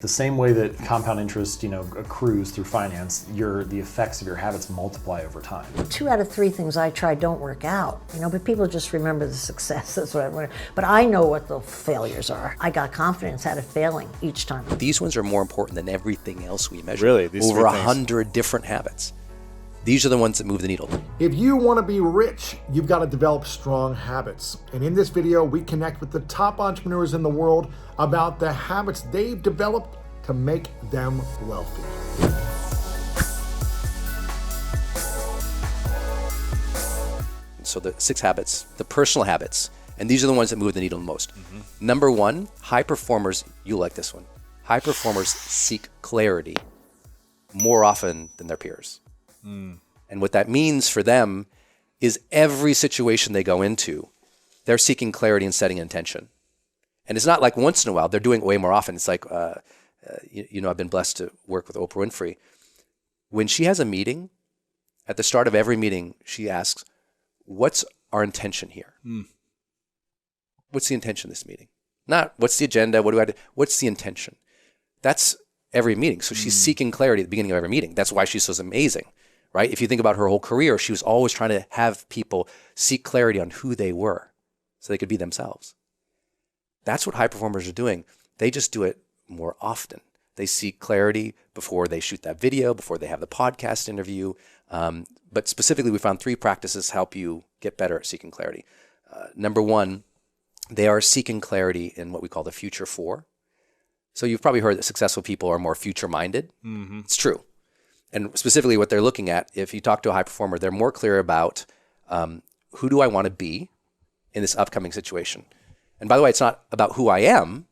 The same way that compound interest, accrues through finance, the effects of your habits multiply over time. 2 out of 3 things I try don't work out, but people just remember the success. That's what I want. But I know what the failures are. I got confidence out of failing each time. These ones are more important than everything else we measure. Really? These over 100 different habits. These are the ones that move the needle. If you want to be rich, you've got to develop strong habits. And in this video, we connect with the top entrepreneurs in the world about the habits they've developed to make them wealthy. So the 6 habits, the personal habits, and these are the ones that move the needle the most. Number 1, high performers, you like this one. High performers seek clarity more often than their peers. And what that means for them is every situation they go into, they're seeking clarity and setting intention. And it's not like once in a while, they're doing it way more often. It's like, I've been blessed to work with Oprah Winfrey. When she has a meeting, at the start of every meeting, she asks, what's our intention here? What's the intention of this meeting? Not what's the agenda, what do I do? What's the intention? That's every meeting. So she's seeking clarity at the beginning of every meeting. That's why she's so amazing. Right? If you think about her whole career, she was always trying to have people seek clarity on who they were so they could be themselves. That's what high performers are doing. They just do it more often. They seek clarity before they shoot that video, before they have the podcast interview. But specifically, we found 3 practices help you get better at seeking clarity. Number 1, they are seeking clarity in what we call the future 4. So you've probably heard that successful people are more future-minded. It's true. And specifically what they're looking at, if you talk to a high performer, they're more clear about who do I want to be in this upcoming situation. And by the way, it's not about who I am,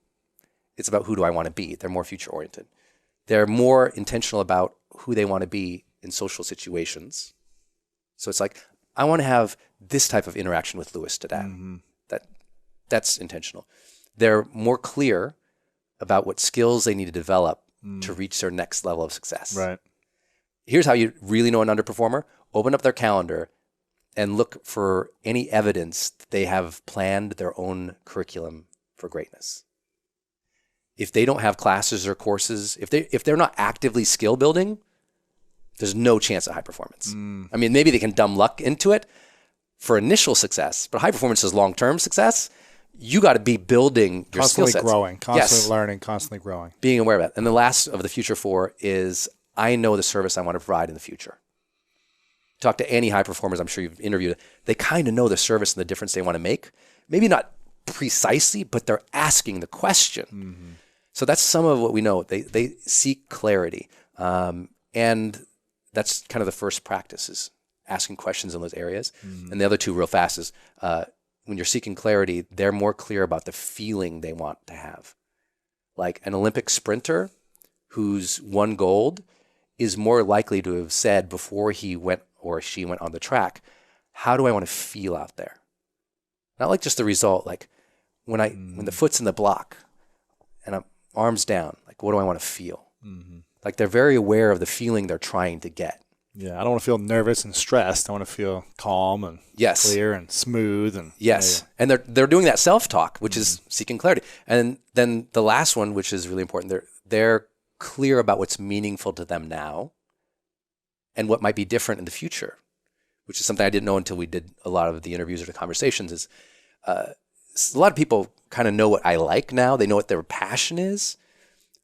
it's about who do I want to be. They're more future oriented. They're more intentional about who they want to be in social situations. So it's like, I want to have this type of interaction with Louis today. That's intentional. They're more clear about what skills they need to develop to reach their next level of success. Right. Here's how you really know an underperformer. Open up their calendar and look for any evidence that they have planned their own curriculum for greatness. If they don't have classes or courses, if they're not actively skill building, there's no chance of high performance. I mean, maybe they can dumb luck into it for initial success, but high performance is long-term success. You got to be building your skill sets. Constantly growing, constantly learning, constantly growing. Being aware of that. And the last of the future 4 is I know the service I want to provide in the future. Talk to any high performers I'm sure you've interviewed. They kind of know the service and the difference they want to make. Maybe not precisely, but they're asking the question. So that's some of what we know. They seek clarity. And that's kind of the first practice is asking questions in those areas. And the other 2 real fast is when you're seeking clarity, they're more clear about the feeling they want to have. Like an Olympic sprinter who's won gold is more likely to have said before he went or she went on the track, how do I want to feel out there? Not like just the result, like when the foot's in the block and I'm arms down, like what do I want to feel? Like they're very aware of the feeling they're trying to get. Yeah, I don't want to feel nervous and stressed. I want to feel calm and clear and smooth. And and they're doing that self-talk, which is seeking clarity. And then the last one, which is really important, they're clear about what's meaningful to them now and what might be different in the future, which is something I didn't know until we did a lot of the interviews or the conversations is a lot of people kind of know what I like now. They know what their passion is,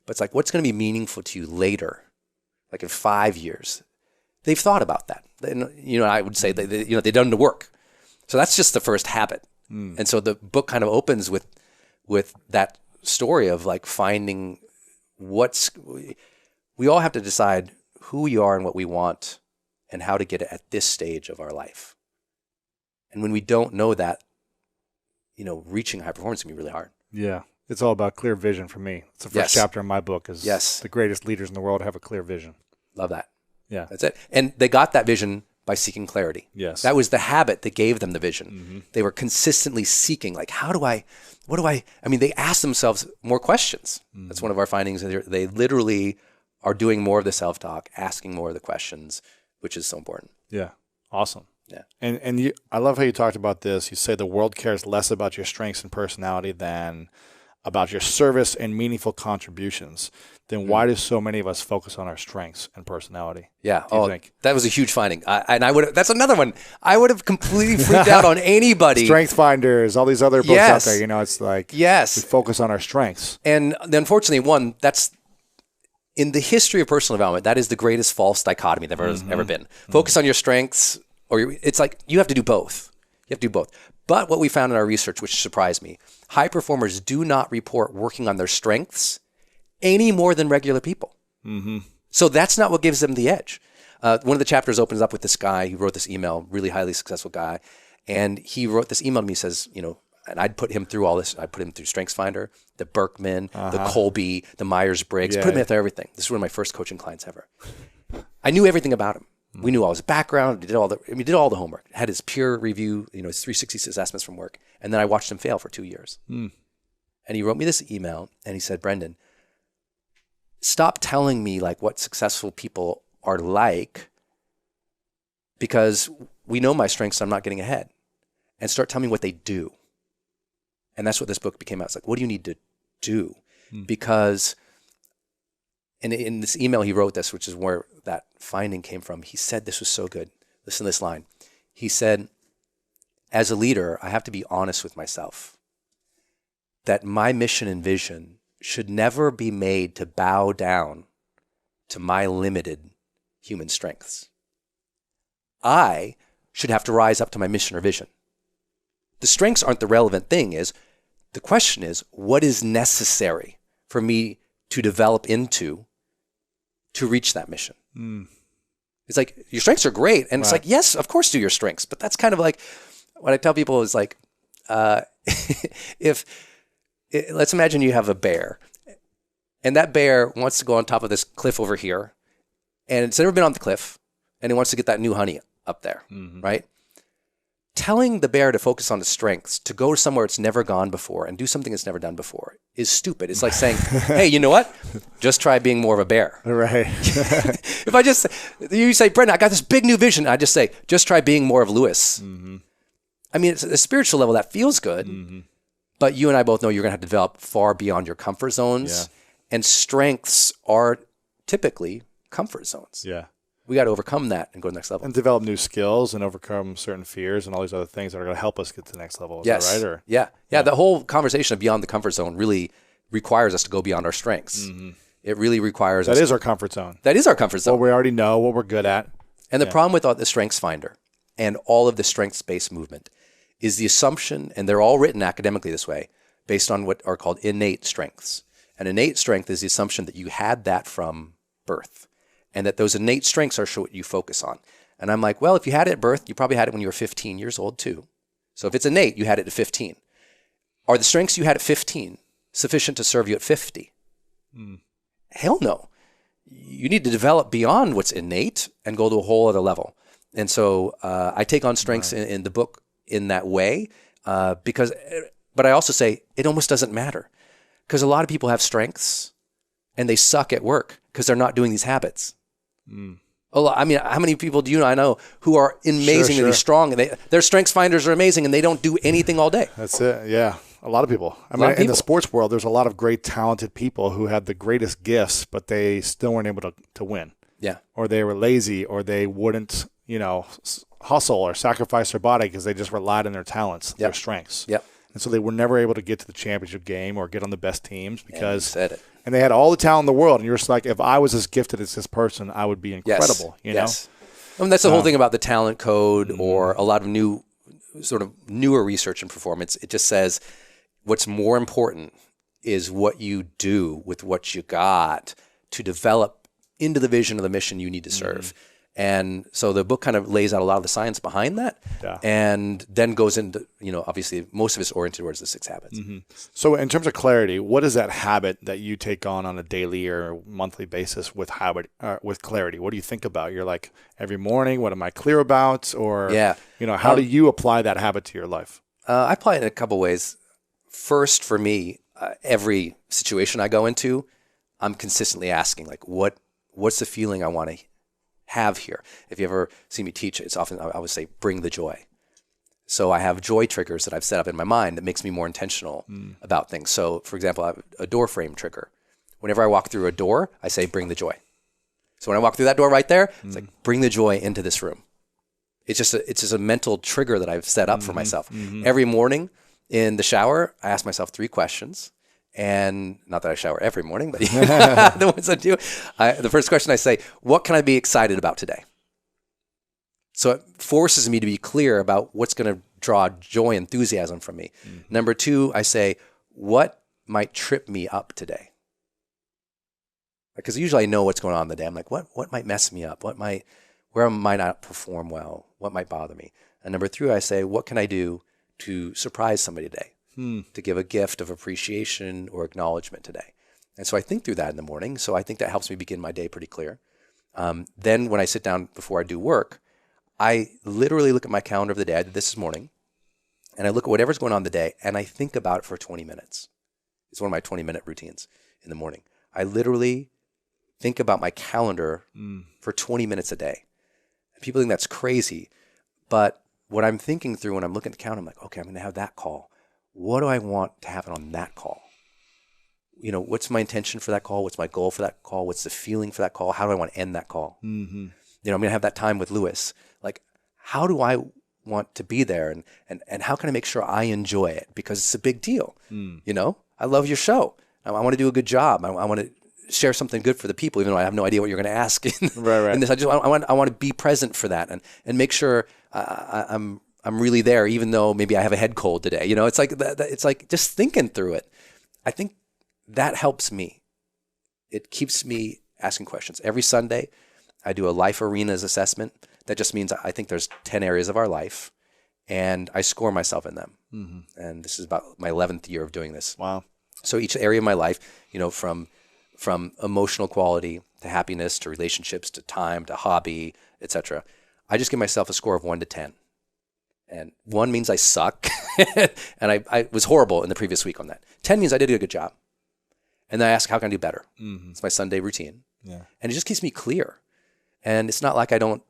but it's like, what's going to be meaningful to you later? Like in 5 years, they've thought about that. I would say they've done the work. So that's just the first habit. And so the book kind of opens with that story of like finding we all have to decide who we are and what we want and how to get it at this stage of our life. And when we don't know that, reaching high performance can be really hard. Yeah. It's all about clear vision for me. It's the first chapter in my book is the greatest leaders in the world have a clear vision. Love that. Yeah. That's it. And they got that vision by seeking clarity. Yes. That was the habit that gave them the vision. They were consistently seeking, like, they asked themselves more questions. That's one of our findings. They literally are doing more of the self-talk, asking more of the questions, which is so important. Yeah. Awesome. Yeah. And I love how you talked about this. You say the world cares less about your strengths and personality than about your service and meaningful contributions, then why do so many of us focus on our strengths and personality? Yeah. That was a huge finding. That's another one. I would have completely freaked out on anybody. Strength Finders, all these other books out there, it's like, we focus on our strengths. And unfortunately, that's in the history of personal development, that is the greatest false dichotomy that there's ever been. Focus on your strengths, it's like you have to do both. You have to do both. But what we found in our research, which surprised me, high performers do not report working on their strengths any more than regular people. So that's not what gives them the edge. One of the chapters opens up with this guy who wrote this email, really highly successful guy. And he wrote this email to me, says, and I'd put him through all this. I put him through StrengthsFinder, the Berkman, the Colby, the Myers-Briggs, put him through everything. This is one of my first coaching clients ever. I knew everything about him. We knew all his background. We did all the homework. Had his peer review, his 360 assessments from work. And then I watched him fail for 2 years. And he wrote me this email and he said, Brendan, stop telling me like what successful people are like, because we know my strengths, I'm not getting ahead. And start telling me what they do. And that's what this book became about. It's like, what do you need to do? Because, and in this email he wrote this, which is where that finding came from. He said, this was so good. Listen to this line. He said, as a leader, I have to be honest with myself that my mission and vision should never be made to bow down to my limited human strengths. I should have to rise up to my mission or vision. The strengths aren't the relevant thing. The question is, what is necessary for me to develop into to reach that mission? It's like, your strengths are great. And it's like, yes, of course do your strengths. But that's kind of like, what I tell people is like, let's imagine you have a bear. And that bear wants to go on top of this cliff over here. And it's never been on the cliff. And it wants to get that new honey up there, right? Telling the bear to focus on its strengths, to go somewhere it's never gone before and do something it's never done before is stupid. It's like saying, hey, you know what? Just try being more of a bear. Right. If you say, Brendan, I got this big new vision. I just say, just try being more of Lewis. I mean, it's a spiritual level that feels good, but you and I both know you're going to have to develop far beyond your comfort zones. And strengths are typically comfort zones. We got to overcome that and go to the next level. And develop new skills and overcome certain fears and all these other things that are going to help us get to the next level. Is that right? Yeah. The whole conversation of beyond the comfort zone really requires us to go beyond our strengths. It really requires us. That is our comfort zone. That is our comfort zone. What we already know, what we're good at. And the problem with all the StrengthsFinder and all of the strengths-based movement is the assumption, and they're all written academically this way, based on what are called innate strengths. An innate strength is the assumption that you had that from birth, and that those innate strengths are what you focus on. And I'm like, well, if you had it at birth, you probably had it when you were 15 years old too. So if it's innate, you had it at 15. Are the strengths you had at 15 sufficient to serve you at 50? Hell no. You need to develop beyond what's innate and go to a whole other level. And so I take on strengths in the book in that way, but I also say it almost doesn't matter, because a lot of people have strengths and they suck at work because they're not doing these habits. I mean, how many people do you know I know who are amazingly strong, and their StrengthsFinders are amazing, and they don't do anything all day? That's it. Yeah, a lot of people. I mean, in the sports world, there's a lot of great, talented people who had the greatest gifts, but they still weren't able to win. Yeah, or they were lazy, or they wouldn't, hustle or sacrifice their body because they just relied on their talents, their strengths. And so they were never able to get to the championship game or get on the best teams because. And they had all the talent in the world, and you're just like, if I was as gifted as this person, I would be incredible. You know? I mean, that's the whole thing about the talent code, or a lot of newer research and performance. It just says what's more important is what you do with what you got to develop into the vision of the mission you need to serve. And so the book kind of lays out a lot of the science behind that, and then goes into, obviously most of it's oriented towards the 6 habits. So in terms of clarity, what is that habit that you take on a daily or monthly basis with clarity? What do you think about? You're like, every morning, what am I clear about? Or, how do you apply that habit to your life? I apply it in a couple ways. First, for me, every situation I go into, I'm consistently asking, like, what's the feeling I want to have here? If you ever see me teach, it's often, I would say, bring the joy. So I have joy triggers that I've set up in my mind that makes me more intentional about things. So for example, I have a door frame trigger. Whenever I walk through a door, I say, bring the joy. So when I walk through that door right there, it's like, bring the joy into this room. It's just a mental trigger that I've set up for myself. Every morning in the shower, I ask myself 3 questions. And not that I shower every morning, but the ones I do. The first question I say, what can I be excited about today? So it forces me to be clear about what's going to draw joy, enthusiasm from me. Number 2, I say, what might trip me up today? Because usually I know what's going on in the day. I'm like, what might mess me up? Where might I not perform well? What might bother me? And number 3, I say, what can I do to surprise somebody today? To give a gift of appreciation or acknowledgement today. And so I think through that in the morning. So I think that helps me begin my day pretty clear. Then when I sit down before I do work, I literally look at my calendar of the day. I did this morning. And I look at whatever's going on in the day and I think about it for 20 minutes. It's one of my 20-minute routines in the morning. I literally think about my calendar for 20 minutes a day. People think that's crazy, but what I'm thinking through when I'm looking at the calendar, I'm like, okay, I'm going to have that call. What do I want to happen on that call? What's my intention for that call? What's my goal for that call? What's the feeling for that call? How do I want to end that call? I'm going to have that time with Lewis. Like, how do I want to be there? And how can I make sure I enjoy it? Because it's a big deal. I love your show. I want to do a good job. I want to share something good for the people, even though I have no idea what you're going to ask in this. I want to be present for that and make sure I'm really there, even though maybe I have a head cold today. It's like it's like just thinking through it. I think that helps me. It keeps me asking questions. Every Sunday, I do a life arenas assessment. That just means I think there's 10 areas of our life, and I score myself in them. And this is about my 11th year of doing this. Wow. So each area of my life, from emotional quality to happiness to relationships to time to hobby, etc. I just give myself a score of 1 to 10. And 1 means I suck, and I was horrible in the previous week on that. 10 means I did a good job. And then I ask, how can I do better? It's my Sunday routine. Yeah. And it just keeps me clear. And it's not like I don't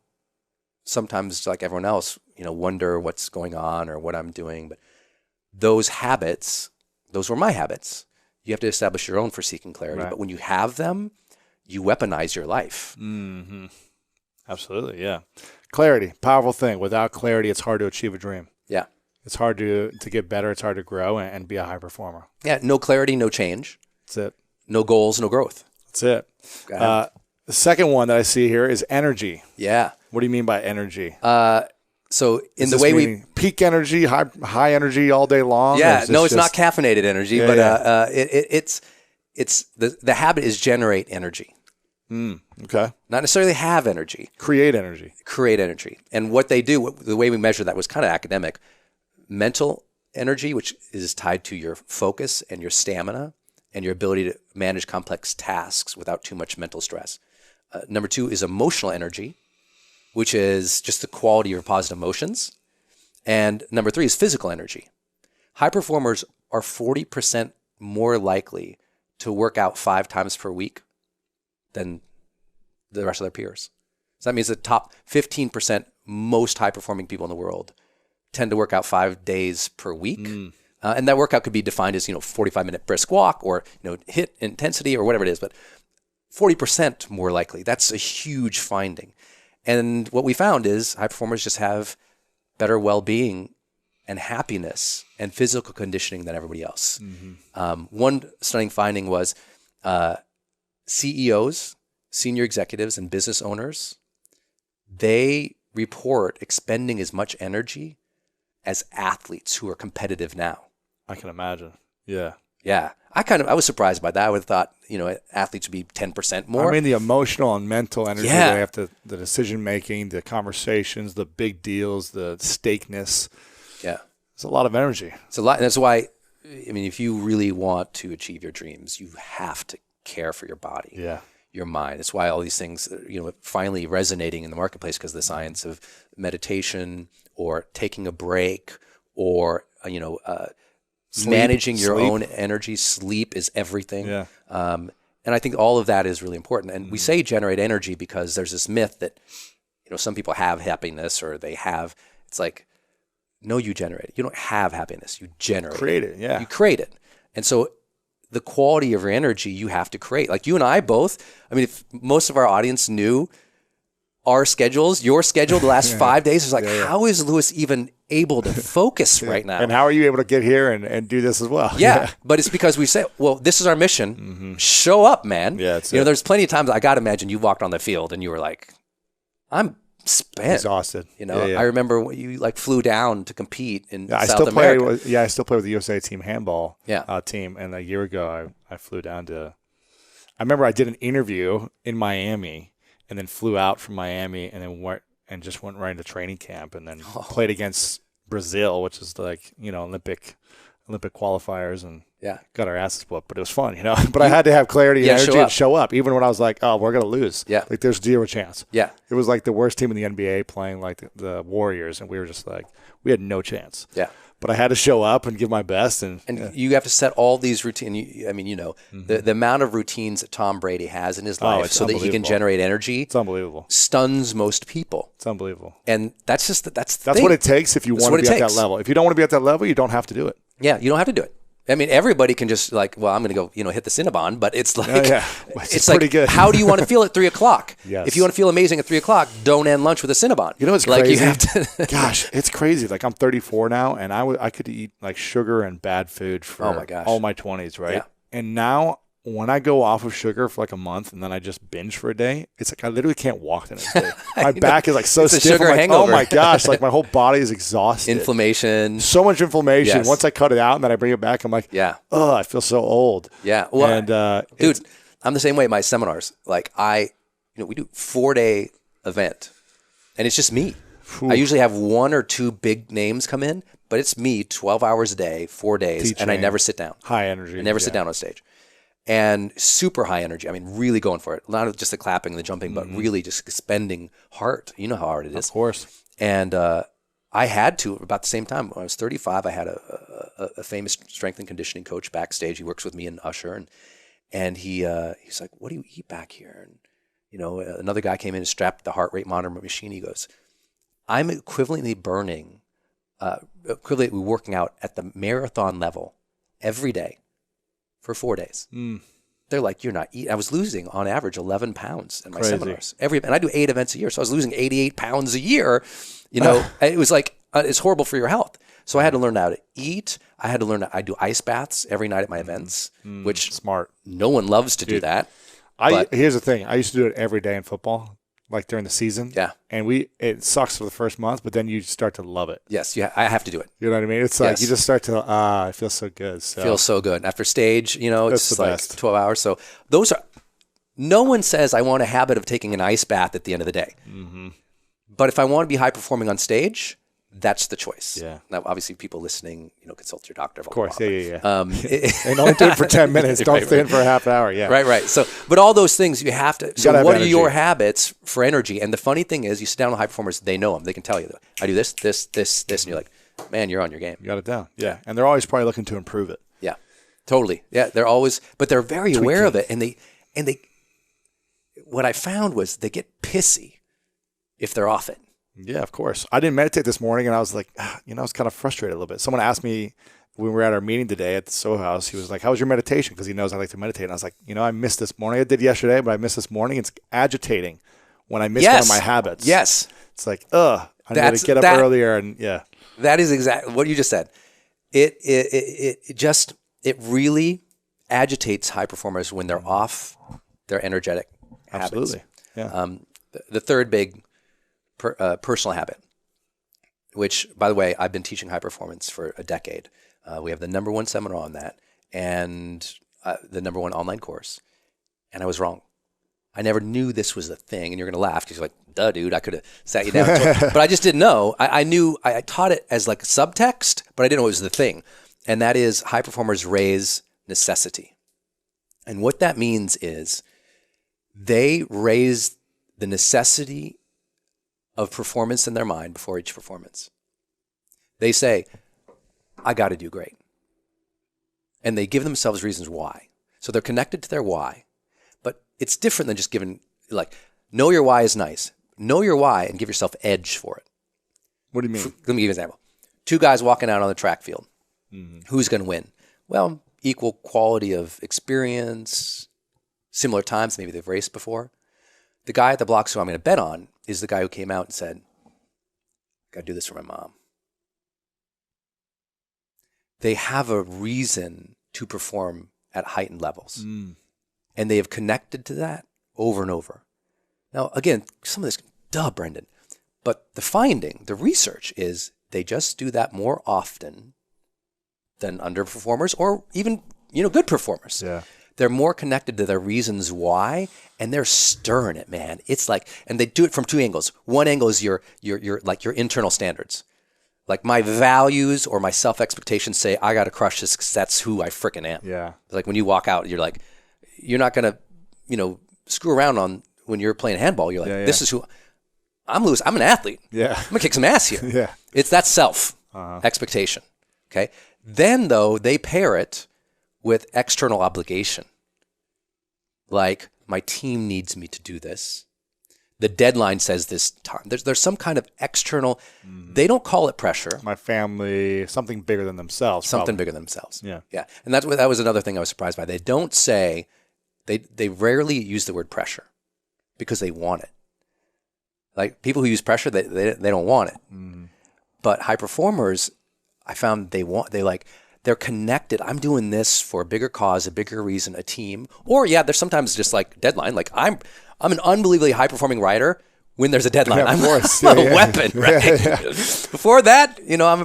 sometimes, like everyone else, wonder what's going on or what I'm doing. But those habits, those were my habits. You have to establish your own for seeking clarity. Right. But when you have them, you weaponize your life. Absolutely, yeah. Clarity, powerful thing. Without clarity, it's hard to achieve a dream. Yeah. It's hard to get better. It's hard to grow and be a high performer. Yeah, no clarity, no change. That's it. No goals, no growth. That's it. The second one that I see here is energy. Yeah. What do you mean by energy? So in the way we peak energy, high energy all day long. Yeah, no, it's not caffeinated energy, but it's the habit is generate energy. Okay. Not necessarily have energy. Create energy. Create energy. And what they do, the way we measure that was kind of academic. Mental energy, which is tied to your focus and your stamina and your ability to manage complex tasks without too much mental stress. Number 2 is emotional energy, which is just the quality of your positive emotions. And number 3 is physical energy. High performers are 40% more likely to work out 5 times per week than the rest of their peers. So that means the top 15% most high-performing people in the world tend to work out 5 days per week. And that workout could be defined as, 45-minute brisk walk or, HIIT intensity or whatever it is, but 40% more likely. That's a huge finding. And what we found is high performers just have better well-being and happiness and physical conditioning than everybody else. One stunning finding was CEOs, senior executives, and business owners, they report expending as much energy as athletes who are competitive now. I can imagine. Yeah. Yeah. I was surprised by that. I would have thought, athletes would be 10% more. I mean, the emotional and mental energy they have to, the decision-making, the conversations, the big deals, the stakeness. Yeah. It's a lot of energy. It's a lot. And that's why, if you really want to achieve your dreams, you have to care for your body, your mind. That's why all these things, finally resonating in the marketplace because of the science of meditation or taking a break or, managing your own energy. Sleep is everything. Yeah. And I think all of that is really important. And we say generate energy because there's this myth that, some people have happiness or it's like No, you generate it. You don't have happiness. You generate Create it, yeah. You create it. And so the quality of your energy you have to create. Like you and I both, I mean, if most of our audience knew our schedules, your schedule the last 5 days, is like, how is Lewis even able to focus right now? And how are you able to get here and do this as well? Yeah, but it's because we say, well, this is our mission. Show up, man. Yeah, there's plenty of times I got to imagine you walked on the field and you were like, I'm spent. Exhausted. I remember when you like flew down to compete in South I still America. I still play with the USA team handball team. And a year ago, I flew down to, I remember I did an interview in Miami and then flew out from Miami and then just went right into training camp and then played against Brazil, which is like, Olympic qualifiers, and got our asses whooped, but it was fun, But I had to have clarity and energy and show up, even when I was like, oh, we're going to lose. Yeah. Like there's zero chance. Yeah. It was like the worst team in the NBA playing like the Warriors, and we were just like, we had no chance. Yeah. But I had to show up and give my best. And you have to set all these routines. The amount of routines that Tom Brady has in his life so that he can generate energy. It's unbelievable. Stuns most people. It's unbelievable. And that's what it takes if you want to be at that level. If you don't want to be at that level, you don't have to do it. Yeah, you don't have to do it. I mean, everybody can just like, well, I'm going to go, hit the Cinnabon, but it's like, it's pretty good. How do you want to feel at 3:00? Yes. If you want to feel amazing at 3:00, don't end lunch with a Cinnabon. You know what's like crazy? You have to Gosh, it's crazy. Like I'm 34 now, and I could eat like sugar and bad food for all my 20s, right? Yeah. And now when I go off of sugar for like a month and then I just binge for a day, it's like I literally can't walk the next day. My back is like so it's stiff. A sugar I'm like, hangover. oh my gosh, like my whole body is exhausted. Inflammation. So much inflammation. Yes. Once I cut it out and then I bring it back, I'm like, oh, I feel so old. Yeah. Well, and, dude, I'm the same way at my seminars. Like we do 4-day event and it's just me. I usually have 1 or 2 big names come in, but it's me 12 hours a day, 4 days, Teaching. and I never sit down. High energy. I never sit down on stage. And super high energy. I mean, really going for it. Not just the clapping and the jumping, but really just spending heart. You know how hard it is. Of course. And I had to, about the same time, when I was 35, I had a famous strength and conditioning coach backstage. He works with me and Usher. And he's like, what do you eat back here? And, another guy came in and strapped the heart rate monitor machine. He goes, I'm equivalently working out at the marathon level every day for 4 days. They're like, you're not eating. I was losing on average 11 pounds in my seminars. And I do 8 events a year. So I was losing 88 pounds a year. It was like, it's horrible for your health. So I had to learn how to eat. I had to learn I do ice baths every night at my events, which smart. No one loves to do that. Here's the thing. I used to do it every day in football, like during the season. Yeah. And it sucks for the first month, but then you start to love it. Yes. I have to do it. You know what I mean? It's like you just start to, it feels so good. So. Feels so good. After stage, it's the like best. 12 hours. So no one says I want a habit of taking an ice bath at the end of the day. But if I want to be high performing on stage, that's the choice. Yeah. Now, obviously, people listening, consult your doctor. Of course. Yeah. And only do it for 10 minutes. Don't stay in for a half hour. Yeah. Right. So, but all those things you have to. So, what are your habits for energy? And the funny thing is, you sit down with high performers, they know them. They can tell you, I do this, and you're like, man, you're on your game. You got it down. Yeah. And they're always probably looking to improve it. Yeah. Totally. Yeah. They're always, but they're very aware of it. And they, what I found was they get pissy if they're off it. Yeah, of course. I didn't meditate this morning, and I was like, I was kind of frustrated a little bit. Someone asked me when we were at our meeting today at the Soho House, he was like, how was your meditation? Because he knows I like to meditate. And I was like, I missed this morning. I did yesterday, but I missed this morning. It's agitating when I miss one of my habits. Yes. It's like, I need to get up earlier. And yeah. That is exactly what you just said. It really agitates high performers when they're off their energetic habits. Absolutely. Yeah. The third big personal habit, which, by the way, I've been teaching high performance for a decade. We have the #1 seminar on that and the #1 online course. And I was wrong. I never knew this was the thing. And you're going to laugh because you're like, duh, dude, I could have sat you down. But I just didn't know. I knew I taught it as like subtext, but I didn't know it was the thing. And that is high performers raise necessity. And what that means is they raise the necessity of performance in their mind before each performance. They say, I got to do great. And they give themselves reasons why. So they're connected to their why. But it's different than just giving, like, know your why is nice. Know your why and give yourself edge for it. What do you mean? Let me give you an example. Two guys walking out on the track field. Who's going to win? Well, equal quality of experience, similar times, maybe they've raced before. The guy at the blocks who I'm going to bet on is the guy who came out and said, got to do this for my mom. They have a reason to perform at heightened levels. And they have connected to that over and over. Now, again, some of this, Brendan. But the finding, the research is they just do that more often than underperformers or even, good performers. Yeah. They're more connected to their reasons why, and they're stirring it, man. It's like, and they do it from two angles. One angle is your internal standards. Like my values or my self-expectations say, I got to crush this because that's who I frickin' am. Yeah. Like when you walk out, you're like, you're not going to, screw around on when you're playing handball. You're like, this is who I'm Lewis. I'm an athlete. Yeah. I'm going to kick some ass here. Yeah. It's that self expectation. Okay. Then though, they pair it with external obligation. Like my team needs me to do this. The deadline says this time. There's some kind of external, they don't call it pressure. My family, something bigger than themselves. Something bigger than themselves. Yeah. Yeah. And that was another thing I was surprised by. They don't say, they rarely use the word pressure because they want it. Like people who use pressure, they don't want it. But high performers, I found they're connected. I'm doing this for a bigger cause, a bigger reason, a team. Or there's sometimes just like deadline. Like I'm an unbelievably high performing writer when there's a deadline. Yeah, I'm a weapon, right? Before that,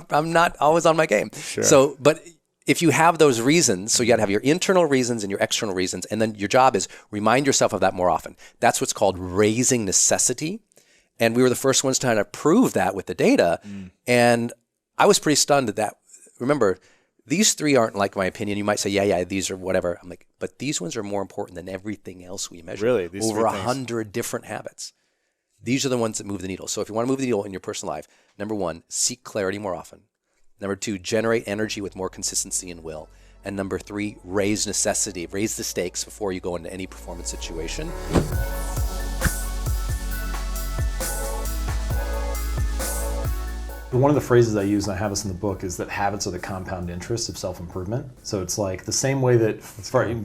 I'm not always on my game. Sure. So, but if you have those reasons, so you got to have your internal reasons and your external reasons, and then your job is remind yourself of that more often. That's what's called raising necessity. And we were the first ones to kind of prove that with the data. And I was pretty stunned at that. Remember, these three aren't like my opinion. You might say, yeah, these are whatever. I'm like, but these ones are more important than everything else we measure. Really? These over 100 different habits. These are the ones that move the needle. So if you want to move the needle in your personal life, number one, seek clarity more often. Number two, generate energy with more consistency and will. And number three, raise necessity. Raise the stakes before you go into any performance situation. One of the phrases I use, and I have this in the book, is that habits are the compound interest of self-improvement. So it's like the same way that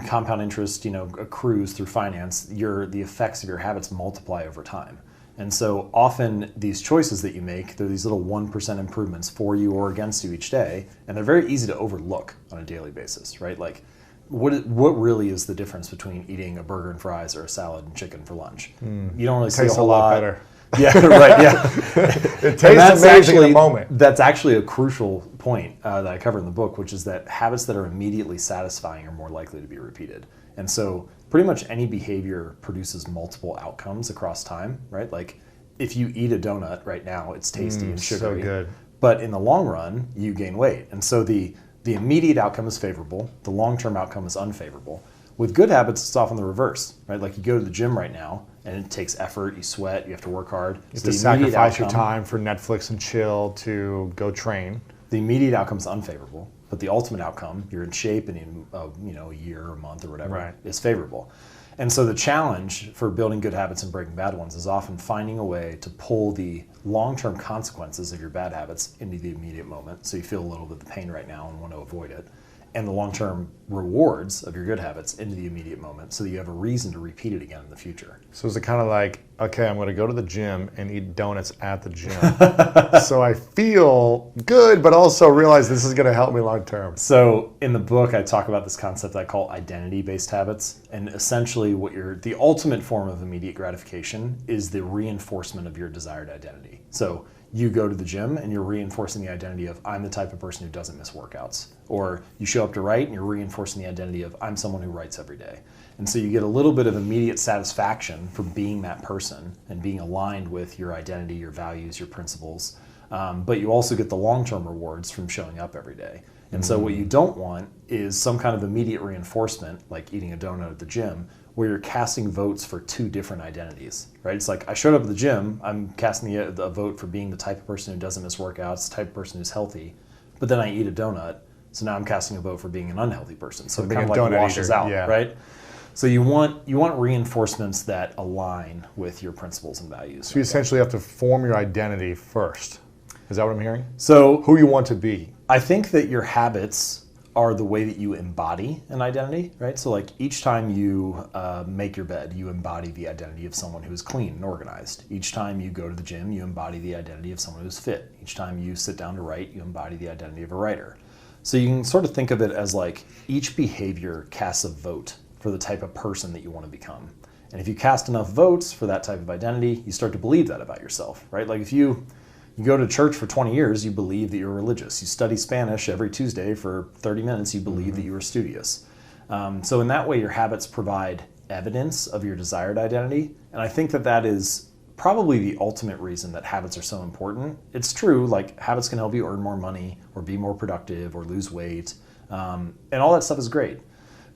compound interest, accrues through finance, the effects of your habits multiply over time. And so often these choices that you make, they're these little 1% improvements for you or against you each day, and they're very easy to overlook on a daily basis, right? Like, what really is the difference between eating a burger and fries or a salad and chicken for lunch? You don't really see a whole lot. Better. Yeah, right, yeah. It tastes amazing in the moment. That's actually a crucial point that I cover in the book, which is that habits that are immediately satisfying are more likely to be repeated. And so pretty much any behavior produces multiple outcomes across time, right? Like if you eat a donut right now, it's tasty and sugary. So good. But in the long run, you gain weight. And so the immediate outcome is favorable. The long-term outcome is unfavorable. With good habits, it's often the reverse, right? Like you go to the gym right now, and it takes effort, you sweat, you have to work hard. You have to sacrifice your time for Netflix and chill to go train. The immediate outcome is unfavorable, but the ultimate outcome, you're in shape and in a year or a month or whatever, is favorable. And so the challenge for building good habits and breaking bad ones is often finding a way to pull the long-term consequences of your bad habits into the immediate moment, so you feel a little bit of the pain right now and want to avoid it, and the long-term rewards of your good habits into the immediate moment so that you have a reason to repeat it again in the future. So is it kind of like, okay, I'm going to go to the gym and eat donuts at the gym. So I feel good, but also realize this is going to help me long term. So in the book, I talk about this concept I call identity-based habits. And essentially the ultimate form of immediate gratification is the reinforcement of your desired identity. So you go to the gym and you're reinforcing the identity of I'm the type of person who doesn't miss workouts. Or you show up to write and you're reinforcing the identity of I'm someone who writes every day. And so you get a little bit of immediate satisfaction from being that person and being aligned with your identity, your values, your principles. But you also get the long-term rewards from showing up every day. And so what you don't want is some kind of immediate reinforcement, like eating a donut at the gym, where you're casting votes for two different identities, right? It's like I showed up at the gym, I'm casting the vote for being the type of person who doesn't miss workouts, the type of person who's healthy, but then I eat a donut, so now I'm casting a vote for being an unhealthy person. So it kind of like washes out, right? So you want reinforcements that align with your principles and values. So you essentially have to form your identity first. Is that what I'm hearing? So who you want to be. I think that your habits are the way that you embody an identity, right? So like each time you make your bed, you embody the identity of someone who's clean and organized. Each time you go to the gym, you embody the identity of someone who's fit. Each time you sit down to write, you embody the identity of a writer. So you can sort of think of it as like each behavior casts a vote for the type of person that you want to become. And if you cast enough votes for that type of identity, you start to believe that about yourself, right? Like if you go to church for 20 years, you believe that you're religious. You study Spanish every Tuesday for 30 minutes, you believe that you are studious. So in that way, your habits provide evidence of your desired identity. And I think that that is probably the ultimate reason that habits are so important. It's true, like habits can help you earn more money or be more productive or lose weight. And all that stuff is great.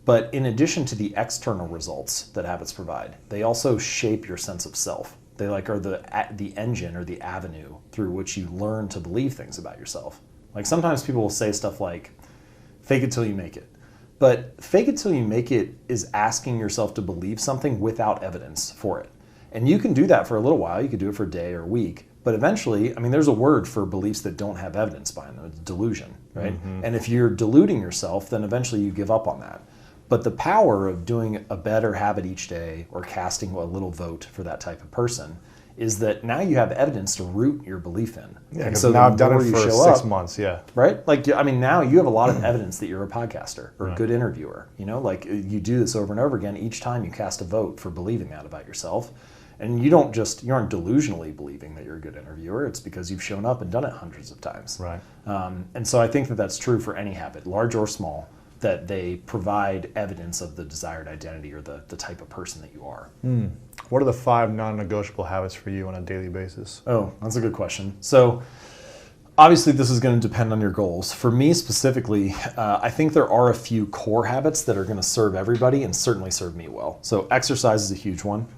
But in addition to the external results that habits provide, they also shape your sense of self. They like are the engine or the avenue through which you learn to believe things about yourself. Like sometimes people will say stuff like, fake it till you make it. But fake it till you make it is asking yourself to believe something without evidence for it. And you can do that for a little while. You could do it for a day or a week. But eventually, I mean, there's a word for beliefs that don't have evidence behind them. It's delusion, right? Mm-hmm. And if you're deluding yourself, then eventually you give up on that. But the power of doing a better habit each day or casting a little vote for that type of person is that now you have evidence to root your belief in. Yeah, because so now I've done it for 6 months, yeah. Right? Like, I mean, now you have a lot of evidence that you're a podcaster or a good interviewer. You know, like you do this over and over again. Each time you cast a vote for believing that about yourself. And you aren't delusionally believing that you're a good interviewer. It's because you've shown up and done it hundreds of times. Right. And so I think that that's true for any habit, large or small, that they provide evidence of the desired identity or the type of person that you are. What are the 5 non-negotiable habits for you on a daily basis? Oh, that's a good question. So obviously this is going to depend on your goals. For me specifically, I think there are a few core habits that are going to serve everybody and certainly serve me well. So exercise is a huge one.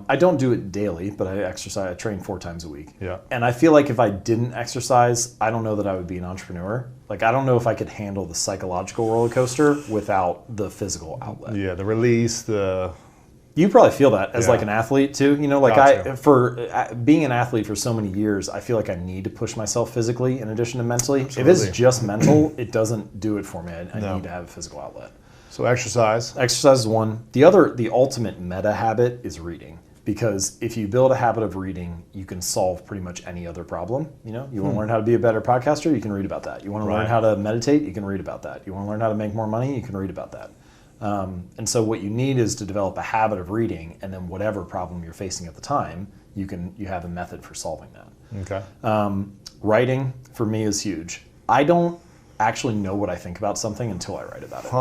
I don't do it daily, but I train 4 times a week. Yeah. And I feel like if I didn't exercise, I don't know that I would be an entrepreneur. Like, I don't know if I could handle the psychological roller coaster without the physical outlet. Yeah, the release, You probably feel that as like an athlete too. You know, like for being an athlete for so many years, I feel like I need to push myself physically in addition to mentally. Absolutely. If it's just mental, it doesn't do it for me. I need to have a physical outlet. So exercise. Exercise is one. The ultimate meta habit is reading. Because if you build a habit of reading, you can solve pretty much any other problem. You know, you want to learn how to be a better podcaster, you can read about that. You want to learn how to meditate, you can read about that. You want to learn how to make more money, you can read about that. And so what you need is to develop a habit of reading, and then whatever problem you're facing at the time, you have a method for solving that. Okay. Writing for me is huge. I don't actually know what I think about something until I write about it.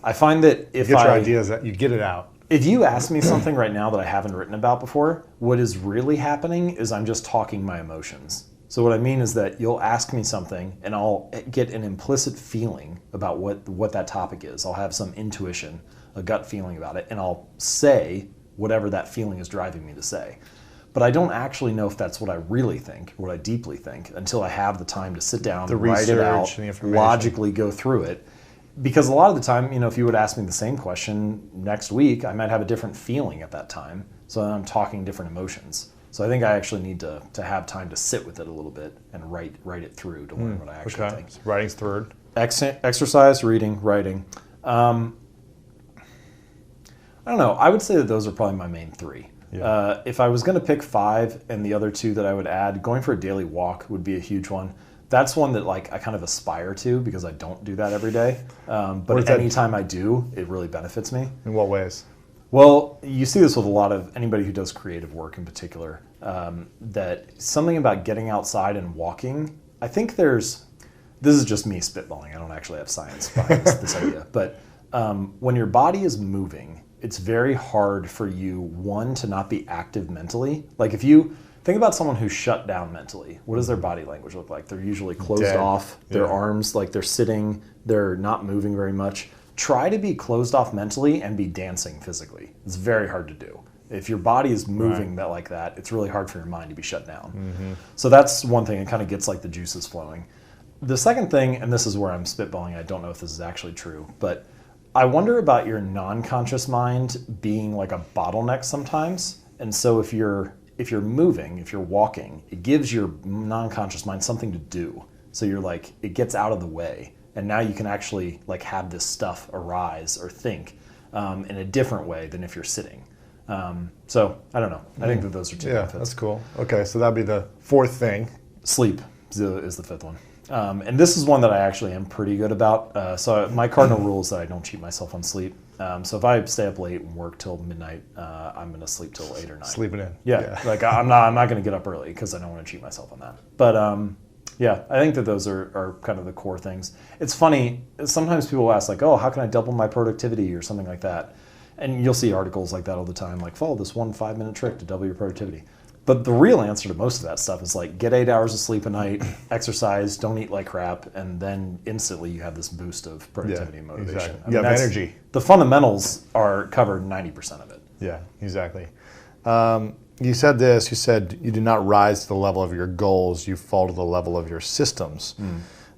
I find that if you get your ideas, you get it out. If you ask me something right now that I haven't written about before, what is really happening is I'm just talking my emotions. So what I mean is that you'll ask me something and I'll get an implicit feeling about what that topic is. I'll have some intuition, a gut feeling about it, and I'll say whatever that feeling is driving me to say. But I don't actually know if that's what I really think, what I deeply think, until I have the time to sit down, write it out, logically go through it. Because a lot of the time, you know, if you would ask me the same question next week, I might have a different feeling at that time. So I'm talking different emotions. So I think I actually need to have time to sit with it a little bit and write it through to learn what I actually think. So writing's third. Exercise, reading, writing. I don't know. I would say that those are probably my main 3. Yeah. If I was going to pick 5 and the other 2 that I would add, going for a daily walk would be a huge one. That's one that like I kind of aspire to because I don't do that every day. But anytime I do, it really benefits me. In what ways? Well, you see this with a lot of anybody who does creative work in particular, that something about getting outside and walking, I think this is just me spitballing. I don't actually have science behind this idea. But when your body is moving, it's very hard for you, one, to not be active mentally. Like if you think about someone who's shut down mentally. What does their body language look like? They're usually closed off, their arms, like they're sitting, they're not moving very much. Try to be closed off mentally and be dancing physically. It's very hard to do. If your body is moving like that, it's really hard for your mind to be shut down. Mm-hmm. So that's one thing. It kind of gets like the juices flowing. The second thing, and this is where I'm spitballing, I don't know if this is actually true, but I wonder about your non-conscious mind being like a bottleneck sometimes. And so if you're if you're moving, if you're walking, it gives your non-conscious mind something to do. So you're like, it gets out of the way. And now you can actually like have this stuff arise or think in a different way than if you're sitting. So I don't know. I think that those are two benefits. That's cool. Okay, so that'd be the fourth thing. Sleep is the fifth one. And this is one that I actually am pretty good about. So my cardinal rule is that I don't cheat myself on sleep. So if I stay up late and work till midnight, I'm going to sleep till 8 or 9. Sleeping in. Yeah. Like I'm not going to get up early because I don't want to cheat myself on that. But yeah, I think that those are kind of the core things. It's funny, sometimes people ask like, oh, how can I double my productivity or something like that? And you'll see articles like that all the time, like follow this 1 5-minute trick to double your productivity. But the real answer to most of that stuff is like get 8 hours of sleep a night, exercise, don't eat like crap, and then instantly you have this boost of productivity and motivation. Exactly. I mean, you have energy. The fundamentals are covered 90% of it. Yeah, exactly. You said this, you said you do not rise to the level of your goals, you fall to the level of your systems.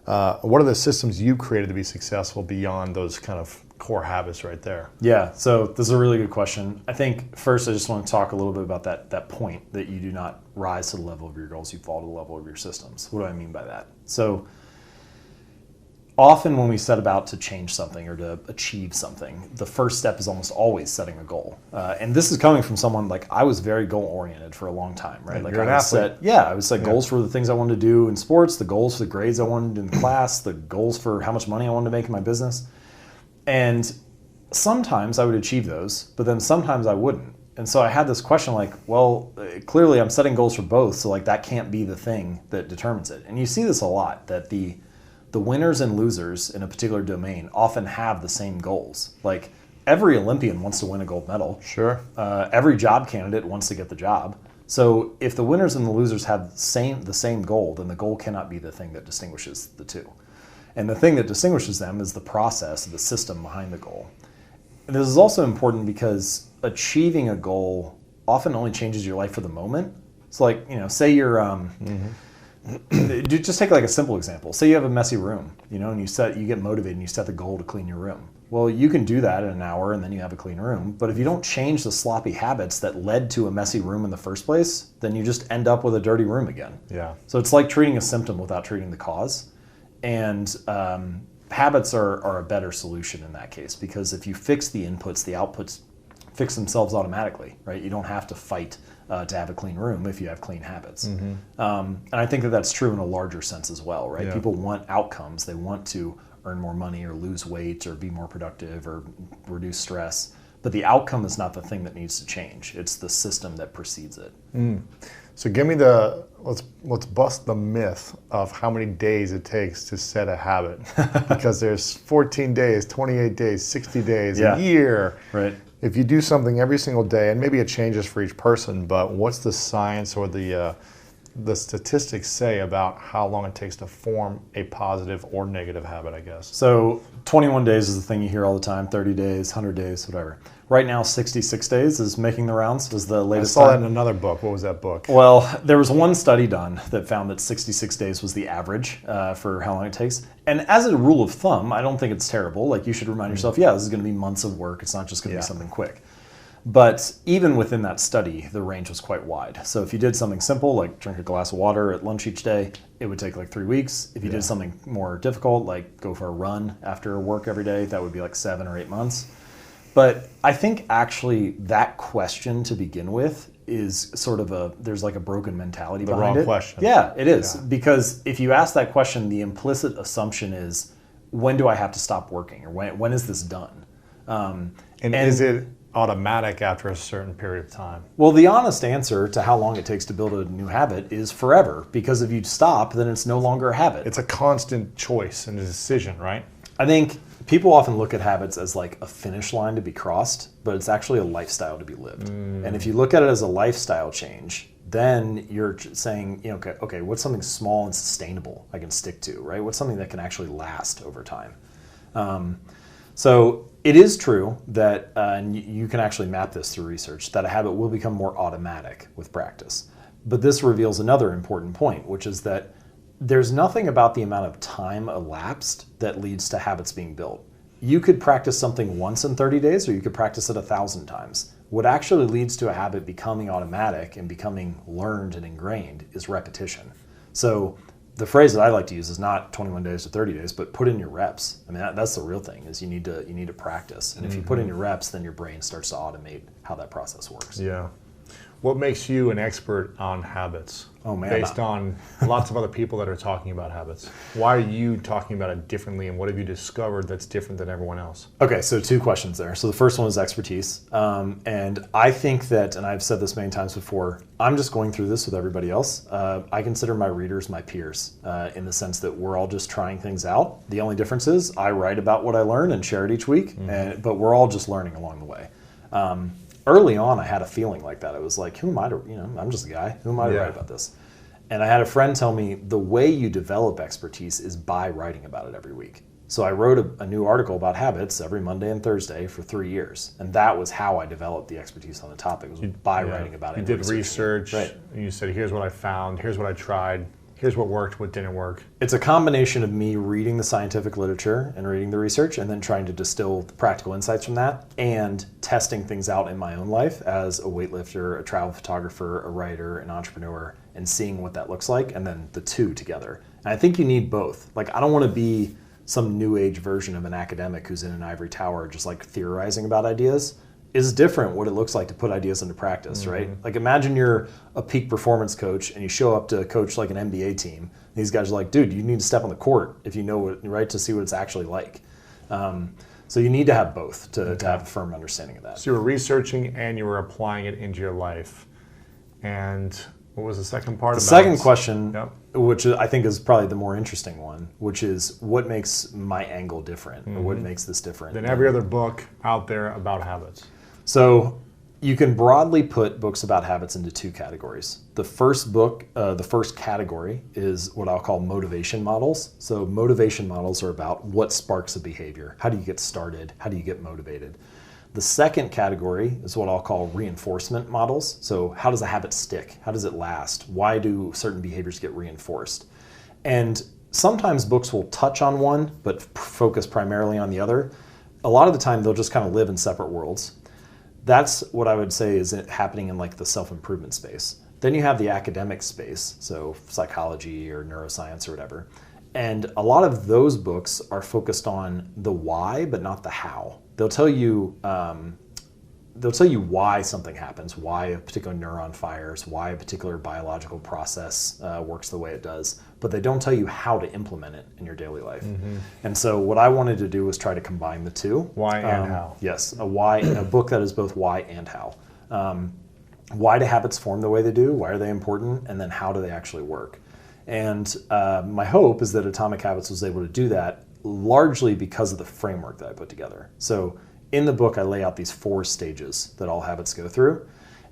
What are the systems you created to be successful beyond those kind of core habits right there? Yeah, so this is a really good question. I think first I just want to talk a little bit about that point that you do not rise to the level of your goals, you fall to the level of your systems. What do I mean by that? So often when we set about to change something or to achieve something, the first step is almost always setting a goal. And this is coming from someone like I was very goal oriented for a long time, right? Like you're an athlete. I would set goals for the things I wanted to do in sports, the goals for the grades I wanted to do in class, the goals for how much money I wanted to make in my business. And sometimes I would achieve those, but then sometimes I wouldn't. And so I had this question like, well, clearly I'm setting goals for both, so like that can't be the thing that determines it. And you see this a lot, that the winners and losers in a particular domain often have the same goals. Like every Olympian wants to win a gold medal. Sure. Every job candidate wants to get the job. So if the winners and the losers have the same goal, then the goal cannot be the thing that distinguishes the two. And the thing that distinguishes them is the process, the system behind the goal. And this is also important because achieving a goal often only changes your life for the moment. So like, say you're, just take like a simple example. Say you have a messy room, and you get motivated and you set the goal to clean your room. Well, you can do that in an hour and then you have a clean room. But if you don't change the sloppy habits that led to a messy room in the first place, then you just end up with a dirty room again. Yeah. So it's like treating a symptom without treating the cause. And habits are a better solution in that case, because if you fix the inputs, the outputs fix themselves automatically, right? You don't have to fight to have a clean room if you have clean habits. And I think that that's true in a larger sense as well, right? Yeah. People want outcomes. They want to earn more money or lose weight or be more productive or reduce stress. But the outcome is not the thing that needs to change. It's the system that precedes it. So give me let's bust the myth of how many days it takes to set a habit. Because there's 14 days, 28 days, 60 days, a year. Right. If you do something every single day, and maybe it changes for each person, but what's the science or the statistics say about how long it takes to form a positive or negative habit, I guess? So 21 days is the thing you hear all the time, 30 days, 100 days, whatever. Right now, 66 days is making the rounds, is the latest. I saw that in another book. What was that book? Well, there was one study done that found that 66 days was the average for how long it takes. And as a rule of thumb, I don't think it's terrible. Like you should remind yourself, this is going to be months of work. It's not just going to be something quick. But even within that study, the range was quite wide. So if you did something simple, like drink a glass of water at lunch each day, it would take like 3 weeks. If you did something more difficult, like go for a run after work every day, that would be like 7 or 8 months. But I think actually that question to begin with is sort of there's like a broken mentality behind it. The wrong question. Yeah, it is. Yeah. Because if you ask that question, the implicit assumption is, when do I have to stop working? Or when is this done? And is it automatic after a certain period of time? Well, the honest answer to how long it takes to build a new habit is forever. Because if you stop, then it's no longer a habit. It's a constant choice and a decision, right? I think people often look at habits as like a finish line to be crossed, but it's actually a lifestyle to be lived. And if you look at it as a lifestyle change, then you're saying, okay, what's something small and sustainable I can stick to, right? What's something that can actually last over time? So it is true that, and you can actually map this through research, that a habit will become more automatic with practice. But this reveals another important point, which is that there's nothing about the amount of time elapsed that leads to habits being built. You could practice something once in 30 days, or you could practice it 1,000 times. What actually leads to a habit becoming automatic and becoming learned and ingrained is repetition. So the phrase that I like to use is not 21 days or 30 days, but put in your reps. I mean, that's the real thing, is you need to practice. And if you put in your reps, then your brain starts to automate how that process works. Yeah. What makes you an expert on habits? Oh, man. Based on lots of other people that are talking about habits. Why are you talking about it differently, and what have you discovered that's different than everyone else? Okay, so 2 questions there. So the first one is expertise. And I think that, and I've said this many times before, I'm just going through this with everybody else. I consider my readers my peers in the sense that we're all just trying things out. The only difference is I write about what I learn and share it each week, but we're all just learning along the way. Early on, I had a feeling like that. I was like, who am I to, I'm just a guy. Who am I to write about this? And I had a friend tell me the way you develop expertise is by writing about it every week. So I wrote a new article about habits every Monday and Thursday for 3 years. And that was how I developed the expertise on the topic, was by writing about it. You did research, right. And you said, here's what I found, here's what I tried, here's what worked, what didn't work. It's a combination of me reading the scientific literature and reading the research and then trying to distill the practical insights from that and testing things out in my own life as a weightlifter, a travel photographer, a writer, an entrepreneur, and seeing what that looks like, and then the two together. And I think you need both. Like, I don't want to be some new age version of an academic who's in an ivory tower just like theorizing about ideas. Is different what it looks like to put ideas into practice, right? Like, imagine you're a peak performance coach and you show up to coach like an NBA team. These guys are like, dude, you need to step on the court if you know what, right, to see what it's actually like. So you need to have both to have a firm understanding of that. So you were researching and you were applying it into your life. And what was the second part? The second question, which I think is probably the more interesting one, which is what makes my angle different, or what makes this different than every other book out there about habits? So you can broadly put books about habits into 2 categories. The first book, the first category is what I'll call motivation models. So motivation models are about what sparks a behavior. How do you get started? How do you get motivated? The second category is what I'll call reinforcement models. So how does a habit stick? How does it last? Why do certain behaviors get reinforced? And sometimes books will touch on one, but focus primarily on the other. A lot of the time, they'll just kind of live in separate worlds. That's what I would say is happening in like the self-improvement space. Then you have the academic space, so psychology or neuroscience or whatever. And a lot of those books are focused on the why, but not the how. They'll tell you why something happens, why a particular neuron fires, why a particular biological process works the way it does, but they don't tell you how to implement it in your daily life. And so what I wanted to do was try to combine the two. Why and how. Yes, a book that is both why and how. Why do habits form the way they do? Why are they important? And then how do they actually work? And my hope is that Atomic Habits was able to do that largely because of the framework that I put together. So in the book, I lay out these 4 stages that all habits go through.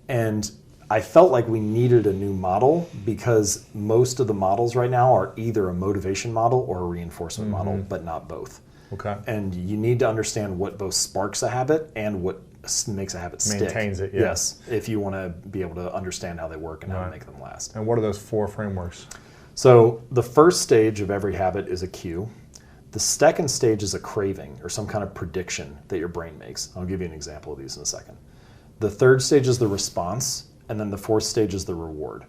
And I felt like we needed a new model because most of the models right now are either a motivation model or a reinforcement model, but not both. Okay. And you need to understand what both sparks a habit and what makes a habit stick. Maintains it, Yes, if you want to be able to understand how they work and how to make them last. And what are those 4 frameworks? So the first stage of every habit is a cue. The second stage is a craving or some kind of prediction that your brain makes. I'll give you an example of these in a second. The third stage is the response, and then the fourth stage is the reward.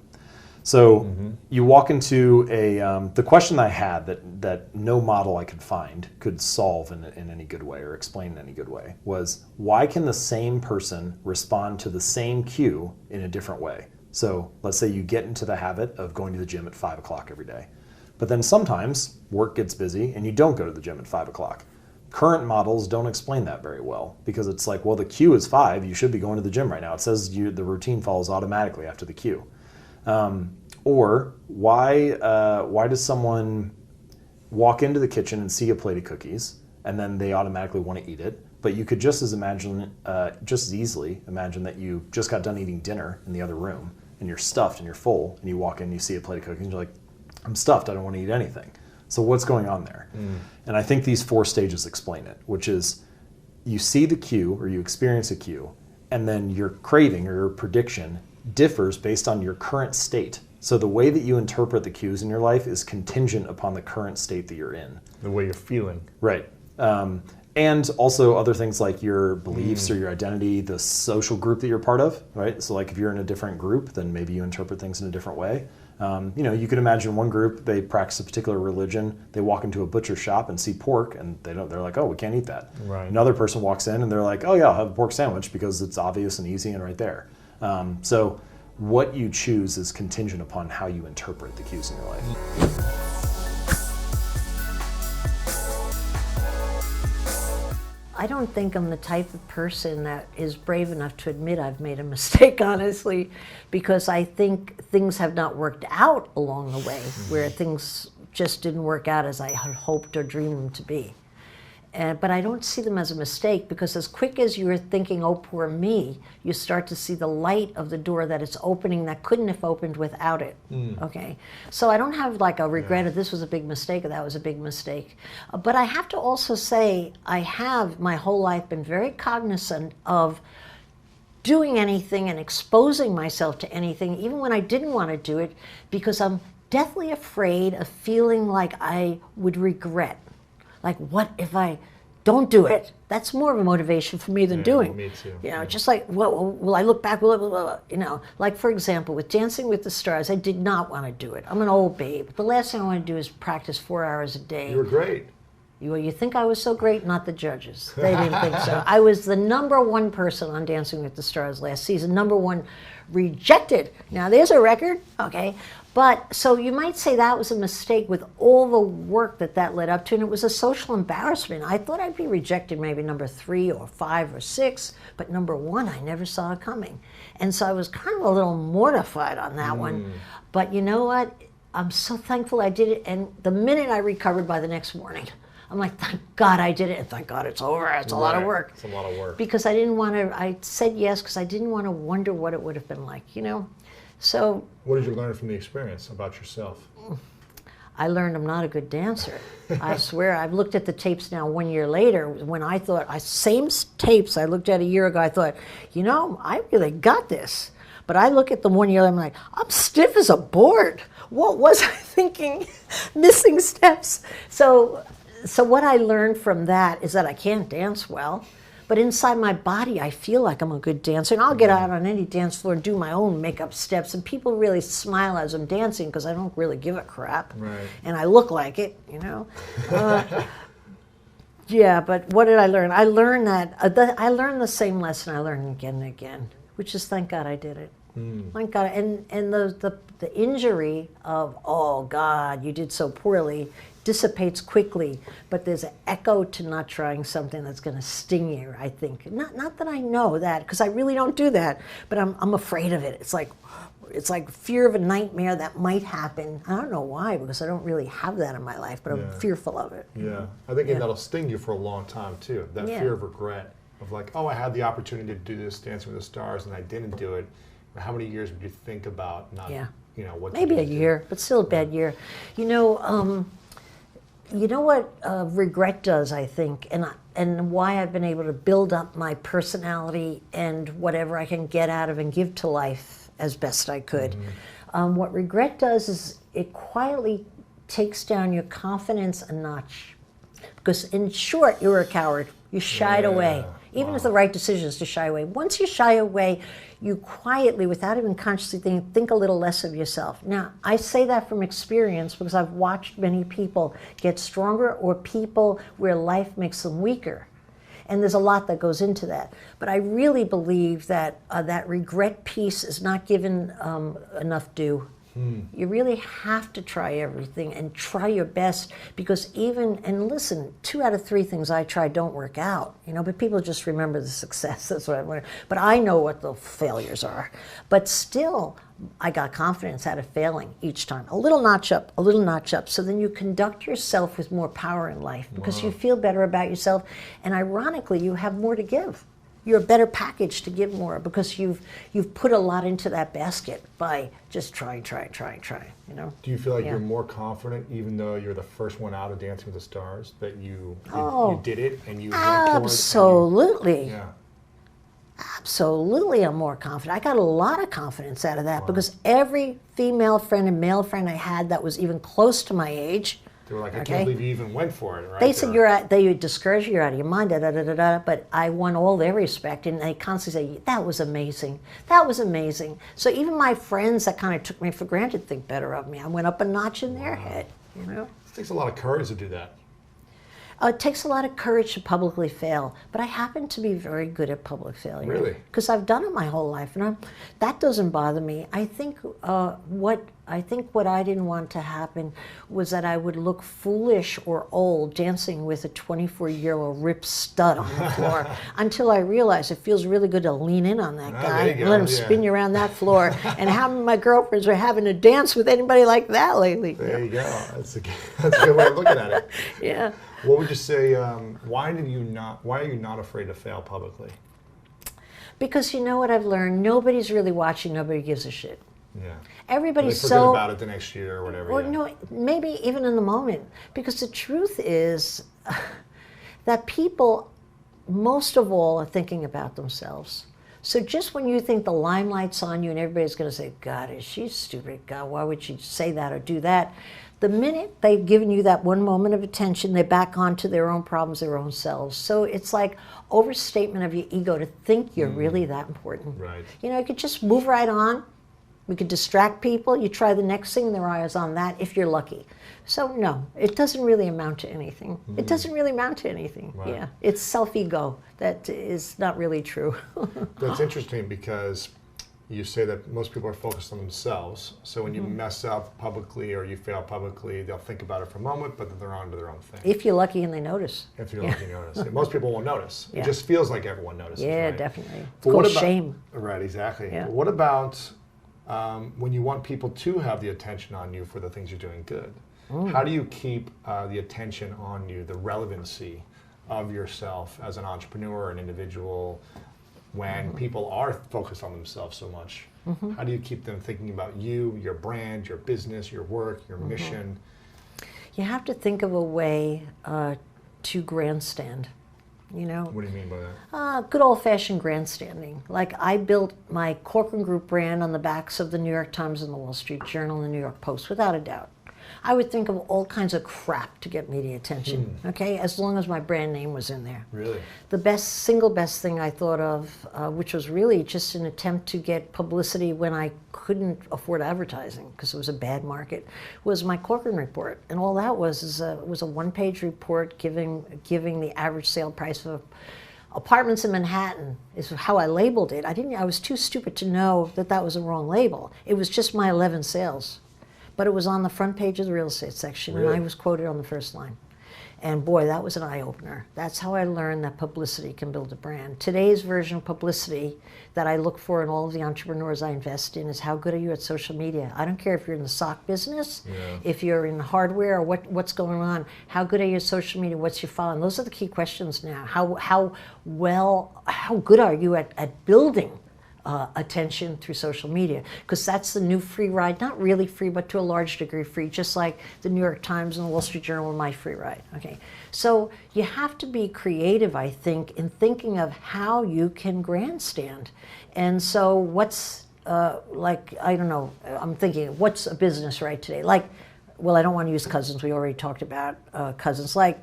So you walk into the question I had that no model I could find could solve in any good way or explain in any good way was, why can the same person respond to the same cue in a different way? So let's say you get into the habit of going to the gym at 5 o'clock every day. But then sometimes work gets busy and you don't go to the gym at 5 o'clock. Current models don't explain that very well because it's like, well, the cue is 5, you should be going to the gym right now. It says the routine follows automatically after the cue. Or why does someone walk into the kitchen and see a plate of cookies and then they automatically want to eat it? But you could just as easily imagine that you just got done eating dinner in the other room and you're stuffed and you're full and you walk in and you see a plate of cookies and you're like, I'm stuffed, I don't want to eat anything. So what's going on there? And I think these 4 stages explain it, which is you see the cue or you experience a cue, and then your craving or your prediction differs based on your current state. So the way that you interpret the cues in your life is contingent upon the current state that you're in. The way you're feeling. Right. And also other things like your beliefs or your identity, the social group that you're part of, right? So like if you're in a different group, then maybe you interpret things in a different way. You could imagine one group, they practice a particular religion, they walk into a butcher shop and see pork and they're like, oh, we can't eat that. Right. Another person walks in and they're like, oh yeah, I'll have a pork sandwich because it's obvious and easy and right there. So what you choose is contingent upon how you interpret the cues in your life. I don't think I'm the type of person that is brave enough to admit I've made a mistake, honestly, because I think things have not worked out along the way, where things just didn't work out as I had hoped or dreamed them to be. But I don't see them as a mistake, because as quick as you're thinking, oh, poor me, you start to see the light of the door that it's opening that couldn't have opened without it. Okay, so I don't have like a regret of this was a big mistake or that was a big mistake. But I have to also say I have my whole life been very cognizant of doing anything and exposing myself to anything, even when I didn't want to do it, because I'm deathly afraid of feeling like I would regret. Like, what if I don't do it? That's more of a motivation for me than doing. Me too. Just like, will I look back? Like, for example, with Dancing with the Stars, I did not want to do it. I'm an old babe. The last thing I want to do is practice 4 hours a day. You were great. You think I was so great? Not the judges. They didn't think so. I was the #1 person on Dancing with the Stars last season, #1 rejected. Now, there's a record, okay? But, so you might say that was a mistake with all the work that led up to, and it was a social embarrassment. I thought I'd be rejected maybe #3 or 5 or 6, but #1, I never saw it coming. And so I was kind of a little mortified on that one. But you know what? I'm so thankful I did it, and the minute I recovered by the next morning, I'm like, thank God I did it, and thank God it's over. It's a lot of work. It's a lot of work. Because I didn't want to, I said yes because I didn't want to wonder what it would have been like, So. What did you learn from the experience about yourself? I learned I'm not a good dancer. I swear, I've looked at the tapes now 1 year later, when I thought, same tapes I looked at a year ago, I thought, I really got this. But I look at them 1 year, I'm like, I'm stiff as a board. What was I thinking? Missing steps. So what I learned from that is that I can't dance well, but inside my body I feel like I'm a good dancer, and I'll get out on any dance floor and do my own makeup steps, and people really smile as I'm dancing because I don't really give a crap, and I look like it, Yeah, but what did I learn? I learned I learned the same lesson I learned again and again, which is thank God I did it. Thank God, and the injury of, oh God, you did so poorly, dissipates quickly, but there's an echo to not trying something that's going to sting you, I think. Not that I know that, because I really don't do that, but I'm afraid of it. It's like fear of a nightmare that might happen. I don't know why, because I don't really have that in my life, but I'm fearful of it. Yeah, I think that'll sting you for a long time too. That fear of regret, of like, oh, I had the opportunity to do this Dancing with the Stars and I didn't do it. How many years would you think about not, what? Maybe a year, but still a bad year. You know what regret does, I think, and why I've been able to build up my personality and whatever I can get out of and give to life as best I could. What regret does is it quietly takes down your confidence a notch. Because in short, you were a coward. You shied away. Even if the right decision is to shy away. Once you shy away, you quietly, without even consciously think a little less of yourself. Now, I say that from experience because I've watched many people get stronger, or people where life makes them weaker. And there's a lot that goes into that. But I really believe that that regret piece is not given enough due. You really have to try everything and try your best, because and listen, 2 out of 3 things I try don't work out, but people just remember the success. That's what I want. But I know what the failures are. But still, I got confidence out of failing each time. A little notch up, a little notch up. So then you conduct yourself with more power in life because you feel better about yourself. And ironically, you have more to give. You're a better package to give more because you've put a lot into that basket by just trying. Do you feel like you're more confident, even though you're the first one out of Dancing with the Stars, that you did it and you went for it? Absolutely. Absolutely, I'm more confident. I got a lot of confidence out of that because every female friend and male friend I had that was even close to my age, They were like, I can't believe you even went for it, right? They said they would discourage you, you're out of your mind, but I won all their respect, and they constantly say, that was amazing. That was amazing. So even my friends that kind of took me for granted think better of me. I went up a notch in their head, you know? It takes a lot of courage to do that. It takes a lot of courage to publicly fail, but I happen to be very good at public failure. Really? Because I've done it my whole life, and that doesn't bother me. I think what I didn't want to happen was that I would look foolish or old dancing with a 24-year-old ripped stud on the floor until I realized it feels really good to lean in on that guy and let him spin you around that floor. And how many of my girlfriends are having to dance with anybody like that lately? There you go. That's a good way of looking at it. Yeah. What would you say? Why are you not afraid to fail publicly? Because you know what I've learned? Nobody's really watching. Nobody gives a shit. Yeah. Everybody's they forget about it the next year or whatever. Or no, maybe even in the moment. Because the truth is that people, most of all, are thinking about themselves. So just when you think the limelight's on you and everybody's going to say, God, is she stupid? God, why would she say that or do that? The minute they've given you that one moment of attention, they're back onto their own problems, their own selves. So it's like overstatement of your ego to think you're really that important. Right. You know, you could just move right on. We could distract people. You try the next thing, their eyes on that if you're lucky. So no, it doesn't really amount to anything. It doesn't really amount to anything. Right. Yeah, it's self-ego. That is not really true. That's interesting because you say that most people are focused on themselves. So when you mess up publicly or you fail publicly, they'll think about it for a moment, but then they're on to their own thing. If you're lucky and they notice. If you're lucky, you notice. And most people won't notice. Yeah. It just feels like everyone notices. Yeah, right? definitely. It's But called shame. Right, exactly. Yeah. But what about when you want people to have the attention on you for the things you're doing good? How do you keep the attention on you, the relevancy of yourself as an entrepreneur, an individual, when people are focused on themselves so much? How do you keep them thinking about you, your brand, your business, your work, your mission? You have to think of a way to grandstand. You know? What do you mean by that? Good old-fashioned grandstanding. Like I built my Corcoran Group brand on the backs of the New York Times and the Wall Street Journal and the New York Post, without a doubt. I would think of all kinds of crap to get media attention, okay, as long as my brand name was in there. Really? The single best thing I thought of, which was really just an attempt to get publicity when I couldn't afford advertising because it was a bad market, was my Corcoran report. And all that was a one-page report giving the average sale price of apartments in Manhattan, is how I labeled it. I was too stupid to know that was a wrong label. It was just my 11 sales. But it was on the front page of the real estate section, Really? and I was quoted on the first line. And boy, that was an eye-opener. That's how I learned that publicity can build a brand. Today's version of publicity that I look for in all of the entrepreneurs I invest in is how good are you at social media? I don't care if you're in the sock business, if you're in hardware, or what's going on. How good are you at social media? What's your following? Those are the key questions now. How good are you at building attention through social media, because that's the new free ride. Not really free, but to a large degree free, just like the New York Times and the Wall Street Journal were my free ride. Okay, so you have to be creative, I think, in thinking of how you can grandstand. And so what's like, I don't know, I'm thinking, what's a business right today? Like, well, I don't want to use Cousins. We already talked about Cousins. Like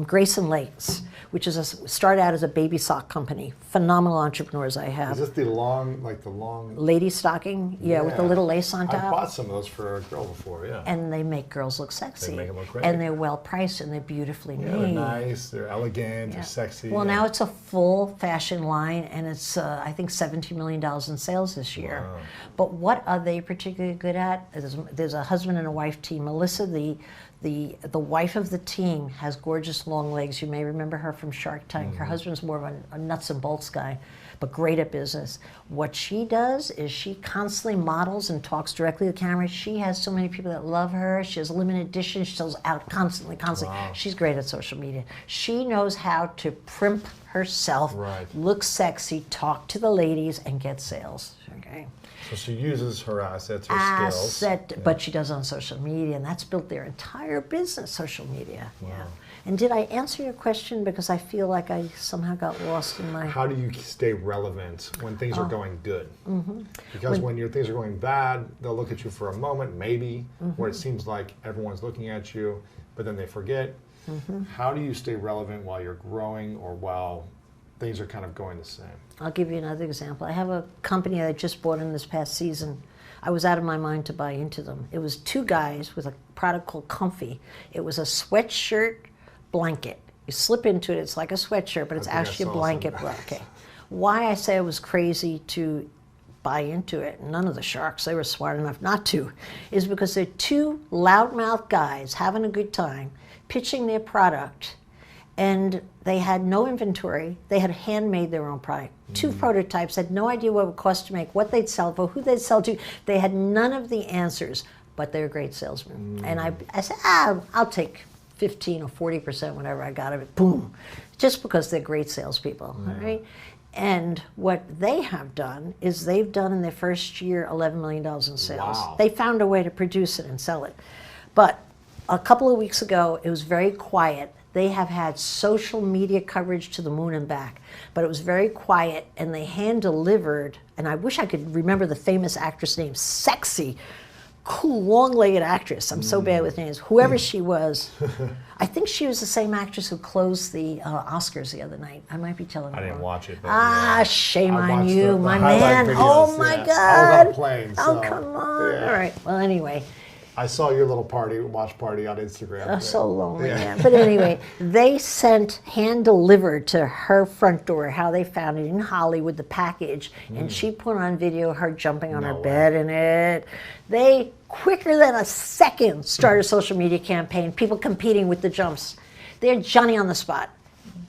Grayson Lakes, which started out as a baby sock company. Phenomenal entrepreneurs I have. Is this the long lady stocking? Yeah, with the little lace on top. I bought some of those for a girl before, yeah. And they make girls look sexy. They make them look great. And they're well priced and they're beautifully made. They're nice, they're elegant, they're sexy. Well, now it's a full fashion line, and it's I think $17 million in sales this year. Wow. But what are they particularly good at? There's a husband and a wife team. Melissa, the wife of the team, has gorgeous long legs. You may remember her from Shark Tank. Her husband's more of a nuts and bolts guy, but great at business. What she does is she constantly models and talks directly to the camera. She has so many people that love her. She has limited editions. She sells out constantly. Wow. She's great at social media. She knows how to primp herself, look sexy, talk to the ladies, and get sales. Okay. So she uses her assets, her skills. But she does on social media, and that's built their entire business, social media. Wow. Yeah. And did I answer your question? Because I feel like I somehow got lost in my... How do you stay relevant when things are going good? Because when your things are going bad, they'll look at you for a moment, maybe, where it seems like everyone's looking at you, but then they forget. How do you stay relevant while you're growing or while things are kind of going the same? I'll give you another example. I have a company I just bought in this past season. I was out of my mind to buy into them. It was two guys with a product called Comfy. It was a sweatshirt blanket. You slip into it, it's like a sweatshirt, but it's actually a blanket. Okay. Why I say I was crazy to buy into it, none of the sharks, they were smart enough not to, is because they're two loudmouth guys having a good time, pitching their product, and they had no inventory. They had handmade their own product. Two prototypes, had no idea what it would cost to make, what they'd sell for, who they'd sell to. They had none of the answers, but they're great salesmen. And I said, I'll take 15 or 40%, whatever I got of it, boom, just because they're great salespeople, all right? And what they have done is they've done in their first year $11 million in sales. Wow. They found a way to produce it and sell it. But a couple of weeks ago, it was very quiet. They have had social media coverage to the moon and back, but it was very quiet, and they hand-delivered, and I wish I could remember the famous actress name, sexy, cool, long-legged actress. I'm so bad with names. Whoever she was, I think she was the same actress who closed the Oscars the other night. I might be telling you. I didn't watch it. But shame I on watched you, the my highlight man. videos, Oh my I was God. on a plane. Oh, come on. Yeah. All right. Well, anyway. I saw your little watch party on Instagram. So lonely, yeah. But anyway, they sent hand-delivered to her front door how they found it in Hollywood, the package, and she put on video her jumping on her bed in it. They, quicker than a second, started a social media campaign, people competing with the jumps. They're Johnny on the spot.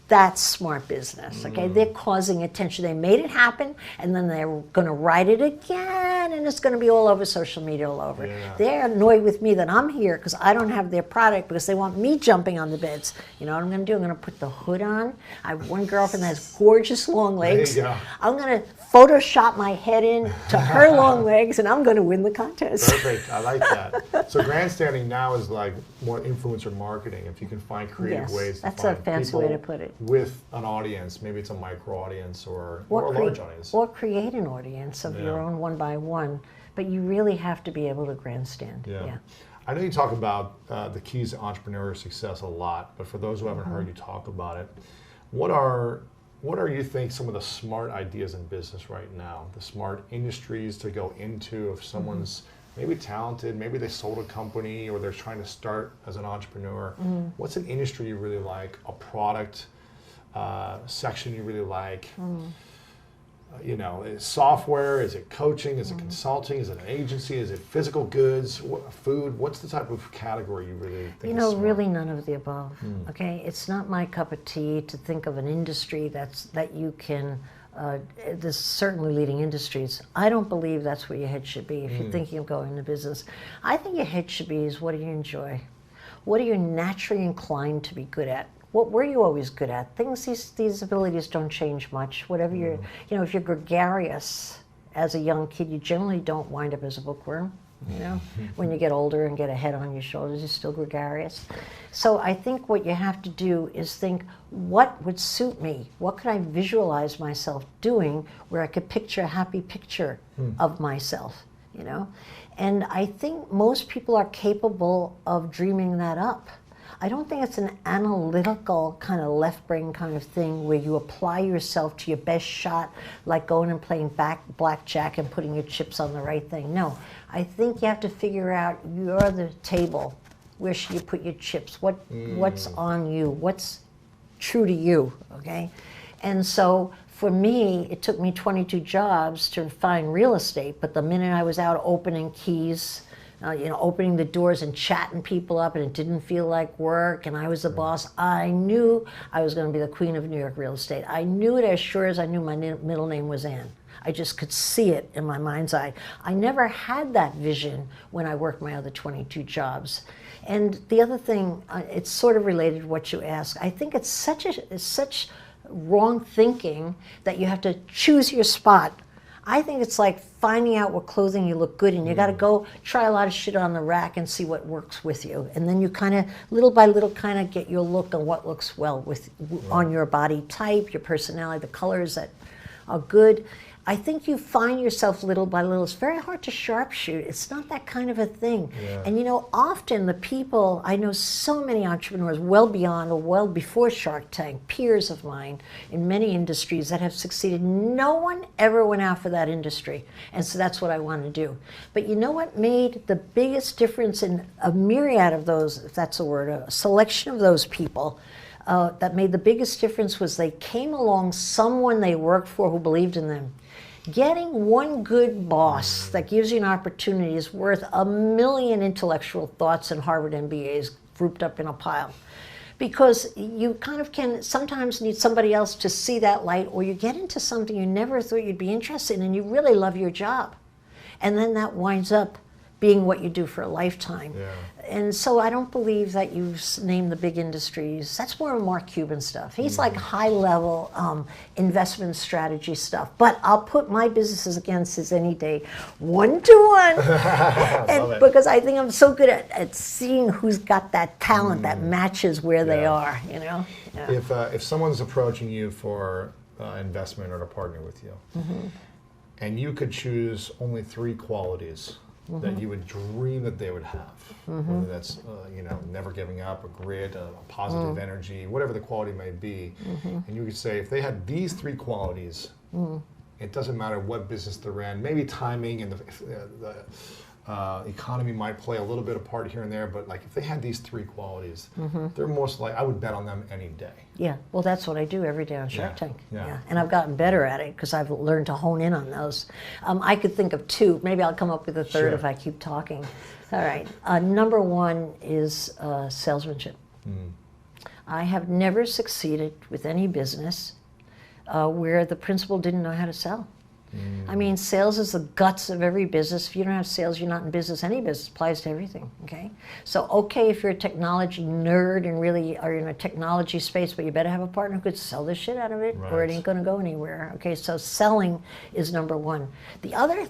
That's smart business, okay? They're causing attention. They made it happen, and then they're going to write it again, and it's going to be all over social media, all over. Yeah. They're annoyed with me that I'm here because I don't have their product because they want me jumping on the beds. You know what I'm going to do? I'm going to put the hood on. I have one girlfriend that has gorgeous long legs. There you go. I'm going to Photoshop my head in to her long legs, and I'm going to win the contest. Perfect. I like that. So grandstanding now is like more influencer marketing. If you can find creative ways to that's find a fancy way to put it. With an audience, maybe it's a micro audience or a large audience. Or create an audience of your own one by one. But you really have to be able to grandstand. Yeah. I know you talk about the keys to entrepreneurial success a lot, but for those who haven't heard you talk about it, what are you think some of the smart ideas in business right now, the smart industries to go into if someone's maybe talented, maybe they sold a company or they're trying to start as an entrepreneur. What's an industry you really like, a product section you really like? You know, is software, is it coaching, is it consulting, is it an agency, is it physical goods, food? What's the type of category you really think is smart? Really none of the above, okay? It's not my cup of tea to think of an industry that you can, there's certainly leading industries. I don't believe that's where your head should be if you're thinking of going into business. I think your head should be is what do you enjoy? What are you naturally inclined to be good at? What were you always good at? These abilities don't change much. Whatever you're, if you're gregarious as a young kid, you generally don't wind up as a bookworm. You know, when you get older and get a head on your shoulders, you're still gregarious. So I think what you have to do is think, what would suit me? What could I visualize myself doing where I could picture a happy picture of myself, you know? And I think most people are capable of dreaming that up. I don't think it's an analytical kind of left brain kind of thing where you apply yourself to your best shot, like going and playing blackjack and putting your chips on the right thing. No, I think you have to figure out, you're the table. Where should you put your chips? What's on you? What's true to you, okay? And so for me, it took me 22 jobs to find real estate, but the minute I was out opening keys, opening the doors and chatting people up, and it didn't feel like work, and I was the boss, I knew I was going to be the queen of New York real estate. I knew it as sure as I knew my middle name was Ann. I just could see it in my mind's eye. I never had that vision when I worked my other 22 jobs. And the other thing, it's sort of related to what you asked. I think it's such wrong thinking that you have to choose your spot. I think it's like finding out what clothing you look good in. You got to go try a lot of shit on the rack and see what works with you. And then you kind of, little by little, kind of get your look on what looks well with on your body type, your personality, the colors that are good. I think you find yourself little by little. It's very hard to sharpshoot. It's not that kind of a thing. Yeah. And you know, often the people, I know so many entrepreneurs well beyond or well before Shark Tank, peers of mine in many industries that have succeeded. No one ever went after that industry. And so that's what I want to do. But you know what made the biggest difference in a myriad of those, if that's a word, a selection of those people, that made the biggest difference was they came along someone they worked for who believed in them. Getting one good boss that gives you an opportunity is worth 1,000,000 intellectual thoughts and Harvard MBAs grouped up in a pile. Because you kind of can sometimes need somebody else to see that light, or you get into something you never thought you'd be interested in and you really love your job. And then that winds up being what you do for a lifetime. Yeah. And so I don't believe that you name the big industries. That's more Mark Cuban stuff. He's like high-level investment strategy stuff. But I'll put my businesses against his any day, 1-to-1. And because I think I'm so good at seeing who's got that talent that matches where they are, you know? Yeah. If someone's approaching you for investment or to partner with you, and you could choose only 3 qualities that you would dream that they would have, whether that's never giving up, a grit, a positive energy, whatever the quality may be, and you could say if they had these 3 qualities, it doesn't matter what business they're in. Maybe timing and the economy might play a little bit of part here and there, but like if they had these 3 qualities, they're most like, I would bet on them any day. Yeah, well, that's what I do every day on Shark Tank. Yeah. And I've gotten better at it because I've learned to hone in on those. I could think of 2. Maybe I'll come up with a 3rd if I keep talking. All right. Number 1 is salesmanship. I have never succeeded with any business where the principal didn't know how to sell. I mean, sales is the guts of every business. If you don't have sales, you're not in business. Any business applies to everything, okay? So, okay, if you're a technology nerd and really are in a technology space, but you better have a partner who could sell the shit out of it, or it ain't gonna go anywhere, okay? So selling is number 1. The other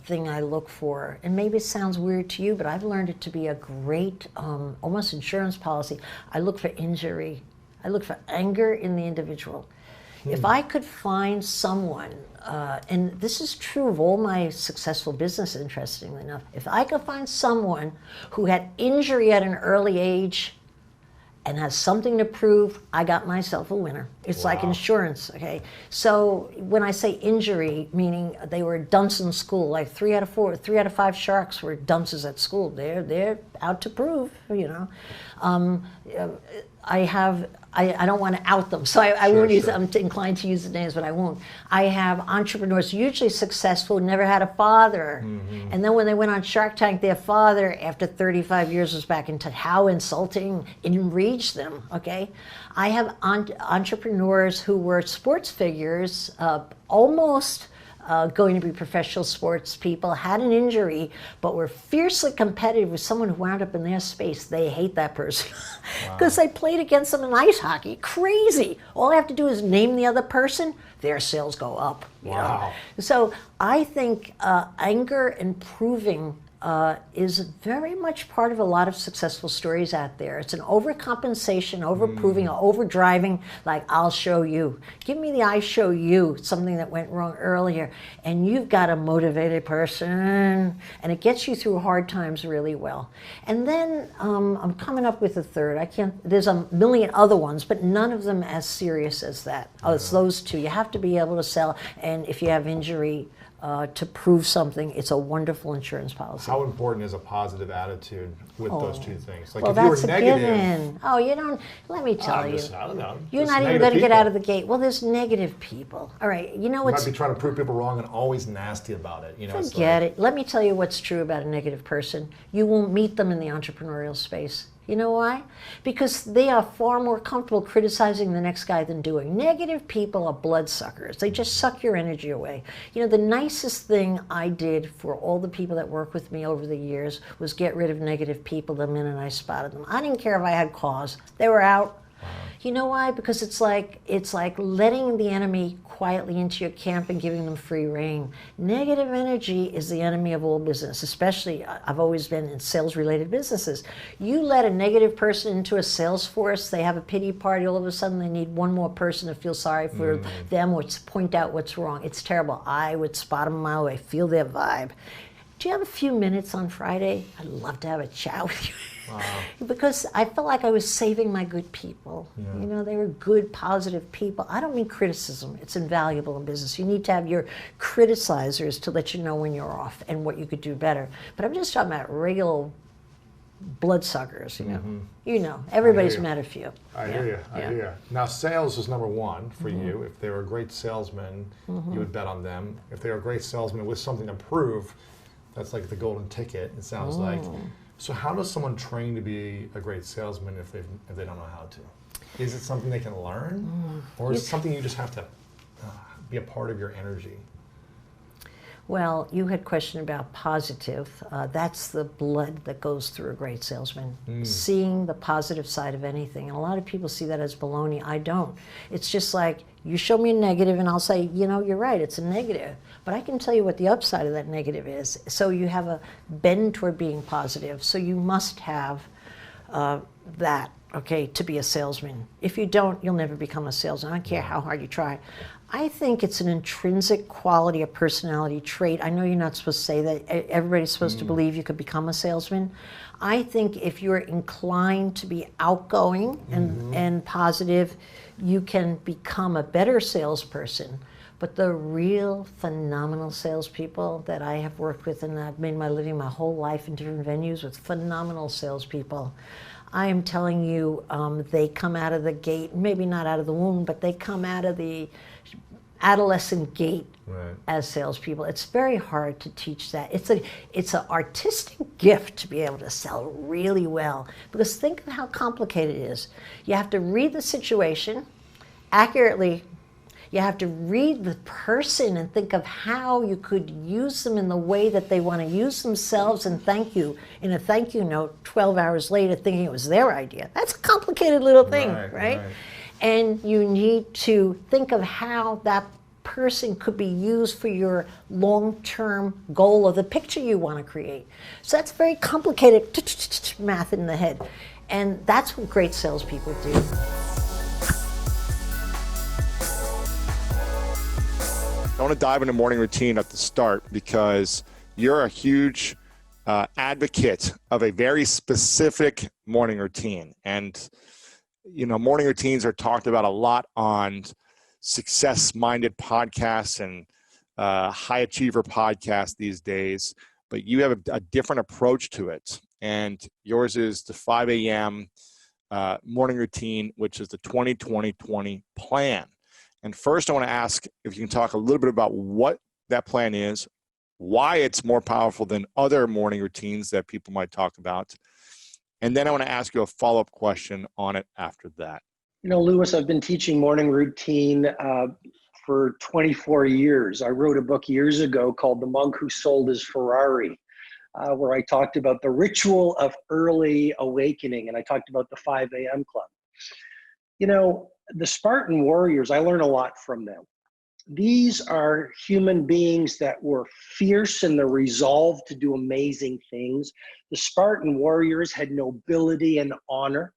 thing I look for, and maybe it sounds weird to you, but I've learned it to be a great, almost insurance policy, I look for injury. I look for anger in the individual. If I could find someone, and this is true of all my successful businesses, interestingly enough, if I could find someone who had injury at an early age and has something to prove, I got myself a winner. It's like insurance, okay? So when I say injury, meaning they were dunces in school, like 3 out of 5 sharks were dunces at school. They're out to prove, you know. I don't want to out them, so I won't use. I'm inclined to use the names, but I won't. I have entrepreneurs, usually successful, never had a father, and then when they went on Shark Tank, their father, after 35 years, was back into how insulting, it enraged them. Okay, I have entrepreneurs who were sports figures, almost. Going to be professional sports people, had an injury, but were fiercely competitive with someone who wound up in their space. They hate that person because they played against them in ice hockey. Crazy. All I have to do is name the other person, their sales go up. You know? So I think anger and proving is very much part of a lot of successful stories out there. It's an overcompensation, overproving, overdriving, like, I'll show you. Give me the I show you, something that went wrong earlier. And you've got a motivated person, and it gets you through hard times really well. And then I'm coming up with a 3rd. There's a million other ones, but none of them as serious as that. It's those 2. You have to be able to sell, and if you have injury, to prove something, it's a wonderful insurance policy. How important is a positive attitude with those 2 things? Like well, if you were that's negative, a given. Oh, you don't. Let me tell you. I don't know. You're not even going to get out of the gate. Well, there's negative people. All right, you know what's. You might be trying to prove people wrong and always nasty about it. You know, forget it. Let me tell you what's true about a negative person. You won't meet them in the entrepreneurial space. You know why? Because they are far more comfortable criticizing the next guy than doing. Negative people are bloodsuckers. They just suck your energy away. You know, the nicest thing I did for all the people that work with me over the years was get rid of negative people the minute I spotted them. I didn't care if I had cause. They were out. You know why? Because it's like letting the enemy quietly into your camp and giving them free rein. Negative energy is the enemy of all business, especially I've always been in sales-related businesses. You let a negative person into a sales force, they have a pity party, all of a sudden they need one more person to feel sorry for them or to point out what's wrong. It's terrible. I would spot them a mile away, feel their vibe. Do you have a few minutes on Friday? I'd love to have a chat with you. Wow. Because I felt like I was saving my good people. Yeah. You know, they were good, positive people. I don't mean criticism. It's invaluable in business. You need to have your criticizers to let you know when you're off and what you could do better. But I'm just talking about regular bloodsuckers, you know. You know, everybody's met a few. I hear you. I hear you. Now, sales is number one for you. If they were a great salesman, you would bet on them. If they were a great salesman with something to prove, that's like the golden ticket, it sounds like. So how does someone train to be a great salesman if they don't know how to? Is it something they can learn? Or is it something you just have to be a part of your energy? Well, you had a question about positive. That's the blood that goes through a great salesman. Seeing the positive side of anything. And a lot of people see that as baloney. I don't. It's just like, you show me a negative and I'll say, you know, you're right, it's a negative. But I can tell you what the upside of that negative is. So you have a bend toward being positive. So you must have that, okay, to be a salesman. If you don't, you'll never become a salesman. I don't care how hard you try. I think it's an intrinsic quality, a personality trait. I know you're not supposed to say that. Everybody's supposed to believe you could become a salesman. I think if you're inclined to be outgoing and positive, you can become a better salesperson. But the real phenomenal salespeople that I have worked with, and I've made my living my whole life in different venues with phenomenal salespeople, I am telling you, they come out of the gate, maybe not out of the womb, but they come out of the adolescent gate as salespeople. It's very hard to teach that. It's an artistic gift to be able to sell really well, because think of how complicated it is. You have to read the situation accurately. You have to read the person and think of how you could use them in the way that they want to use themselves and thank you in a thank you note 12 hours later thinking it was their idea. That's a complicated little thing, right? And you need to think of how that person could be used for your long-term goal of the picture you want to create. So that's very complicated math in the head. And that's what great salespeople do. I want to dive into morning routine at the start because you're a huge advocate of a very specific morning routine. And, you know, morning routines are talked about a lot on success-minded podcasts and high achiever podcasts these days, but you have a different approach to it. And yours is the 5 a.m. Morning routine, which is the 20-20-20 plan. And first, I want to ask if you can talk a little bit about what that plan is, why it's more powerful than other morning routines that people might talk about. And then I want to ask you a follow-up question on it after that. You know, Lewis, I've been teaching morning routine for 24 years. I wrote a book years ago called The Monk Who Sold His Ferrari, where I talked about the ritual of early awakening, and I talked about the 5 a.m. club. You know, the Spartan warriors, I learned a lot from them. These are human beings that were fierce in the resolve to do amazing things. The Spartan warriors had nobility and honor.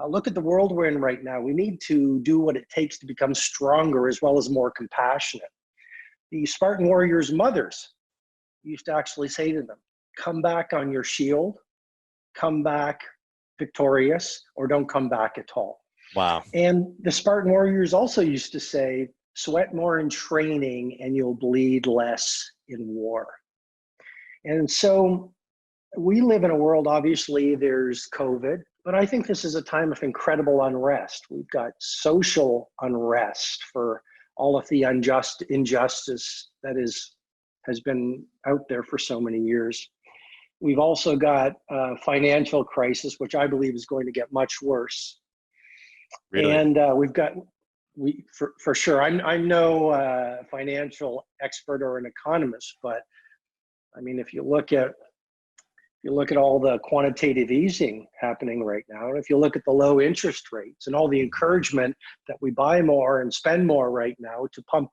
Look at the world we're in right now. We need to do what it takes to become stronger as well as more compassionate. The Spartan warriors' mothers used to actually say to them, come back on your shield, come back victorious, or don't come back at all. Wow. And the Spartan warriors also used to say, sweat more in training and you'll bleed less in war. And so we live in a world, obviously there's COVID, but I think this is a time of incredible unrest. We've got social unrest for all of the injustice that has been out there for so many years. We've also got a financial crisis, which I believe is going to get much worse. Really? And for sure, I'm no financial expert or an economist, but I mean, if you look at You look at all the quantitative easing happening right now, and if you look at the low interest rates and all the encouragement that we buy more and spend more right now to pump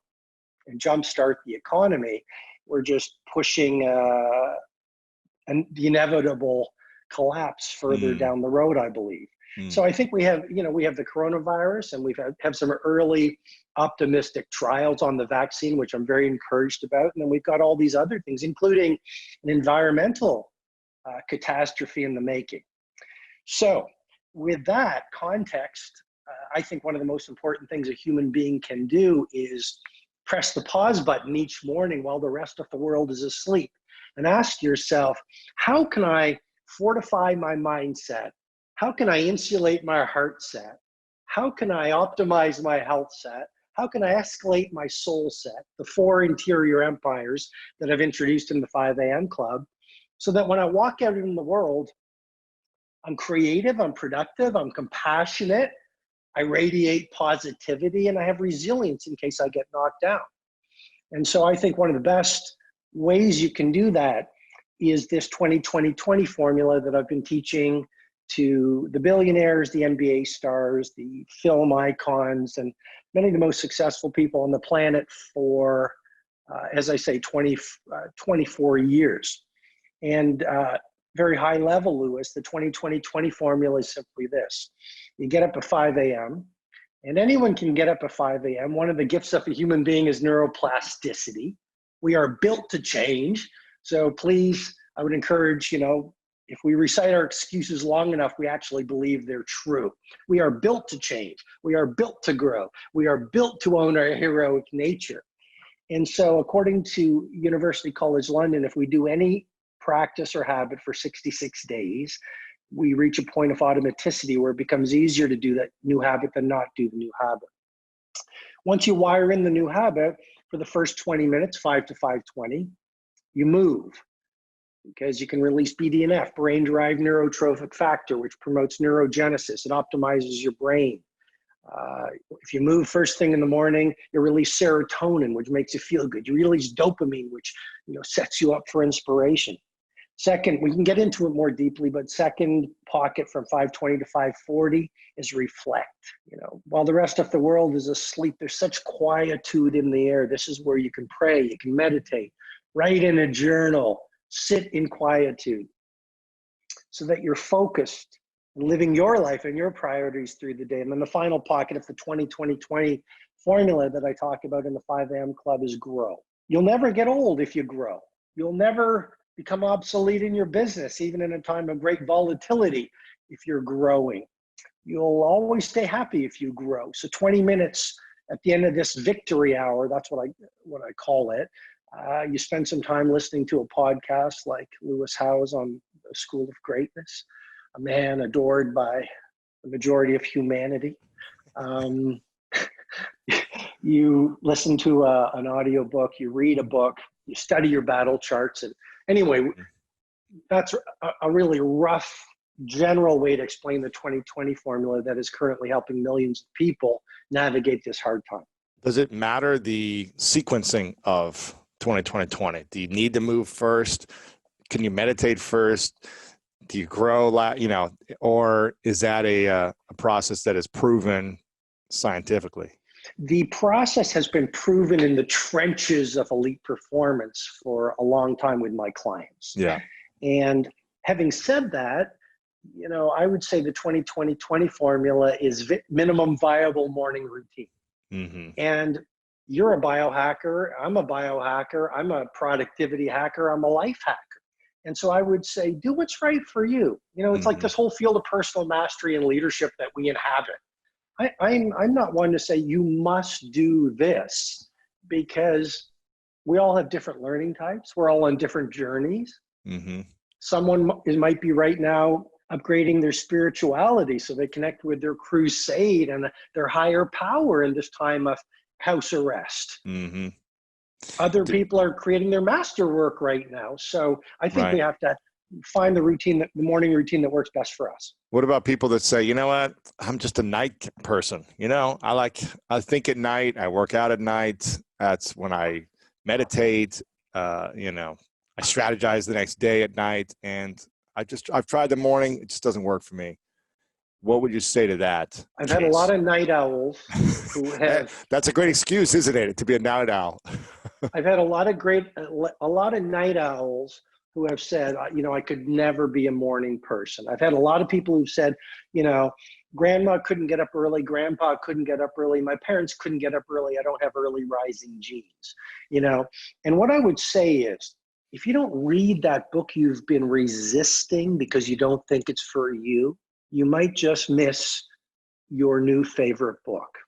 and jumpstart the economy, we're just pushing the inevitable collapse further down the road, I believe. So I think we have the coronavirus, and we've have some early optimistic trials on the vaccine, which I'm very encouraged about. And then we've got all these other things, including an environmental catastrophe in the making. So with that context, I think one of the most important things a human being can do is press the pause button each morning while the rest of the world is asleep and ask yourself, how can I fortify my mindset? How can I insulate my heart set? How can I optimize my health set? How can I escalate my soul set, the 4 interior empires that I've introduced in the 5 a.m. Club, so that when I walk out in the world, I'm creative, I'm productive, I'm compassionate, I radiate positivity, and I have resilience in case I get knocked down. And so I think one of the best ways you can do that is this 20-20-20 formula that I've been teaching to the billionaires, the NBA stars, the film icons, and many of the most successful people on the planet for, as I say, 24 years. And very high level, Lewis, the 20-20-20 formula is simply this. You get up at 5 a.m., and anyone can get up at 5 a.m. One of the gifts of a human being is neuroplasticity. We are built to change. So please, I would encourage, if we recite our excuses long enough, we actually believe they're true. We are built to change. We are built to grow. We are built to own our heroic nature. And so according to University College London, if we do any practice or habit for 66 days, we reach a point of automaticity where it becomes easier to do that new habit than not do the new habit. Once you wire in the new habit, for the first 20 minutes, 5 to 5:20, you move, because you can release BDNF, brain-derived neurotrophic factor, which promotes neurogenesis. It optimizes your brain. If you move first thing in the morning, you release serotonin, which makes you feel good. You release dopamine, which sets you up for inspiration. Second, we can get into it more deeply, but second pocket from 5:20 to 5:40 is reflect. While the rest of the world is asleep, there's such quietude in the air. This is where you can pray, you can meditate, write in a journal, sit in quietude, so that you're focused and living your life and your priorities through the day. And then the final pocket of the 20-20-20 formula that I talk about in the 5 a.m. Club is grow. You'll never get old if you grow. You'll never become obsolete in your business, even in a time of great volatility, if you're growing. You'll always stay happy if you grow. So 20 minutes at the end of this victory hour, that's what I call it. You spend some time listening to a podcast like Lewis Howes on the School of Greatness, a man adored by the majority of humanity. You listen to an audiobook, you read a book, you study your battle charts. And anyway, that's a really rough, general way to explain the 20-20 formula that is currently helping millions of people navigate this hard time. Does it matter the sequencing of 20-20-20? Do you need to move first? Can you meditate first? Do you grow, or is that a process that is proven scientifically? The process has been proven in the trenches of elite performance for a long time with my clients. Yeah. And having said that, I would say the 20-20-20 formula is minimum viable morning routine. Mm-hmm. And you're a biohacker. I'm a biohacker. I'm a productivity hacker. I'm a life hacker. And so I would say, do what's right for you. It's like this whole field of personal mastery and leadership that we inhabit. I'm not one to say you must do this, because we all have different learning types. We're all on different journeys. Mm-hmm. Someone might be right now upgrading their spirituality so they connect with their crusade and their higher power in this time of house arrest. Mm-hmm. Other people are creating their masterwork right now. So I think we have to find the morning routine that works best for us. What about people that say, you know what, I'm just a night person. I think at night, I work out at night. That's when I meditate. I strategize the next day at night. And I've tried the morning. It just doesn't work for me. What would you say to that? I've had a lot of night owls who have. That's a great excuse, isn't it, to be a night owl? I've had a lot of night owls who have said, I could never be a morning person. I've had a lot of people who've said, grandma couldn't get up early, grandpa couldn't get up early, my parents couldn't get up early, I don't have early rising genes, And what I would say is, if you don't read that book you've been resisting because you don't think it's for you, you might just miss your new favorite book.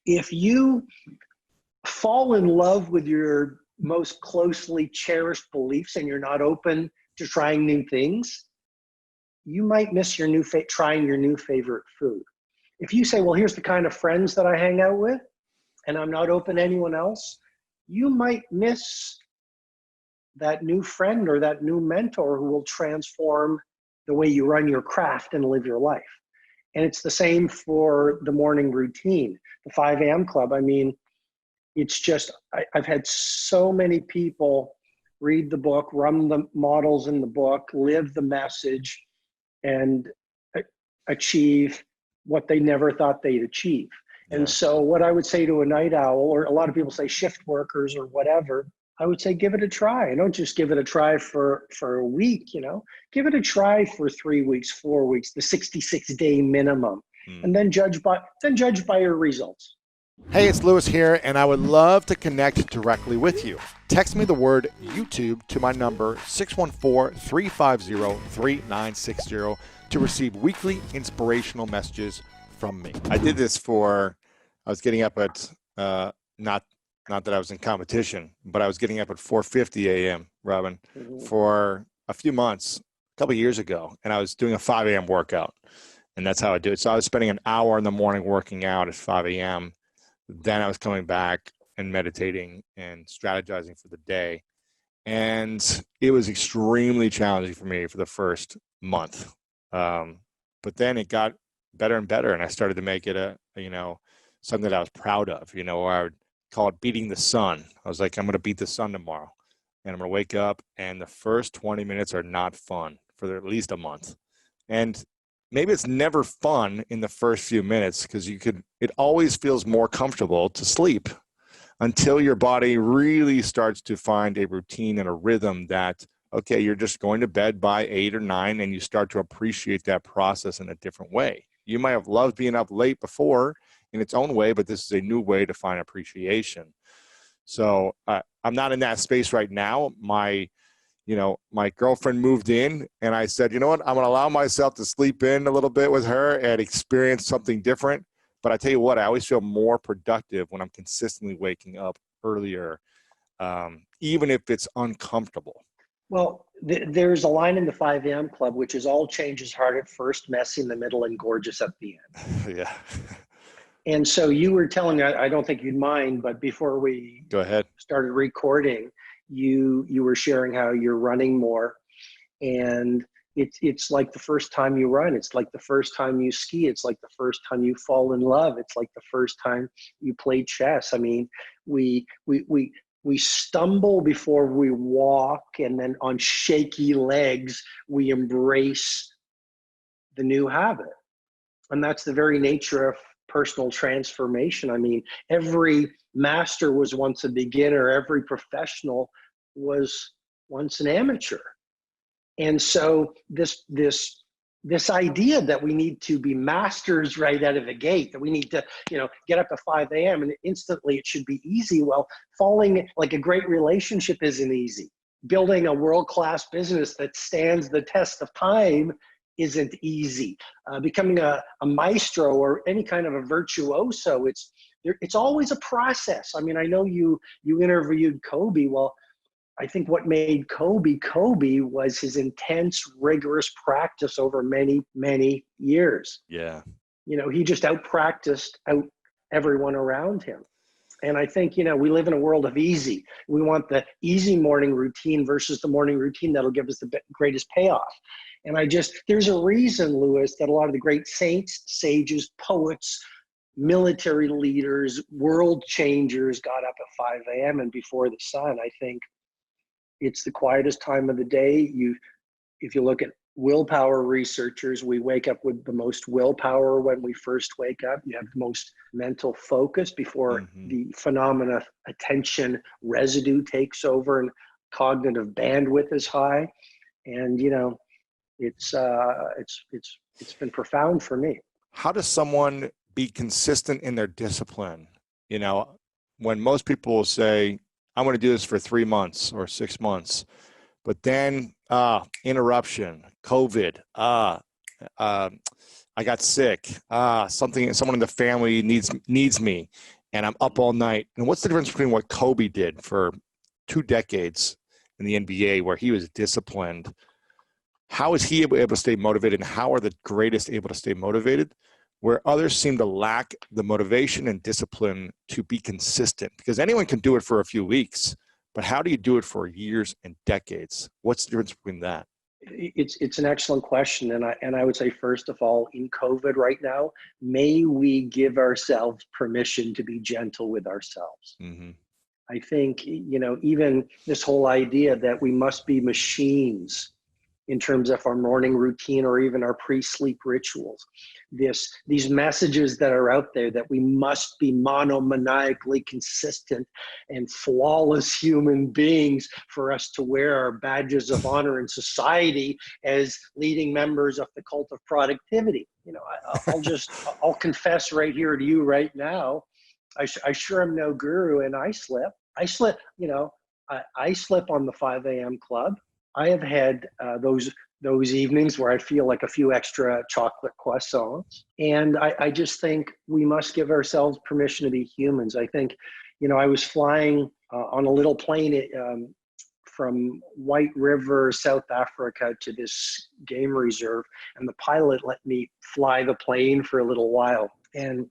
If you fall in love with your most closely cherished beliefs and you're not open to trying new things, you might miss your trying your new favorite food. If you say, well, here's the kind of friends that I hang out with and I'm not open to anyone else, you might miss that new friend or that new mentor who will transform the way you run your craft and live your life. And it's the same for the morning routine, the 5 a.m. club. I mean, it's just, I've had so many people read the book, run the models in the book, live the message, and achieve what they never thought they'd achieve. Yeah. And so what I would say to a night owl, or a lot of people say shift workers or whatever, I would say, give it a try. I don't just give it a try for a week, give it a try for 3 weeks, 4 weeks, the 66-day minimum, and then judge by your results. Hey, it's Lewis here, and I would love to connect directly with you. Text me the word YouTube to my number 614-350-3960 to receive weekly inspirational messages from me. I did this I was getting up at, not that I was in competition, but I was getting up at 4:50 a.m., Robin, for a few months, a couple of years ago, and I was doing a 5 a.m. workout, and that's how I do it. So I was spending an hour in the morning working out at 5 a.m., then I was coming back and meditating and strategizing for the day. And it was extremely challenging for me for the first month. But then it got better and better. And I started to make it something that I was proud of, or I would call it beating the sun. I was like, I'm going to beat the sun tomorrow. And I'm going to wake up, and the first 20 minutes are not fun for at least a month. And maybe it's never fun in the first few minutes because it always feels more comfortable to sleep until your body really starts to find a routine and a rhythm that, okay, you're just going to bed by 8 or 9 and you start to appreciate that process in a different way. You might have loved being up late before in its own way, but this is a new way to find appreciation. So I'm not in that space right now. My girlfriend moved in, and I said, you know what, I'm going to allow myself to sleep in a little bit with her and experience something different. But I tell you what, I always feel more productive when I'm consistently waking up earlier, even if it's uncomfortable. Well, there's a line in the 5 a.m. club, which is all change is hard at first, messy in the middle, and gorgeous at the end. Yeah. And so you were telling me, I don't think you'd mind, but before we go ahead started recording, you were sharing how you're running more, and it's like the first time you run, it's like the first time you ski, it's like the first time you fall in love, it's like the first time you play chess. I mean, we stumble before we walk, and then on shaky legs we embrace the new habit. And that's the very nature of personal transformation. I mean, every master was once a beginner, every professional was once an amateur. And so this idea that we need to be masters right out of the gate, that we need to, get up at 5 a.m. and instantly it should be easy. Well, falling like a great relationship isn't easy. Building a world-class business that stands the test of time isn't easy. Becoming a maestro or any kind of a virtuoso, it's always a process. I mean, I know you interviewed Kobe. Well, I think what made Kobe was his intense, rigorous practice over many, many years. Yeah. He just out-practiced everyone around him. And I think, we live in a world of easy. We want the easy morning routine versus the morning routine that'll give us the greatest payoff. And there's a reason, Lewis, that a lot of the great saints, sages, poets, military leaders, world changers got up at 5 a.m. and before the sun. I think it's the quietest time of the day. if you look at willpower researchers, we wake up with the most willpower when we first wake up. You have the most mental focus before the phenomena attention residue takes over and cognitive bandwidth is high. And, you know, it's been profound for me. How does someone be consistent in their discipline? You know, when most people will say, I'm going to do this for 3 months or 6 months, but then interruption, COVID, I got sick, someone in the family needs me, and I'm up all night. And what's the difference between what Kobe did for 2 decades in the NBA, where he was disciplined? How is he able to stay motivated, and how are the greatest able to stay motivated, where others seem to lack the motivation and discipline to be consistent? Because anyone can do it for a few weeks, but how do you do it for years and decades? What's the difference between that? It's an excellent question. And I would say, first of all, in COVID right now, may we give ourselves permission to be gentle with ourselves. I think, you know, even this whole idea that we must be machines in terms of our morning routine or even our pre-sleep rituals. These messages that are out there that we must be monomaniacally consistent and flawless human beings for us to wear our badges of honor in society as leading members of the cult of productivity. You know, I'll confess right here to you right now, I sure am no guru, and I slip, you know, I slip on the 5 a.m. club. I have had those evenings where I feel like a few extra chocolate croissants. And I just think we must give ourselves permission to be humans. I think, you know, I was flying on a little plane from White River, South Africa to this game reserve, and the pilot let me fly the plane for a little while. And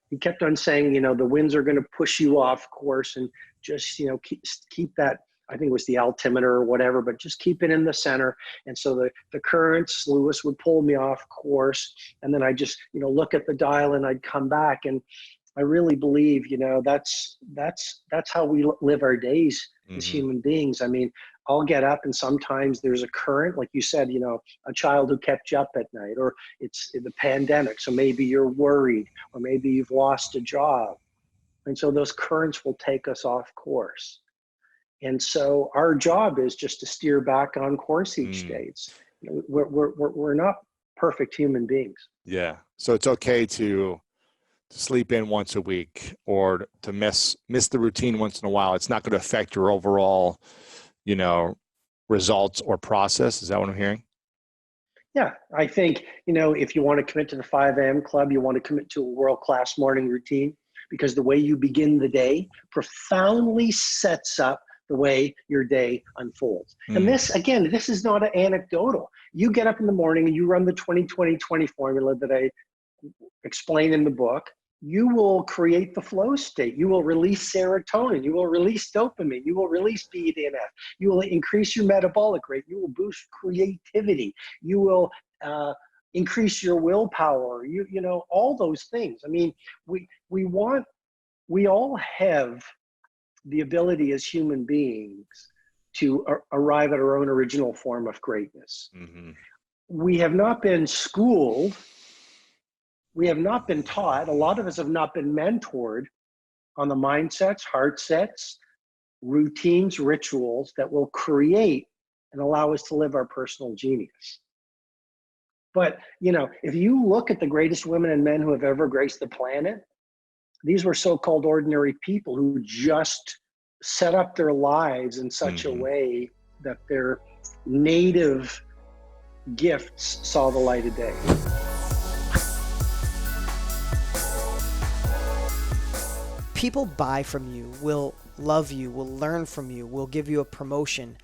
he kept on saying, you know, the winds are going to push you off course, and just, you know, keep that, I think it was the altimeter or whatever, but just keep it in the center. And so the currents, Lewis, would pull me off course. And then I just, you know, look at the dial and I'd come back. And I really believe, you know, that's how we live our days as human beings. I mean, I'll get up and sometimes there's a current, like you said, you know, a child who kept you up at night, or it's the pandemic. So maybe you're worried, or maybe you've lost a job. And so those currents will take us off course. And so our job is just to steer back on course each day. You know, we're not perfect human beings. Yeah. So it's okay to sleep in once a week, or to miss the routine once in a while. It's not going to affect your overall, you know, results or process. Is that what I'm hearing? Yeah. I think, you know, if you want to commit to the 5 a.m. club, you want to commit to a world-class morning routine, because the way you begin the day profoundly sets up the way your day unfolds. And this, again, this is not anecdotal. You get up in the morning and you run the 20-20-20 formula that I explain in the book. You will create the flow state. You will release serotonin. You will release dopamine. You will release BDNF. You will increase your metabolic rate. You will boost creativity. You will increase your willpower. You know, all those things. I mean, we all have the ability as human beings to arrive at our own original form of greatness. We have not been schooled. We have not been taught. A lot of us have not been mentored on the mindsets, heart sets, routines, rituals that will create and allow us to live our personal genius. But, you know, if you look at the greatest women and men who have ever graced the planet, these were so-called ordinary people who just set up their lives in such a way that their native gifts saw the light of day. People buy from you, will love you, will learn from you, will give you a promotion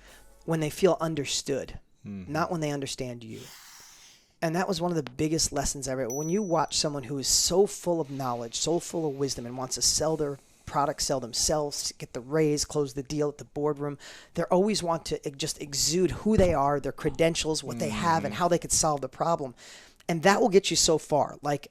when they feel understood, not when they understand you. And that was one of the biggest lessons ever. When you watch someone who is so full of knowledge, so full of wisdom, and wants to sell their product, sell themselves, get the raise, close the deal at the boardroom, they always want to just exude who they are, their credentials, what they have, and how they could solve the problem. And that will get you so far. Like,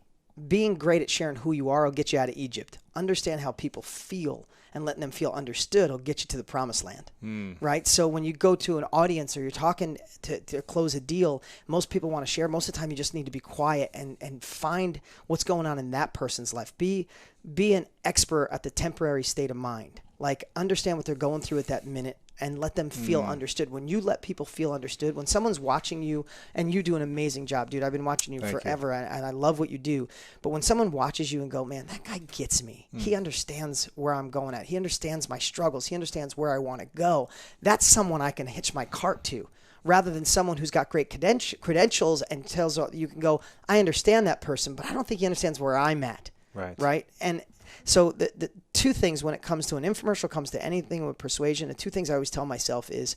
being great at sharing who you are will get you out of Egypt. Understand how people feel and letting them feel understood will get you to the promised land, right? So when you go to an audience or you're talking to close a deal, most people want to share. Most of the time, you just need to be quiet and find what's going on in that person's life. Be an expert at the temporary state of mind. Like, understand what they're going through at that minute and let them feel understood. When you let people feel understood, when someone's watching you, and you do an amazing job, dude. I've been watching you forever, and I love what you do. But when someone watches you and go, man, that guy gets me. He understands where I'm going at. He understands my struggles. He understands where I want to go. That's someone I can hitch my cart to, rather than someone who's got great credentials and tells you can go, I understand that person, but I don't think he understands where I'm at. Right. And so the two things when it comes to an infomercial, comes to anything with persuasion, the two things I always tell myself is,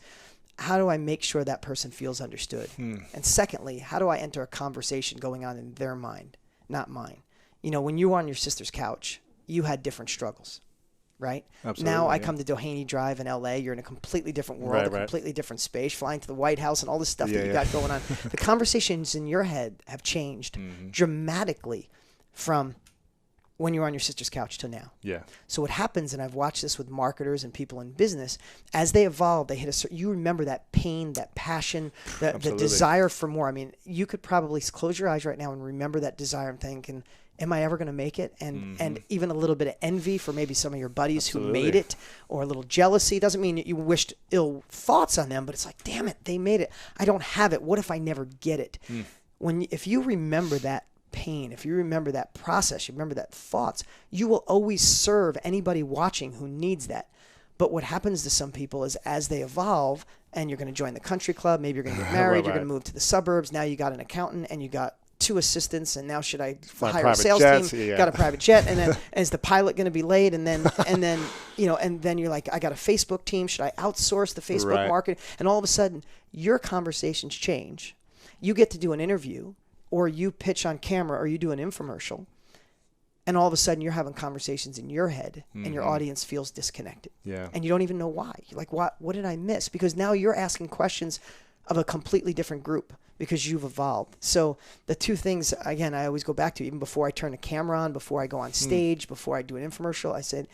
how do I make sure that person feels understood? And secondly, how do I enter a conversation going on in their mind, not mine? You know, when you were on your sister's couch, you had different struggles, right? Absolutely, now I come to Doheny Drive in LA, you're in a completely different world, completely different space, flying to the White House and all this stuff that you got going on. The conversations in your head have changed dramatically from when you were on your sister's couch to now. So what happens, and I've watched this with marketers and people in business, as they evolve, they hit a certain, you remember that pain, that passion, the desire for more. I mean, you could probably close your eyes right now and remember that desire and thinking, am I ever going to make it? And even a little bit of envy for maybe some of your buddies who made it, or a little jealousy. Doesn't mean you wished ill thoughts on them, but it's like, damn it, they made it. I don't have it. What if I never get it? If you remember that pain, if you remember that process, you remember that thoughts, you will always serve anybody watching who needs that. But what happens to some people is, as they evolve, and you're going to join the country club, maybe you're going to get married, you're going to move to the suburbs, now you got an accountant and you got 2 assistants, and now should I hire a sales team? Got a private jet, and then is the pilot going to be late? And then you know, and then you're like, I got a Facebook team. Should I outsource the Facebook marketing? And all of a sudden, your conversations change. You get to do an interview, or you pitch on camera, or you do an infomercial, and all of a sudden you're having conversations in your head, and your audience feels disconnected. And you don't even know why. You're like, what did I miss? Because now you're asking questions of a completely different group, because you've evolved. So the two things, again, I always go back to, even before I turn the camera on, before I go on stage, before I do an infomercial, I said,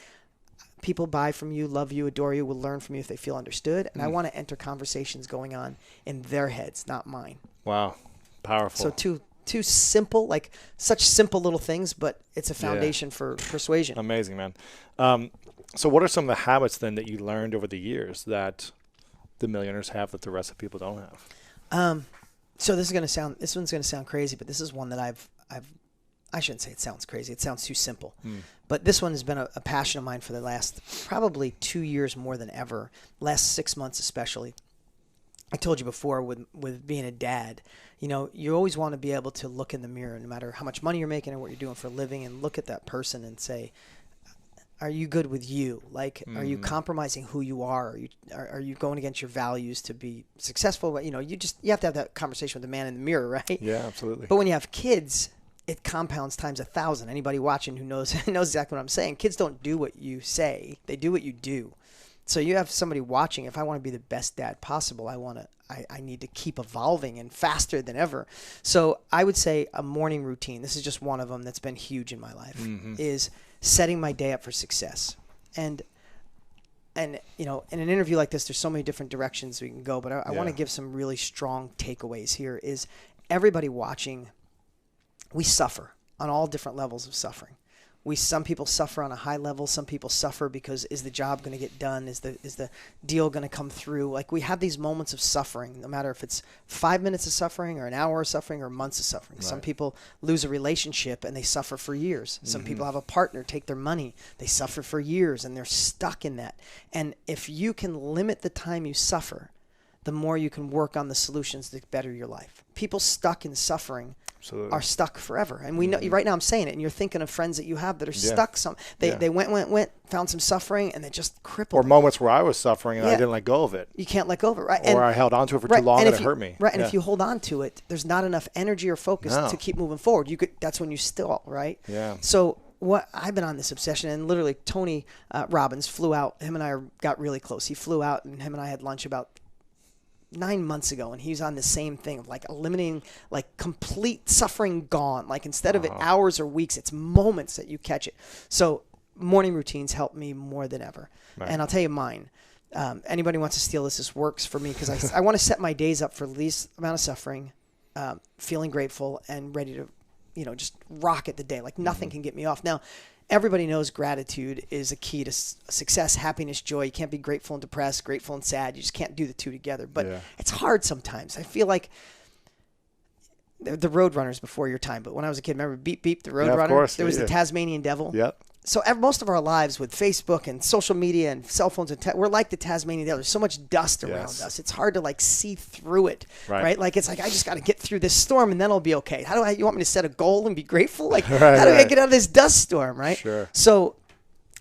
people buy from you, love you, adore you, will learn from you if they feel understood. And I want to enter conversations going on in their heads, not mine. Wow. Powerful. So two simple, like such simple little things, but it's a foundation for persuasion. Amazing, man. So what are some of the habits then that you learned over the years that the millionaires have that the rest of people don't have? So this one's gonna sound crazy, but this is one that I shouldn't say it sounds crazy. It sounds too simple. But this one has been a passion of mine for the last probably 2 years more than ever, last 6 months especially. I told you before with being a dad, you know, you always want to be able to look in the mirror, no matter how much money you're making or what you're doing for a living, and look at that person and say, are you good with you? Like, are you compromising who you are? Are you going against your values to be successful? But, you know, you have to have that conversation with the man in the mirror, right? Yeah, absolutely. But when you have kids, it compounds times 1,000. Anybody watching who knows exactly what I'm saying. Kids don't do what you say; they do what you do. So you have somebody watching. If I want to be the best dad possible, I need to keep evolving and faster than ever. So I would say a morning routine, this is just one of them that's been huge in my life, is setting my day up for success. And you know, in an interview like this, there's so many different directions we can go, but I want to give some really strong takeaways here. Is everybody watching, we suffer on all different levels of suffering. Some people suffer on a high level. Some people suffer because, is the job going to get done? Is the deal going to come through? Like, we have these moments of suffering, no matter if it's 5 minutes of suffering or an hour of suffering or months of suffering. Right. Some people lose a relationship and they suffer for years. Some people have a partner take their money. They suffer for years and they're stuck in that. And if you can limit the time you suffer, the more you can work on the solutions to better your life. People stuck in suffering are stuck forever. And we know, right now I'm saying it, and you're thinking of friends that you have that are stuck. They went, found some suffering, and they just crippled. Or moments where I was suffering and I didn't let go of it. You can't let go of it, right? Or I held on to it for too long and it hurt me. Right, and if you hold on to it, there's not enough energy or focus to keep moving forward. That's when you stall, right? Yeah. So I've been on this obsession, and literally Tony Robbins flew out. Him and I got really close. He flew out, and him and I had lunch about 9 months ago, and he's on the same thing of like eliminating, like, complete suffering gone. Like, instead of it hours or weeks, it's moments that you catch it. So morning routines help me more than ever. Right. And I'll tell you mine. Anybody wants to steal this works for me because I want to set my days up for least amount of suffering, feeling grateful and ready to, just rocket the day. Like nothing can get me off. Now, everybody knows gratitude is a key to success, happiness, joy. You can't be grateful and depressed, grateful and sad. You just can't do the two together. But it's hard sometimes. I feel like the Roadrunners before your time. But when I was a kid, remember Beep Beep, the Roadrunner? Of course. There was the Tasmanian Devil. Yep. So most of our lives with Facebook and social media and cell phones, we're like the Tasmanian Devil. There's so much dust around us. It's hard to see through it, right? Like it's like, I just got to get through this storm and then I'll be okay. You want me to set a goal and be grateful? Like, how do I get out of this dust storm, right? Sure. So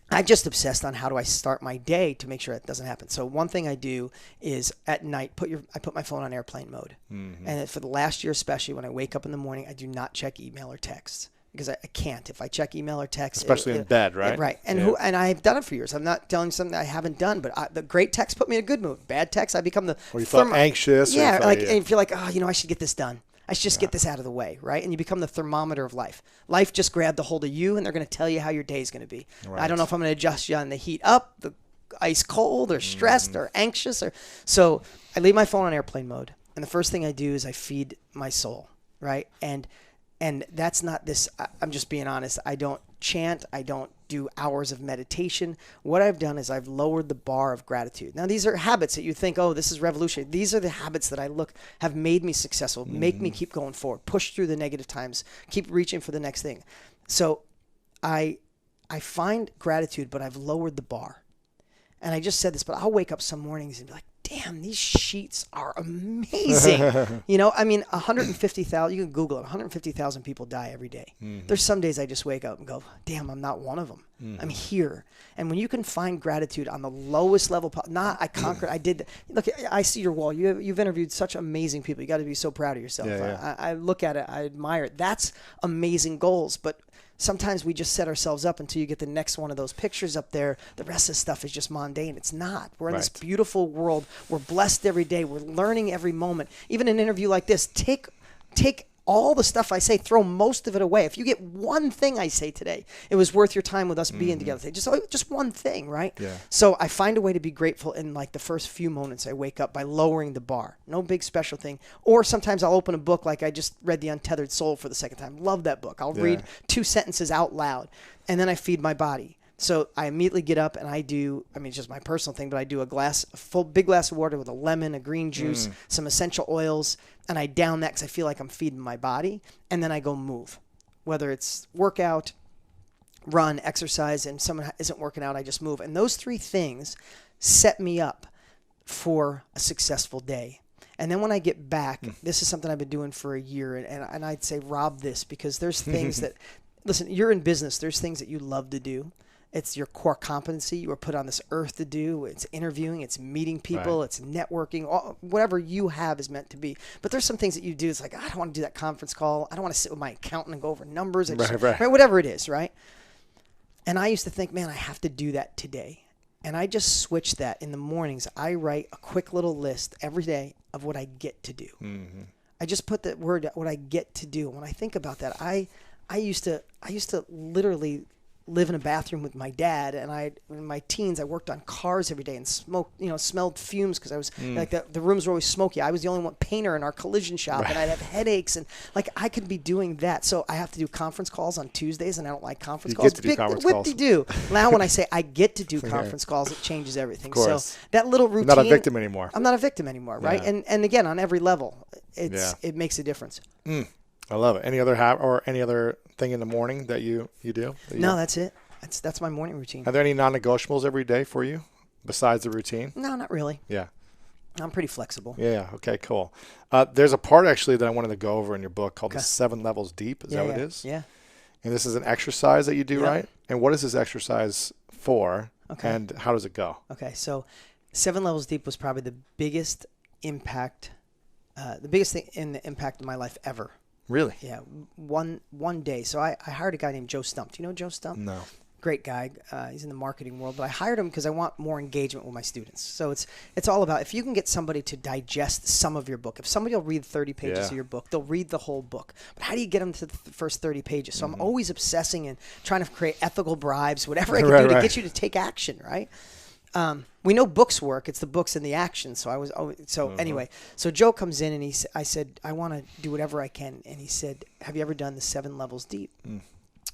I just obsessed on how do I start my day to make sure it doesn't happen. So one thing I do is at night, I put my phone on airplane mode. And for the last year, especially when I wake up in the morning, I do not check email or texts. Because I can't. If I check email or text, especially in bed, right? Right. And and I've done it for years. I'm not telling you something I haven't done, but the great text put me in a good mood. Bad text, I become the. Or you felt anxious. Yeah, and you feel like, I should get this done. I should just get this out of the way, right? And you become the thermometer of life. Life just grabbed a hold of you, and they're going to tell you how your day is going to be. Right. I don't know if I'm going to adjust you on the heat up, the ice cold, or stressed, or anxious, so I leave my phone on airplane mode, and the first thing I do is I feed my soul, right? And that's not this, I'm just being honest. I don't chant. I don't do hours of meditation. What I've done is I've lowered the bar of gratitude. Now, these are habits that you think, this is revolutionary. These are the habits that have made me successful, make me keep going forward, push through the negative times, keep reaching for the next thing. So I find gratitude, but I've lowered the bar. And I just said this, but I'll wake up some mornings and be like, damn, these sheets are amazing. 150,000, you can Google it, 150,000 people die every day. There's some days I just wake up and go, damn, I'm not one of them. I'm here. And when you can find gratitude on the lowest level, I conquered, I did. Look, I see your wall. You've interviewed such amazing people. You got to be so proud of yourself. I look at it, I admire it. That's amazing goals, but sometimes we just set ourselves up until you get the next one of those pictures up there. The rest of the stuff is just mundane. It's not. We're in this beautiful world. We're blessed every day. We're learning every moment. Even an interview like this, take all the stuff I say, throw most of it away. If you get one thing I say today, it was worth your time with us being together today. Just one thing, right? Yeah. So I find a way to be grateful in the first few moments I wake up by lowering the bar. No big special thing. Or sometimes I'll open a book like I just read The Untethered Soul for the second time. Love that book. I'll read 2 sentences out loud, and then I feed my body. So I immediately get up and I do, it's just my personal thing, but I do a big glass of water with a lemon, a green juice, some essential oils, and I down that because I feel like I'm feeding my body. And then I go move, whether it's workout, run, exercise, and someone isn't working out, I just move. And those 3 things set me up for a successful day. And then when I get back, this is something I've been doing for a year, and I'd say rob this because there's things that, listen, you're in business, there's things that you love to do. It's your core competency. You were put on this earth to do. It's interviewing. It's meeting people. It's networking. Whatever you have is meant to be. But there's some things that you do. It's like, I don't want to do that conference call. I don't want to sit with my accountant and go over numbers. Right, whatever it is, right? And I used to think, man, I have to do that today. And I just switched that. In the mornings, I write a quick little list every day of what I get to do. I just put that word, what I get to do. When I think about that, I used to literally live in a bathroom with my dad, and in my teens I worked on cars every day and smelled fumes because I was the rooms were always smoky. I was the only one painter in our collision shop, and I'd have headaches, and I could be doing that. So I have to do conference calls on Tuesdays, and I don't like conference calls. Get to do conference calls. Do. Now when I say I get to do conference calls, it changes everything. So that little routine. You're not a victim anymore. I'm not a victim anymore, right? And again, on every level, it makes a difference. I love it. Any other any other thing in the morning that you do? No, that's it. That's my morning routine. Are there any non-negotiables every day for you besides the routine? No, not really. Yeah. I'm pretty flexible. Yeah. Okay, cool. There's a part actually that I wanted to go over in your book called the 7 Levels Deep. Is that what it is? Yeah. And this is an exercise that you do, right? And what is this exercise for? Okay. And how does it go? Okay. So 7 Levels Deep was probably the biggest impact, the biggest thing in the impact of my life ever. Really? Yeah. One day. So I hired a guy named Joe Stump. Do you know Joe Stump? No. Great guy. He's in the marketing world, but I hired him because I want more engagement with my students. So it's all about, if you can get somebody to digest some of your book. If somebody will read 30 pages of your book, they'll read the whole book. But how do you get them to the first 30 pages? So I'm always obsessing and trying to create ethical bribes, whatever I can do to get you to take action, right? We know books work. It's the books and the action. So anyway, so Joe comes in and I said, I want to do whatever I can. And he said, have you ever done the 7 levels deep?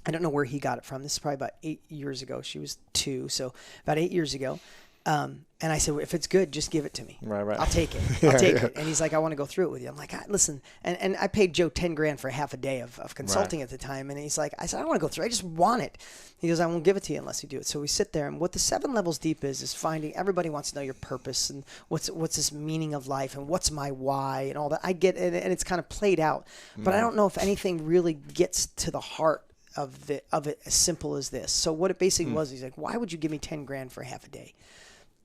I don't know where he got it from. This is probably about 8 years ago. She was 2, so about 8 years ago. And I said, well, if it's good, just give it to me. Right. I'll take it. I'll take it. And he's like, I want to go through it with you. I'm like, listen. And I paid Joe $10,000 for half a day of consulting at the time. And he's like, I said, I don't want to go through. I just want it. He goes, I won't give it to you unless you do it. So we sit there, and what the 7 levels deep is finding. Everybody wants to know your purpose and what's this meaning of life and what's my why and all that. I get it, and it's kind of played out. But I don't know if anything really gets to the heart of it as simple as this. So what it basically was, he's like, why would you give me $10,000 for half a day?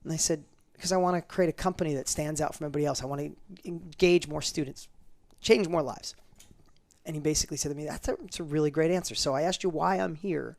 And I said, because I want to create a company that stands out from everybody else. I want to engage more students, change more lives. And he basically said to me, that's a really great answer. So I asked you why I'm here.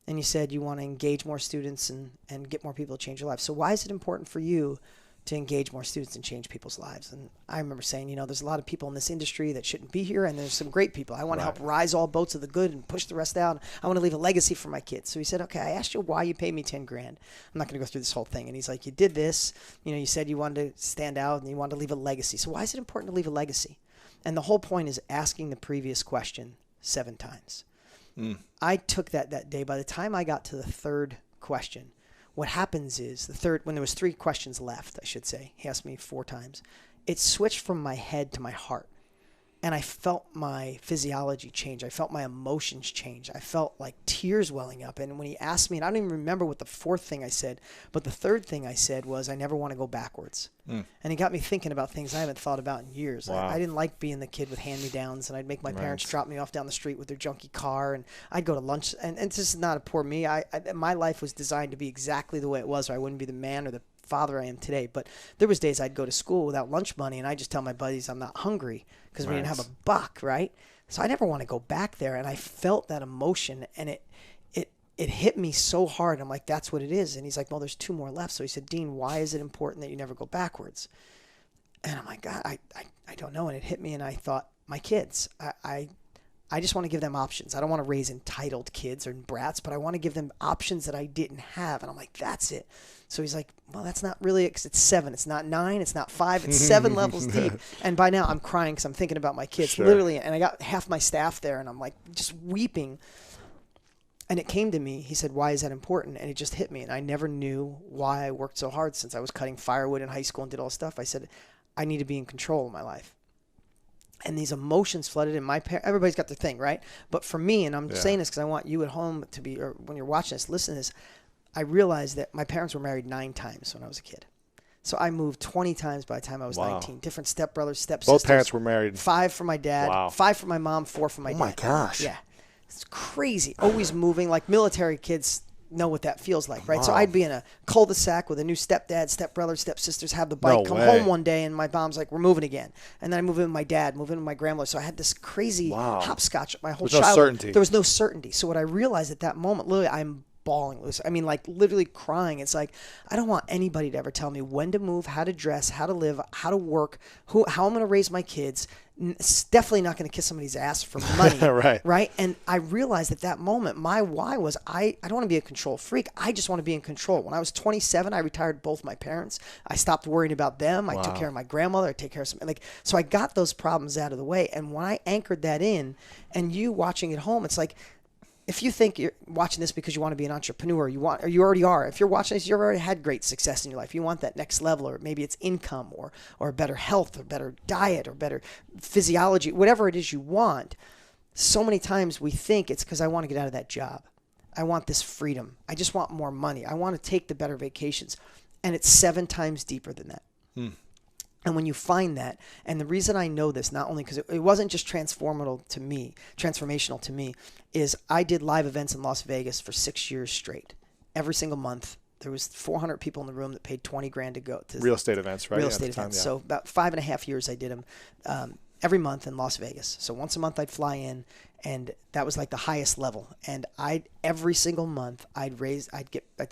And you said you want to engage more students and get more people to change their lives. So why is it important for you to engage more students and change people's lives? And I remember saying, there's a lot of people in this industry that shouldn't be here, and there's some great people. I want to help rise all boats of the good and push the rest out. I want to leave a legacy for my kids. So he said, okay, I asked you why you paid me $10,000. I'm not going to go through this whole thing. And he's like, you did this. You said you wanted to stand out and you wanted to leave a legacy. So why is it important to leave a legacy? And the whole point is asking the previous question 7 times. I took that day. By the time I got to the 3rd question, what happens is when there was 3 questions left, I should say, he asked me 4 times, it switched from my head to my heart. And I felt my physiology change. I felt my emotions change. I felt like tears welling up. And when he asked me, and I don't even remember what the 4th thing I said, but the 3rd thing I said was, I never want to go backwards. And he got me thinking about things I haven't thought about in years. Wow. I didn't like being the kid with hand-me-downs, and I'd make my parents drop me off down the street with their junky car, and I'd go to lunch. And this is not a poor me. My life was designed to be exactly the way it was, or I wouldn't be the man or the father I am today. But there was days I'd go to school without lunch money, and I just tell my buddies I'm not hungry because we didn't have a buck, right? So I never want to go back there. And I felt that emotion, and it hit me so hard. I'm like, that's what it is. And he's like, well, there's 2 more left. So he said, Dean, why is it important that you never go backwards? And I'm like, God, I don't know. And it hit me, and I thought, my kids, I just want to give them options. I don't want to raise entitled kids or brats, but I want to give them options that I didn't have. And I'm like, that's it. So he's like, well, that's not really it, 'cause it's 7. It's not 9. It's not 5. It's 7 levels deep. And by now I'm crying because I'm thinking about my kids, literally. And I got half my staff there, and I'm like just weeping. And it came to me. He said, why is that important? And it just hit me. And I never knew why I worked so hard since I was cutting firewood in high school and did all this stuff. I said, I need to be in control of my life. And these emotions flooded in my parents. Everybody's got their thing, right? But for me, and I'm saying this because I want you at home to be, or when you're watching this, listen to this. I realized that my parents were married 9 times when I was a kid. So I moved 20 times by the time I was 19. Different stepbrothers, stepsisters. Both parents were married. 5 for my dad, 5 for my mom, 4 for my dad. Oh my gosh. Yeah. It's crazy. Always moving. Like military kids know what that feels like, right? So I'd be in a cul-de-sac with a new stepdad, stepbrother, stepsisters, have the bike, come home one day, and my mom's like, we're moving again. And then I move in with my dad, move in with my grandmother. So I had this crazy hopscotch my whole childhood. No certainty. There was no certainty. So what I realized at that moment, literally, I'm bawling loose. I mean, like literally crying. It's like, I don't want anybody to ever tell me when to move, how to dress, how to live, how to work, how I'm going to raise my kids. It's definitely not going to kiss somebody's ass for money. Right. And I realized at that moment, my why was I don't want to be a control freak. I just want to be in control. When I was 27, I retired both my parents. I stopped worrying about them. I took care of my grandmother. I take care of some, so I got those problems out of the way. And when I anchored that in, and you watching at home, it's like, if you think you're watching this because you want to be an entrepreneur, or you already are. If you're watching this, you've already had great success in your life. You want that next level, or maybe it's income, or better health, or better diet, or better physiology, whatever it is you want. So many times we think it's because I want to get out of that job. I want this freedom. I just want more money. I want to take the better vacations. And it's 7 times deeper than that. And when you find that, and the reason I know this, not only because it wasn't just transformational to me, is I did live events in Las Vegas for 6 years straight. Every single month, there was 400 people in the room that paid $20,000 to go to real estate events, right? Real estate events. So about 5.5 years, I did them every month in Las Vegas. So once a month, I'd fly in, And that was like the highest level. And every single month I'd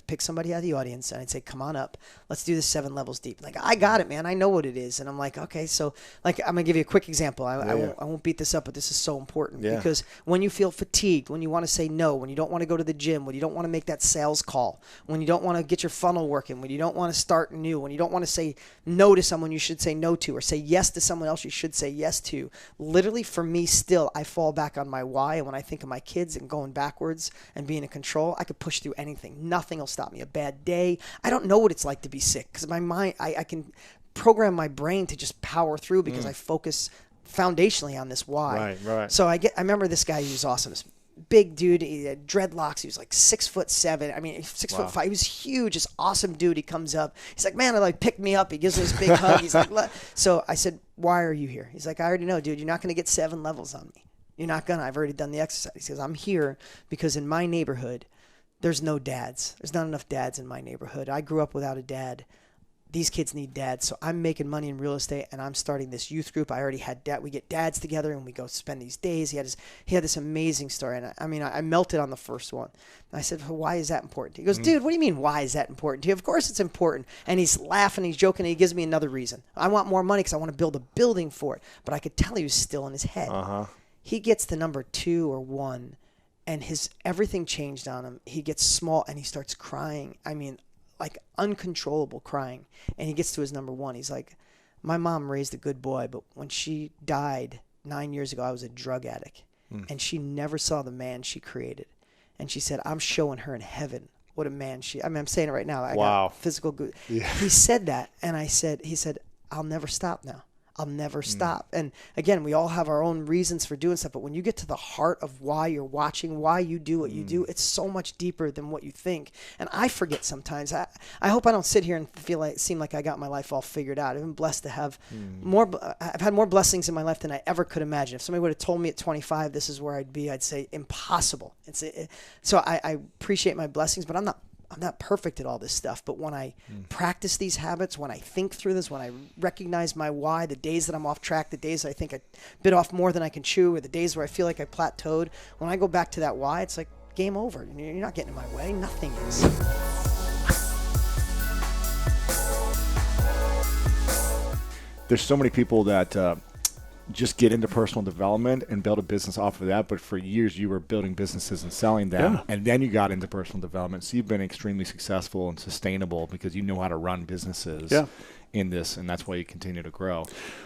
pick somebody out of the audience and I'd say, come on up, let's do this 7 levels deep. Like, I got it, man. I know what it is. And I'm like, okay, so like, I'm gonna give you a quick example. I won't beat this up, but this is so important because when you feel fatigued, when you want to say no, when you don't want to go to the gym, when you don't want to make that sales call, when you don't want to get your funnel working, when you don't want to start new, when you don't want to say no to someone you should say no to, or say yes to someone else you should say yes to, literally for me still, I fall back on my why. And when I think of my kids and going backwards and being in control, I could push through anything. Nothing will stop me. A bad day. I don't know what it's like to be sick because my mind, I can program my brain to just power through because I focus foundationally on this why. Right. So I remember this guy, he was awesome. This big dude, he had dreadlocks. He was like 6'7". I mean, 6'5". He was huge. This awesome dude. He comes up. He's like, man, like picked me up. He gives me this big hug. He's like, so I said, why are you here? He's like, I already know, dude. You're not going to get 7 levels on me. You're not gonna. I've already done the exercise. He says, I'm here because in my neighborhood, there's no dads. There's not enough dads in my neighborhood. I grew up without a dad. These kids need dads. So I'm making money in real estate and I'm starting this youth group. I already had dad. We get dads together and we go spend these days. He had this amazing story. And I melted on the first one. And I said, well, why is that important? He goes, dude, what do you mean, why is that important to you? Of course it's important. And he's laughing, he's joking, and he gives me another reason. I want more money because I want to build a building for it. But I could tell he was still in his head. He gets to number 2 or 1 and everything changed on him. He gets small and he starts crying. I mean, like uncontrollable crying. And he gets to his number 1. He's like, my mom raised a good boy, but when she died 9 years ago, I was a drug addict. And she never saw the man she created. And she said, I'm showing her in heaven what a man I'm saying it right now. I got physical good. Yeah. He said that. And he said, I'll never stop now. I'll never stop. And again, we all have our own reasons for doing stuff, but when you get to the heart of why you're watching, why you do what you do, it's so much deeper than what you think. And I forget sometimes. I hope I don't sit here and seem like I got my life all figured out. I've been blessed to have I've had more blessings in my life than I ever could imagine. If somebody would have told me at 25, this is where I'd be, I'd say impossible. So I appreciate my blessings, but I'm not perfect at all this stuff, but when I practice these habits, when I think through this, when I recognize my why, the days that I'm off track, the days I think I bit off more than I can chew, or the days where I feel like I plateaued, when I go back to that why, it's like game over. You're not getting in my way. Nothing is. There's so many people that just get into personal development and build a business off of that. But for years, you were building businesses and selling them. Yeah. And then you got into personal development. So you've been extremely successful and sustainable because you know how to run businesses in this. And that's why you continue to grow.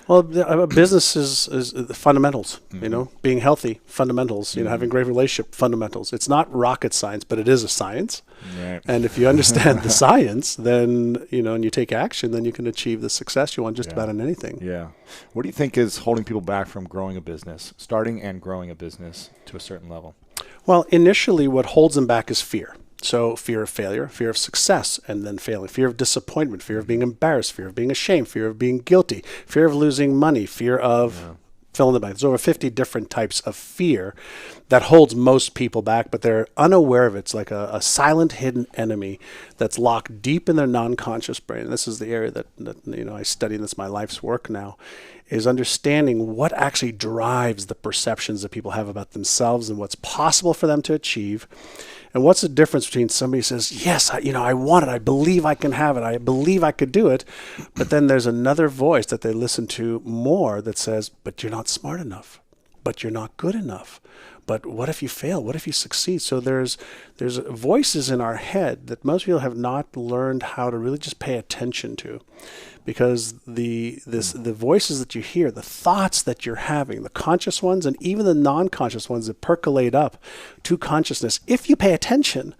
Well, a business is the fundamentals, you know, being healthy, fundamentals, you know, having great relationship, fundamentals. It's not rocket science, but it is a science. Right. And if you understand the science, then, you know, and you take action, then you can achieve the success you want just about in anything. Yeah. What do you think is holding people back from growing a business, starting and growing a business to a certain level? Well, initially what holds them back is fear. So fear of failure, fear of success and then failing, fear of disappointment, fear of being embarrassed, fear of being ashamed, fear of being guilty, fear of losing money, fear of fill in the blank. There's over 50 different types of fear that holds most people back, but they're unaware of it. It's like a silent, hidden enemy that's locked deep in their non-conscious brain. And this is the area that you know I study, and that's my life's work now, is understanding what actually drives the perceptions that people have about themselves and what's possible for them to achieve. And what's the difference between somebody who says, yes, I want it, I believe I can have it, I believe I could do it, but then there's another voice that they listen to more that says, but you're not smart enough, but you're not good enough, but what if you fail, what if you succeed? So there's voices in our head that most people have not learned how to really just pay attention to. Because the voices that you hear, the thoughts that you're having, the conscious ones and even the non-conscious ones that percolate up to consciousness, if you pay attention,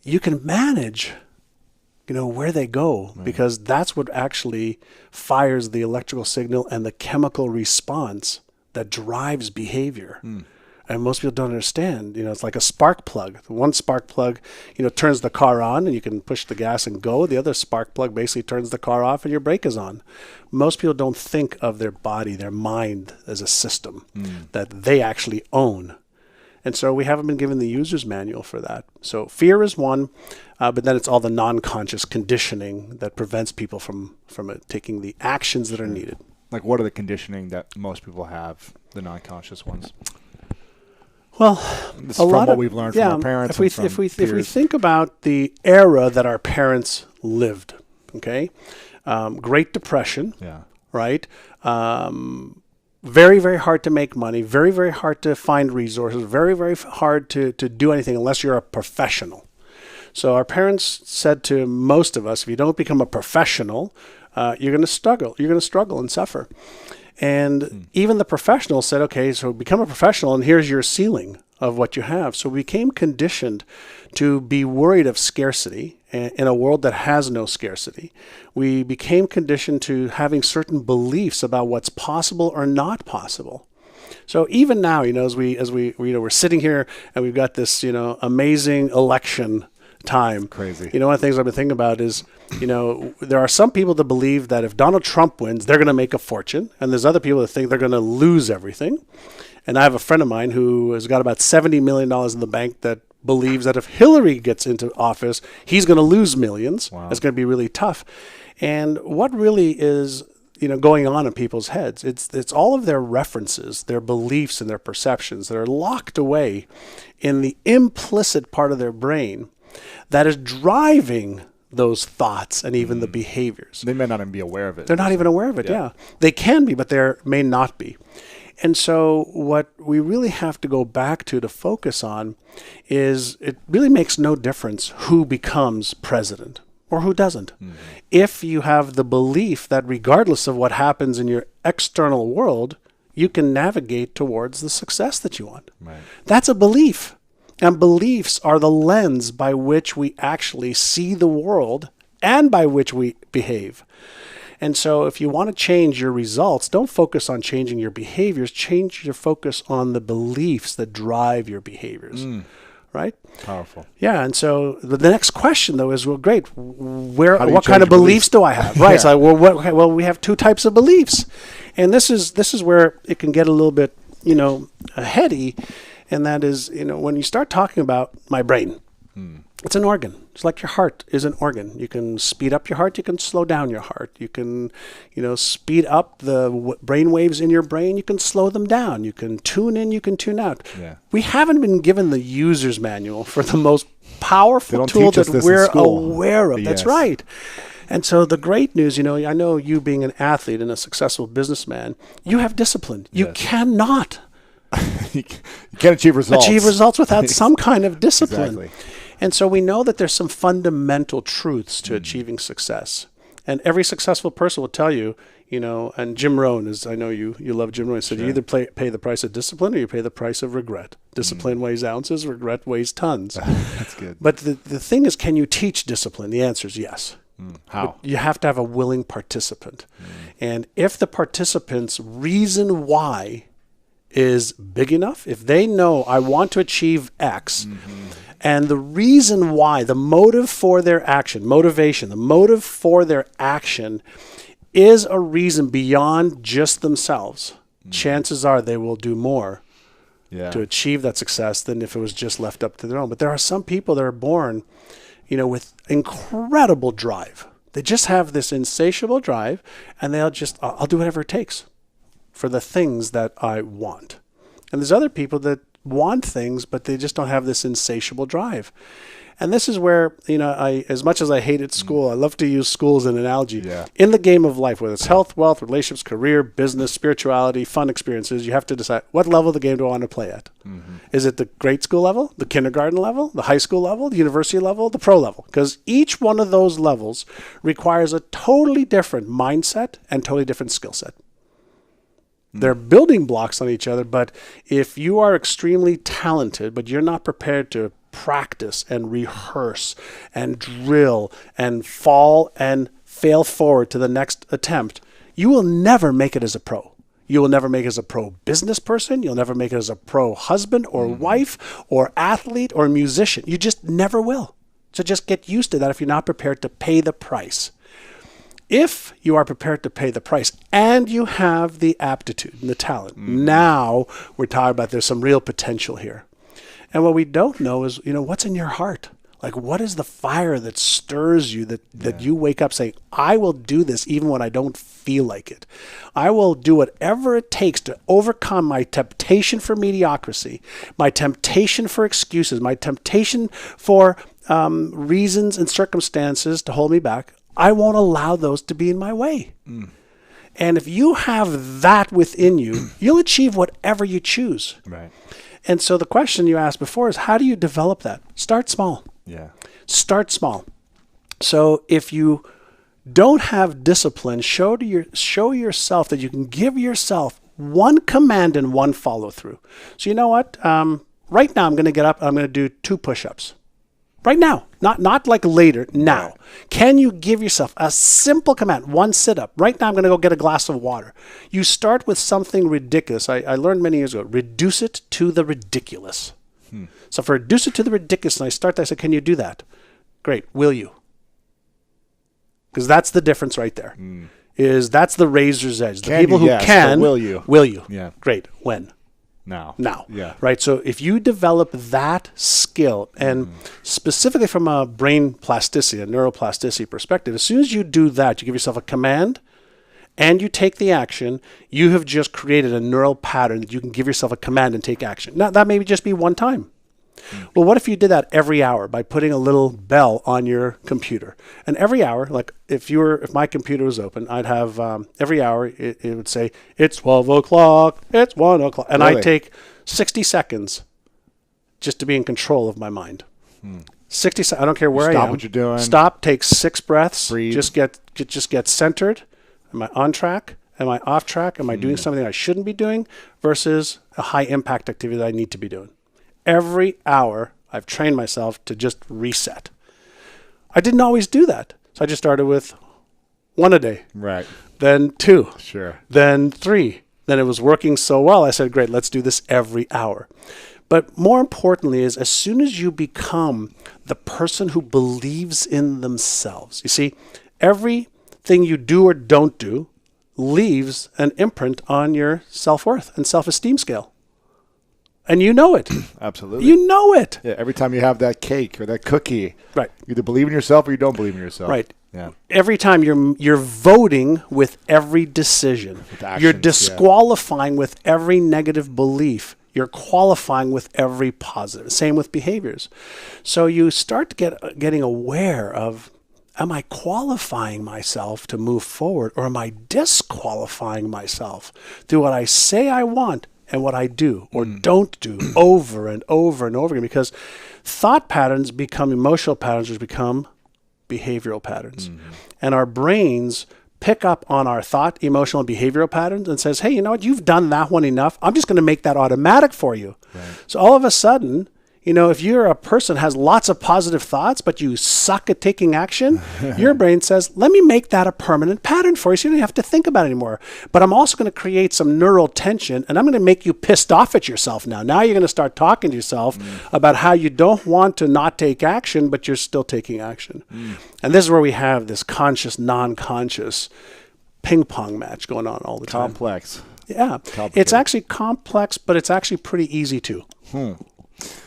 you can manage, you know, where they go, because that's what actually fires the electrical signal and the chemical response that drives behavior. And most people don't understand, you know, it's like a spark plug. One spark plug, you know, turns the car on and you can push the gas and go. The other spark plug basically turns the car off and your brake is on. Most people don't think of their body, their mind as a system that they actually own. And so we haven't been given the user's manual for that. So fear is one, but then it's all the non-conscious conditioning that prevents people from taking the actions that are needed. Like what are the conditioning that most people have, the non-conscious ones? Well, This is from what we've learned from our parents. If we think about the era that our parents lived, okay, Great Depression, right? Very, very hard to make money. Very, very hard to find resources. Very, very hard to do anything unless you're a professional. So our parents said to most of us, if you don't become a professional, you're going to struggle. You're going to struggle and suffer. And even the professionals said, okay, so become a professional and here's your ceiling of what you have. So we became conditioned to be worried of scarcity in a world that has no scarcity. We became conditioned to having certain beliefs about what's possible or not possible. So even now, as we we're sitting here and we've got this, amazing election time. Crazy. One of the things I've been thinking about is, there are some people that believe that if Donald Trump wins, they're going to make a fortune. And there's other people that think they're going to lose everything. And I have a friend of mine who has got about $70 million in the bank that believes that if Hillary gets into office, he's going to lose millions. Wow. It's going to be really tough. And what really is, going on in people's heads, it's all of their references, their beliefs and their perceptions that are locked away in the implicit part of their brain that is driving those thoughts and even the behaviors. They may not even be aware of it. They're not even aware of it, yeah. They can be, but they may not be. And so what we really have to go back to focus on is it really makes no difference who becomes president or who doesn't. If you have the belief that regardless of what happens in your external world, you can navigate towards the success that you want. Right. That's a belief. And beliefs are the lens by which we actually see the world and by which we behave. And so if you want to change your results, don't focus on changing your behaviors. Change your focus on the beliefs that drive your behaviors. Right? Powerful. Yeah. And so the next question, though, is, well, great. What kind of beliefs do I have? Right. So, well, we have two types of beliefs. And this is where it can get a little bit, heady. And that is, when you start talking about my brain, it's an organ. It's like your heart is an organ. You can speed up your heart. You can slow down your heart. You can, speed up the brain waves in your brain. You can slow them down. You can tune in. You can tune out. Yeah. We haven't been given the user's manual for the most powerful tool that we're aware of. Yes. That's right. And so the great news, I know you being an athlete and a successful businessman, you have discipline. You cannot you can't achieve results without some kind of discipline. Exactly. And so we know that there's some fundamental truths to achieving success. And every successful person will tell you, and Jim Rohn is, I know you love Jim Rohn, he said, you either pay the price of discipline or you pay the price of regret. Discipline weighs ounces, regret weighs tons. That's good. But the thing is, can you teach discipline? The answer is yes. How? But you have to have a willing participant. And if the participant's reason why is big enough, if they know I want to achieve X, and the reason why, the motive for their action, motivation, the motive for their action is a reason beyond just themselves, chances are they will do more to achieve that success than if it was just left up to their own. But there are some people that are born, with incredible drive. They just have this insatiable drive, and they'll just, I'll do whatever it takes for the things that I want. And there's other people that want things, but they just don't have this insatiable drive. And this is where, as much as I hated school, I love to use school as an analogy. Yeah. In the game of life, whether it's health, wealth, relationships, career, business, spirituality, fun experiences, you have to decide what level of the game do I want to play at. Is it the grade school level, the kindergarten level, the high school level, the university level, the pro level? Because each one of those levels requires a totally different mindset and totally different skill set. They're building blocks on each other, but if you are extremely talented, but you're not prepared to practice and rehearse and drill and fall and fail forward to the next attempt, you will never make it as a pro. You will never make it as a pro business person. You'll never make it as a pro husband or wife or athlete or musician. You just never will. So just get used to that if you're not prepared to pay the price. If you are prepared to pay the price and you have the aptitude and the talent, now we're talking about there's some real potential here. And what we don't know is, what's in your heart? Like, what is the fire that stirs you, that you wake up saying, I will do this even when I don't feel like it. I will do whatever it takes to overcome my temptation for mediocrity, my temptation for excuses, my temptation for reasons and circumstances to hold me back. I won't allow those to be in my way. And if you have that within you, you'll achieve whatever you choose. Right. And so the question you asked before is, how do you develop that? Start small. Yeah. Start small. So if you don't have discipline, show yourself that you can give yourself one command and one follow through. So you know what? Right now I'm going to get up and I'm going to do 2 push-ups. Right now, not like later, now. Right. Can you give yourself a simple command, 1 sit-up? Right now I'm going to go get a glass of water. You start with something ridiculous. I learned many years ago, reduce it to the ridiculous. So if I reduce it to the ridiculous and I start that, I say, can you do that? Great. Will you? Because that's the difference right there. That's the razor's edge. The people who can, will you? Will you? Yeah. Great. When? Now. Yeah. Right. So if you develop that skill, and specifically from a brain plasticity, a neuroplasticity perspective, as soon as you do that, you give yourself a command and you take the action, you have just created a neural pattern that you can give yourself a command and take action. Now, that may just be one time. Well, what if you did that every hour by putting a little bell on your computer? And every hour, like if my computer was open, I'd have every hour it would say, it's 12 o'clock, it's 1 o'clock. And Really? I'd take 60 seconds just to be in control of my mind. 60 seconds, I don't care where I am. Stop what you're doing. Stop, take 6 breaths. Breathe. Just get centered. Am I on track? Am I off track? Am I doing something I shouldn't be doing versus a high impact activity that I need to be doing? Every hour, I've trained myself to just reset. I didn't always do that. So I just started with 1 a day. Right. Then 2. Sure. Then 3. Then it was working so well, I said, great, let's do this every hour. But more importantly is, as soon as you become the person who believes in themselves, you see, everything you do or don't do leaves an imprint on your self-worth and self-esteem scale. And you know it. Absolutely. You know it. Yeah, every time you have that cake or that cookie, right, you either believe in yourself or you don't believe in yourself. Right. Yeah. Every time you're voting with every decision. With actions, you're disqualifying with every negative belief. You're qualifying with every positive. Same with behaviors. So you start getting aware of, am I qualifying myself to move forward, or am I disqualifying myself through what I say I want and what I do or don't do over and over and over again? Because thought patterns become emotional patterns, which become behavioral patterns. And our brains pick up on our thought, emotional, and behavioral patterns and says, hey, you know what? You've done that one enough. I'm just going to make that automatic for you. Right. So all of a sudden, you know, if you're a person who has lots of positive thoughts, but you suck at taking action, your brain says, let me make that a permanent pattern for you so you don't have to think about it anymore. But I'm also going to create some neural tension, and I'm going to make you pissed off at yourself now. Now you're going to start talking to yourself about how you don't want to not take action, but you're still taking action. And this is where we have this conscious, non-conscious ping pong match going on all the time. Complex. Yeah. It's actually complex, but it's actually pretty easy too.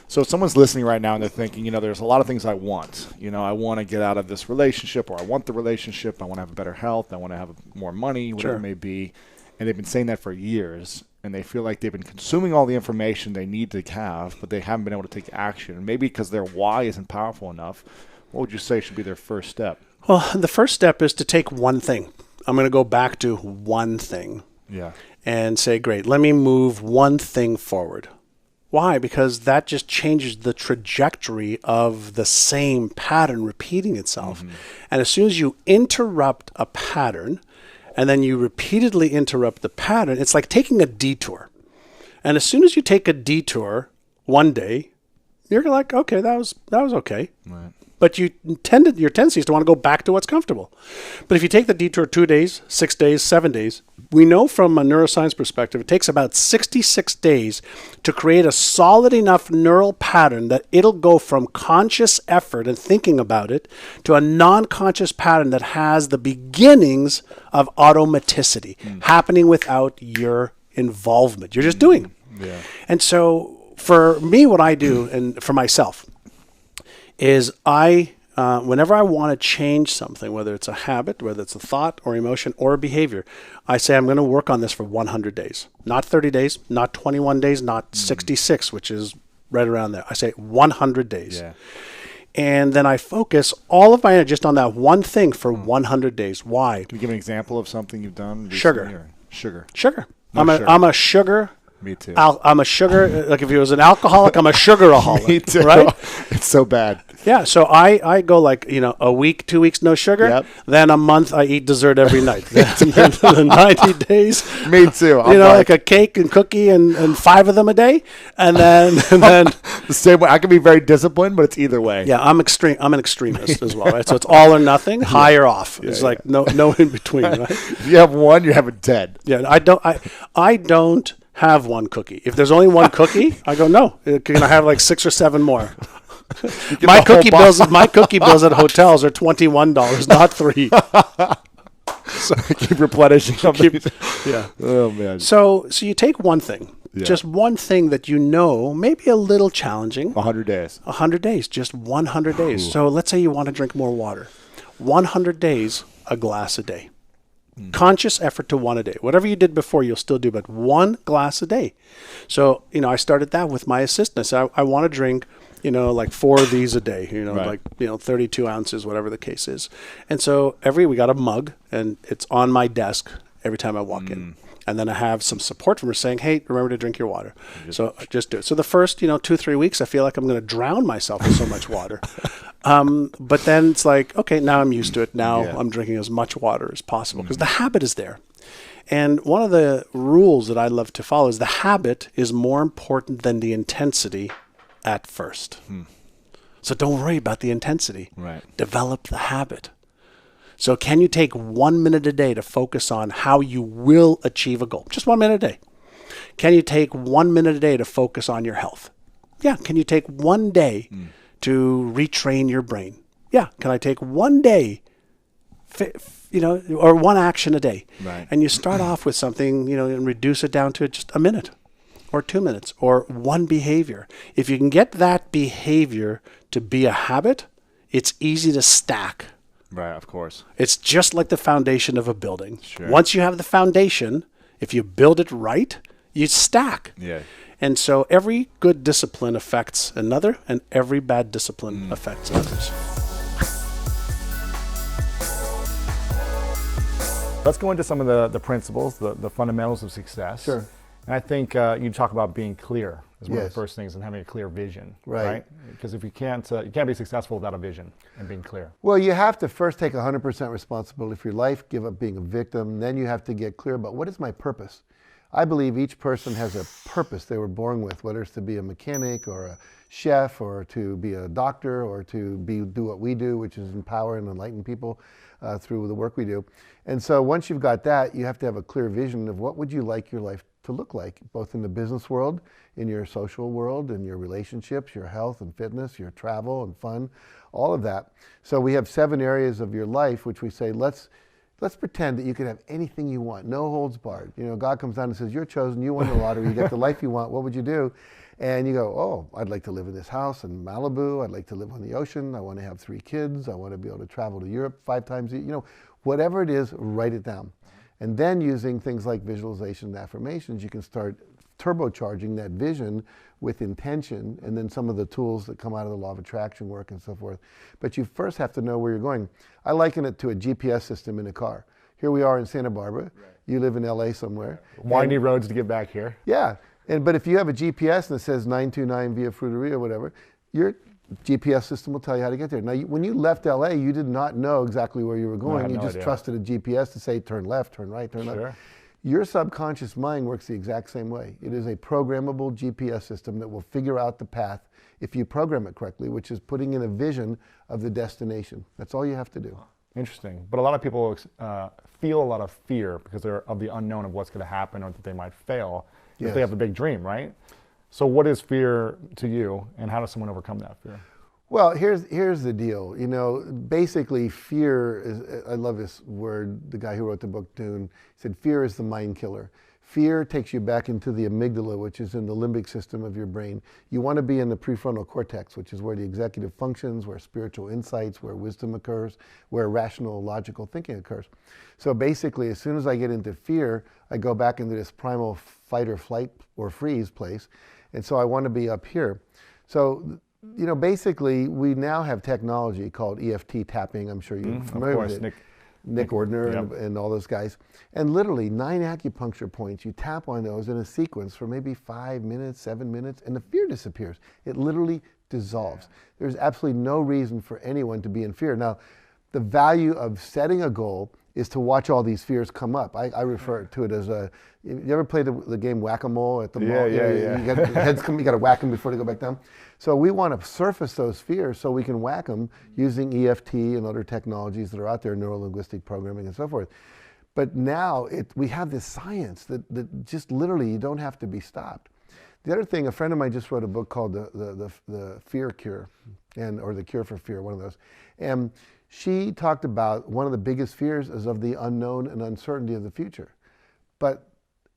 So if someone's listening right now and they're thinking, you know, there's a lot of things I want. You know, I want to get out of this relationship, or I want the relationship. I want to have better health. I want to have more money, whatever it may be. And they've been saying that for years, and they feel like they've been consuming all the information they need to have, but they haven't been able to take action. And maybe because their why isn't powerful enough. What would you say should be their first step? Well, the first step is to take one thing. I'm going to go back to one thing. Yeah. And say, great, let me move one thing forward. Why? Because that just changes the trajectory of the same pattern repeating itself. And as soon as you interrupt a pattern, and then you repeatedly interrupt the pattern, it's like taking a detour. And as soon as you take a detour one day, you're like, okay, that was okay. Right. But your tendency is to want to go back to what's comfortable. But if you take the detour 2 days, 6 days, 7 days, we know from a neuroscience perspective, it takes about 66 days to create a solid enough neural pattern that it'll go from conscious effort and thinking about it to a non-conscious pattern that has the beginnings of automaticity happening without your involvement. You're just doing. Yeah. And so for me, what I do, and for myself, is whenever I want to change something, whether it's a habit, whether it's a thought or emotion or a behavior, I say I'm going to work on this for 100 days. Not 30 days, not 21 days, not 66, which is right around there. I say 100 days. Yeah. And then I focus all of my energy just on that one thing for 100 days. Why? Can you give an example of something you've done recently? Sugar. Sugar. I'm a sugar. Me too. I'm a sugar, like if he was an alcoholic, I'm a sugaraholic. Me too. Right? It's so bad. Yeah, so I go like, a week, 2 weeks, no sugar. Yep. Then a month, I eat dessert every night. Then 90 days. Me too. Like a cake and cookie and 5 of them a day. And then the same way. I can be very disciplined, but it's either way. Yeah, I'm an extremist as well, right? So it's all or nothing, high or off. It's like no in between, right? If you have one, you have a dead. Yeah, I don't have one cookie. If there's only one cookie, I go, no. Can I have like 6 or 7 more? My cookie bills at hotels are $21, not $3. So keep replenishing. Yeah. Oh man. So you take one thing, just one thing that maybe a little challenging. 100 days. 100 days, just 100 days. Ooh. So let's say you want to drink more water. 100 days, a glass a day. Conscious effort to 1 a day. Whatever you did before, you'll still do, but 1 glass a day. So, I started that with my assistant. I said, I want to drink, like 4 of these a day, right. 32 ounces, whatever the case is. And so we got a mug, and it's on my desk every time I walk in. And then I have some support from her saying, hey, remember to drink your water. So just do it. So the first, 2-3 weeks, I feel like I'm going to drown myself with so much water. But then it's like, okay, now I'm used to it. Now I'm drinking as much water as possible because the habit is there. And one of the rules that I love to follow is the habit is more important than the intensity at first. So don't worry about the intensity. Right. Develop the habit. So can you take 1 minute a day to focus on how you will achieve a goal? Just 1 minute a day. Can you take 1 minute a day to focus on your health? Yeah. Can you take 1 day to retrain your brain? Yeah. Can I take 1 day, or 1 action a day? Right. And you start off with something, and reduce it down to just a minute or 2 minutes or 1 behavior. If you can get that behavior to be a habit, it's easy to stack. Right, of course. It's just like the foundation of a building. Sure. Once you have the foundation, if you build it right, you stack. Yeah. And so every good discipline affects another, and every bad discipline affects others. Let's go into some of the principles, the fundamentals of success. Sure. And I think you talk about being clear as one of the first things and having a clear vision, right? Because if you can't be successful without a vision and being clear. Well, you have to first take 100% responsibility for your life, give up being a victim. Then you have to get clear about what is my purpose. I believe each person has a purpose they were born with, whether it's to be a mechanic or a chef or to be a doctor or to do what we do, which is empower and enlighten people through the work we do. And so once you've got that, you have to have a clear vision of what would you like your life to look like, both in the business world, in your social world, in your relationships, your health and fitness, your travel and fun, all of that. So we have 7 areas of your life which we say, let's pretend that you could have anything you want, no holds barred. God comes down and says, you're chosen, you won the lottery, you get the life you want, what would you do? And you go, oh, I'd like to live in this house in Malibu, I'd like to live on the ocean, I want to have 3 kids, I want to be able to travel to Europe 5 times a year, whatever it is, write it down. And then using things like visualization and affirmations, you can start turbocharging that vision with intention and then some of the tools that come out of the law of attraction work and so forth. But you first have to know where you're going. I liken it to a GPS system in a car. Here we are in Santa Barbara. Right. You live in LA somewhere. Windy roads to get back here. Yeah. But if you have a GPS and it says 929 via Fruiteria or whatever, your GPS system will tell you how to get there. Now, when you left LA, you did not know exactly where you were going. You just trusted a GPS to say turn left, turn right, turn left. Your subconscious mind works the exact same way. It is a programmable GPS system that will figure out the path if you program it correctly, which is putting in a vision of the destination. That's all you have to do. Interesting. But a lot of people feel a lot of fear because they're of the unknown of what's going to happen or that they might fail if they have a big dream, right? So what is fear to you, and how does someone overcome that fear? Well, here's the deal. Basically fear is, I love this word, the guy who wrote the book Dune said, fear is the mind killer. Fear takes you back into the amygdala, which is in the limbic system of your brain. You want to be in the prefrontal cortex, which is where the executive functions, where spiritual insights, where wisdom occurs, where rational, logical thinking occurs. So basically, as soon as I get into fear, I go back into this primal fight or flight or freeze place. And so I want to be up here. So, basically, we now have technology called EFT tapping. I'm sure you're familiar with it. Nick Ordner and all those guys. And literally 9 acupuncture points, you tap on those in a sequence for maybe 5 minutes, 7 minutes, and the fear disappears. It literally dissolves. There's absolutely no reason for anyone to be in fear. Now, the value of setting a goal is to watch all these fears come up. I refer to it as you ever play the game Whack-A-Mole at the mall? You get heads come, you got to whack them before they go back down. So we want to surface those fears so we can whack them using EFT and other technologies that are out there, neuro-linguistic programming and so forth. But now we have this science that just literally you don't have to be stopped. The other thing, a friend of mine just wrote a book called the Fear Cure, or The Cure for Fear, one of those. And she talked about one of the biggest fears is of the unknown and uncertainty of the future. But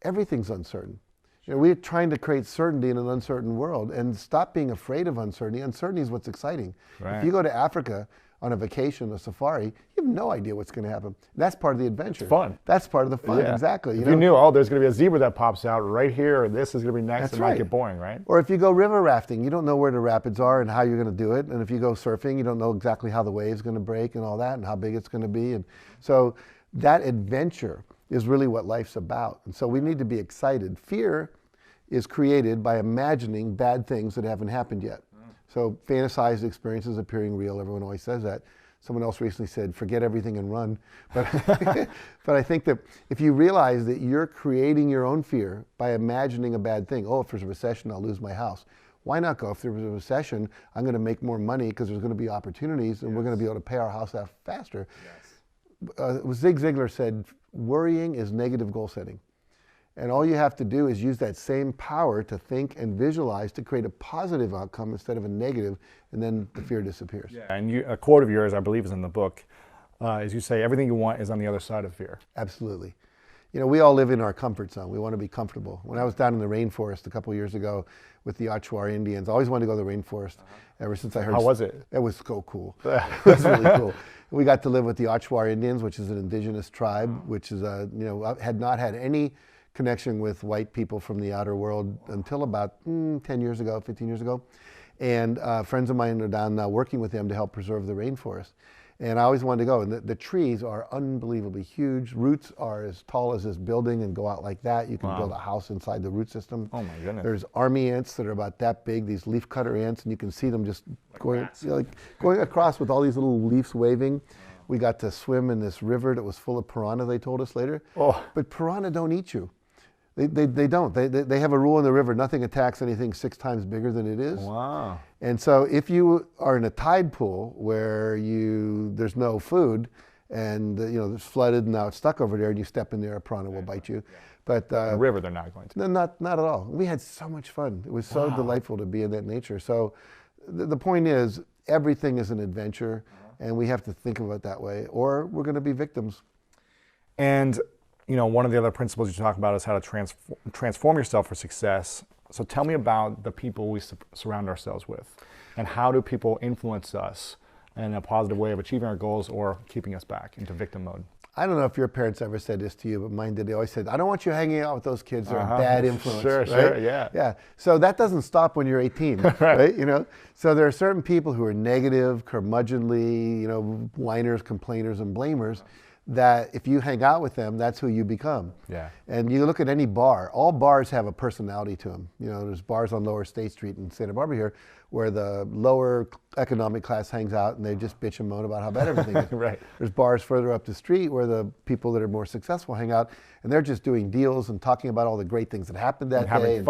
everything's uncertain. We're trying to create certainty in an uncertain world, and stop being afraid of uncertainty. Uncertainty is what's exciting. Right. If you go to Africa on a vacation, a safari, you have no idea what's going to happen. That's part of the adventure. It's fun. That's part of the fun, exactly. If you knew, there's going to be a zebra that pops out right here, or this is going to be next, it might get boring, right? Or if you go river rafting, you don't know where the rapids are and how you're going to do it. And if you go surfing, you don't know exactly how the wave's going to break and all that, and how big it's going to be. And so that adventure is really what life's about. And so we need to be excited. Fear is created by imagining bad things that haven't happened yet. So fantasized experiences appearing real, everyone always says that. Someone else recently said, forget everything and run. But, but I think that if you realize that you're creating your own fear by imagining a bad thing, if there's a recession, I'll lose my house. Why not go, if there was a recession, I'm going to make more money because there's going to be opportunities and we're going to be able to pay our house off faster. Zig Ziglar said, worrying is negative goal setting. And all you have to do is use that same power to think and visualize to create a positive outcome instead of a negative, and then the fear disappears. Yeah, and a quote of yours, I believe is in the book, is you say, everything you want is on the other side of fear. Absolutely. We all live in our comfort zone. We want to be comfortable. When I was down in the rainforest a couple of years ago with the Achuar Indians, I always wanted to go to the rainforest ever since I heard. How was it? It was so cool. It was really cool. We got to live with the Achuar Indians, which is an indigenous tribe, which is, had not had any connection with white people from the outer world until about 10 years ago, 15 years ago. And friends of mine are down now working with them to help preserve the rainforest. And I always wanted to go. And the trees are unbelievably huge. Roots are as tall as this building and go out like that. You can build a house inside the root system. Oh my goodness. There's army ants that are about that big, these leaf cutter ants, and you can see them just going across with all these little leaves waving. We got to swim in this river that was full of piranha, they told us later. But piranha don't eat you. They don't. They have a rule in the river, nothing attacks anything 6 times bigger than it is. Wow. And so if you are in a tide pool where there's no food and it's flooded and now it's stuck over there and you step in there, a piranha will bite you. But the river they're not going to. No, not at all. We had so much fun. It was so delightful to be in that nature. So the point is, everything is an adventure, and we have to think of it that way, or we're going to be victims. And one of the other principles you talk about is how to transform yourself for success. So tell me about the people we surround ourselves with, and how do people influence us in a positive way of achieving our goals or keeping us back into victim mode? I don't know if your parents ever said this to you, but mine did. They always said, I don't want you hanging out with those kids. They're a bad influence. Sure, yeah. Yeah. So that doesn't stop when you're 18, right? So there are certain people who are negative, curmudgeonly, whiners, complainers, and blamers, that if you hang out with them, that's who you become. Yeah. And you look at any bar, all bars have a personality to them. There's bars on Lower State Street in Santa Barbara here where the lower economic class hangs out and they just bitch and moan about how bad everything is. Right. There's bars further up the street where the people that are more successful hang out, and they're just doing deals and talking about all the great things that happened that day. Having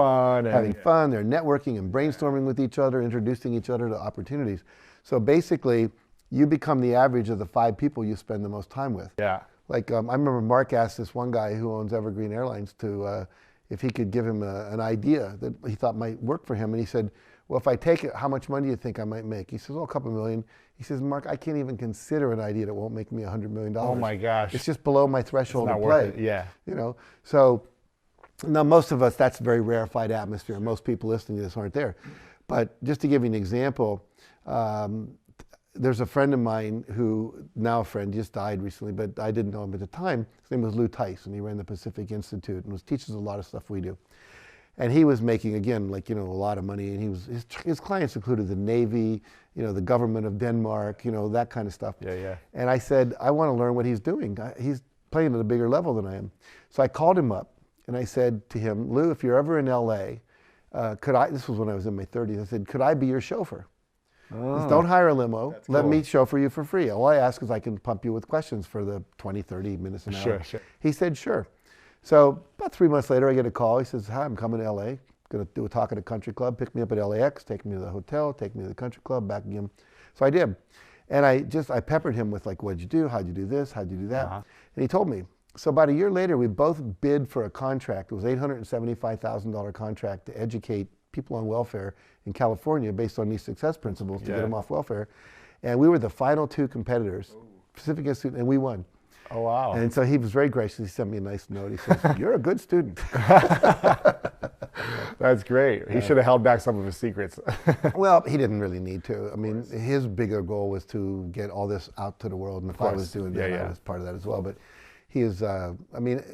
fun. They're networking and brainstorming with each other, introducing each other to opportunities. So basically, you become the average of the 5 people you spend the most time with. Yeah. Like I remember Mark asked this one guy who owns Evergreen Airlines to if he could give him an idea that he thought might work for him. And he said, well, if I take it, how much money do you think I might make? He says, a couple million. He says, Mark, I can't even consider an idea that won't make me $100 million. Oh my gosh. It's just below my threshold to play. worth it. Yeah. So Now, most of us, that's a very rarefied atmosphere. Most people listening to this aren't there. But just to give you an example, there's a friend of mine who, now a friend, just died recently, but I didn't know him at the time. His name was Lou Tice, and he ran the Pacific Institute and teaches a lot of stuff we do. And he was making, again, like, a lot of money, and his clients included the Navy, the government of Denmark, that kind of stuff. Yeah. And I said, I want to learn what he's doing. He's playing at a bigger level than I am. So I called him up, and I said to him, Lou, if you're ever in LA, this was when I was in my 30s, I said, could I be your chauffeur? Just don't hire a limo. Let me chauffeur you for free. All I ask is I can pump you with questions for the 20, 30 minutes an hour. Sure. He said, sure. So about 3 months later, I get a call. He says, hi, I'm coming to LA. Going to do a talk at a country club. Pick me up at LAX, take me to the hotel, take me to the country club, back again. So I did. And I peppered him with, like, what'd you do? How'd you do this? How'd you do that? And he told me. So about a year later, we both bid for a contract. It was $875,000 contract to educate people on welfare in California based on these success principles to get them off welfare. And we were the final two competitors, Pacific Institute, and we won. Oh, wow. And so he was very gracious. He sent me a nice note. He says, you're a good student. That's great. He should have held back some of his secrets. Well, he didn't really need to. I mean, his bigger goal was to get all this out to the world. And if I was doing that, I was part of that as well. But he is,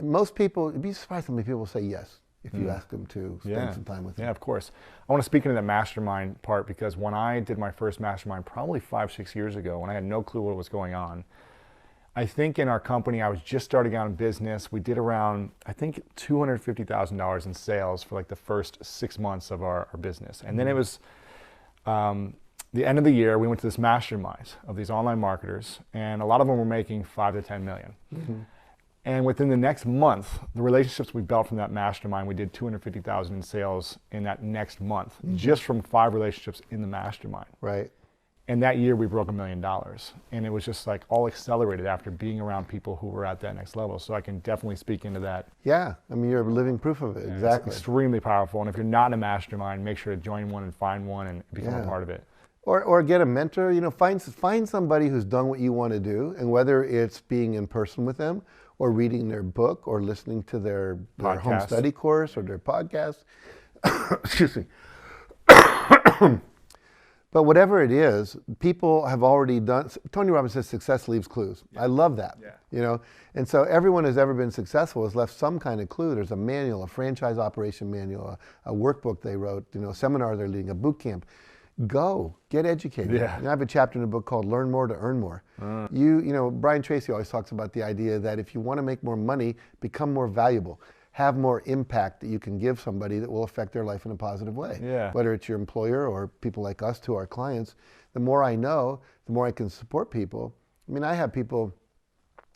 most people, you'd be surprised how many people say yes if you ask them to spend some time with them. Yeah, of course. I want to speak into the mastermind part, because when I did my first mastermind, probably 5-6 years ago, when I had no clue what was going on, I think in our company, I was just starting out in business. We did around, I think, $250,000 in sales for like the first 6 months of our business. And then it was the end of the year, we went to this mastermind of these online marketers, and a lot of them were making 5 to 10 million. And within the next month, the relationships we built from that mastermind, we did $250,000 in sales in that next month, just from 5 relationships in the mastermind. Right. And that year we broke $1 million. And it was just like all accelerated after being around people who were at that next level. So I can definitely speak into that. Yeah, I mean, you're living proof of it, exactly. It's extremely powerful. And if you're not in a mastermind, make sure to join one and find one and become a part of it. Or get a mentor, find somebody who's done what you want to do, and whether it's being in person with them, or reading their book, or listening to their home study course, or their podcast. Excuse me. But whatever it is, people have already done. Tony Robbins says success leaves clues. I love that. And so everyone who's ever been successful has left some kind of clue. There's a manual, a franchise operation manual, a workbook they wrote, a seminar they're leading, a boot camp. Go, get educated. I have a chapter in a book called Learn More to Earn More. Brian Tracy always talks about the idea that if you want to make more money, become more valuable, have more impact that you can give somebody that will affect their life in a positive way. Whether it's your employer or people like us to our clients, the more I know, the more I can support people. I mean, I have people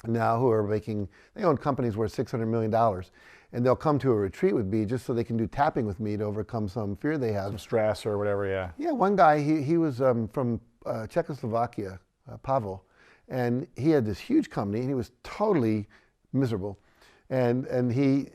now who are they own companies worth $600 million. And they'll come to a retreat with me just so they can do tapping with me to overcome some fear they have. Some stress or whatever, Yeah, one guy, he was from Czechoslovakia, Pavel, and he had this huge company, and he was totally miserable. And he,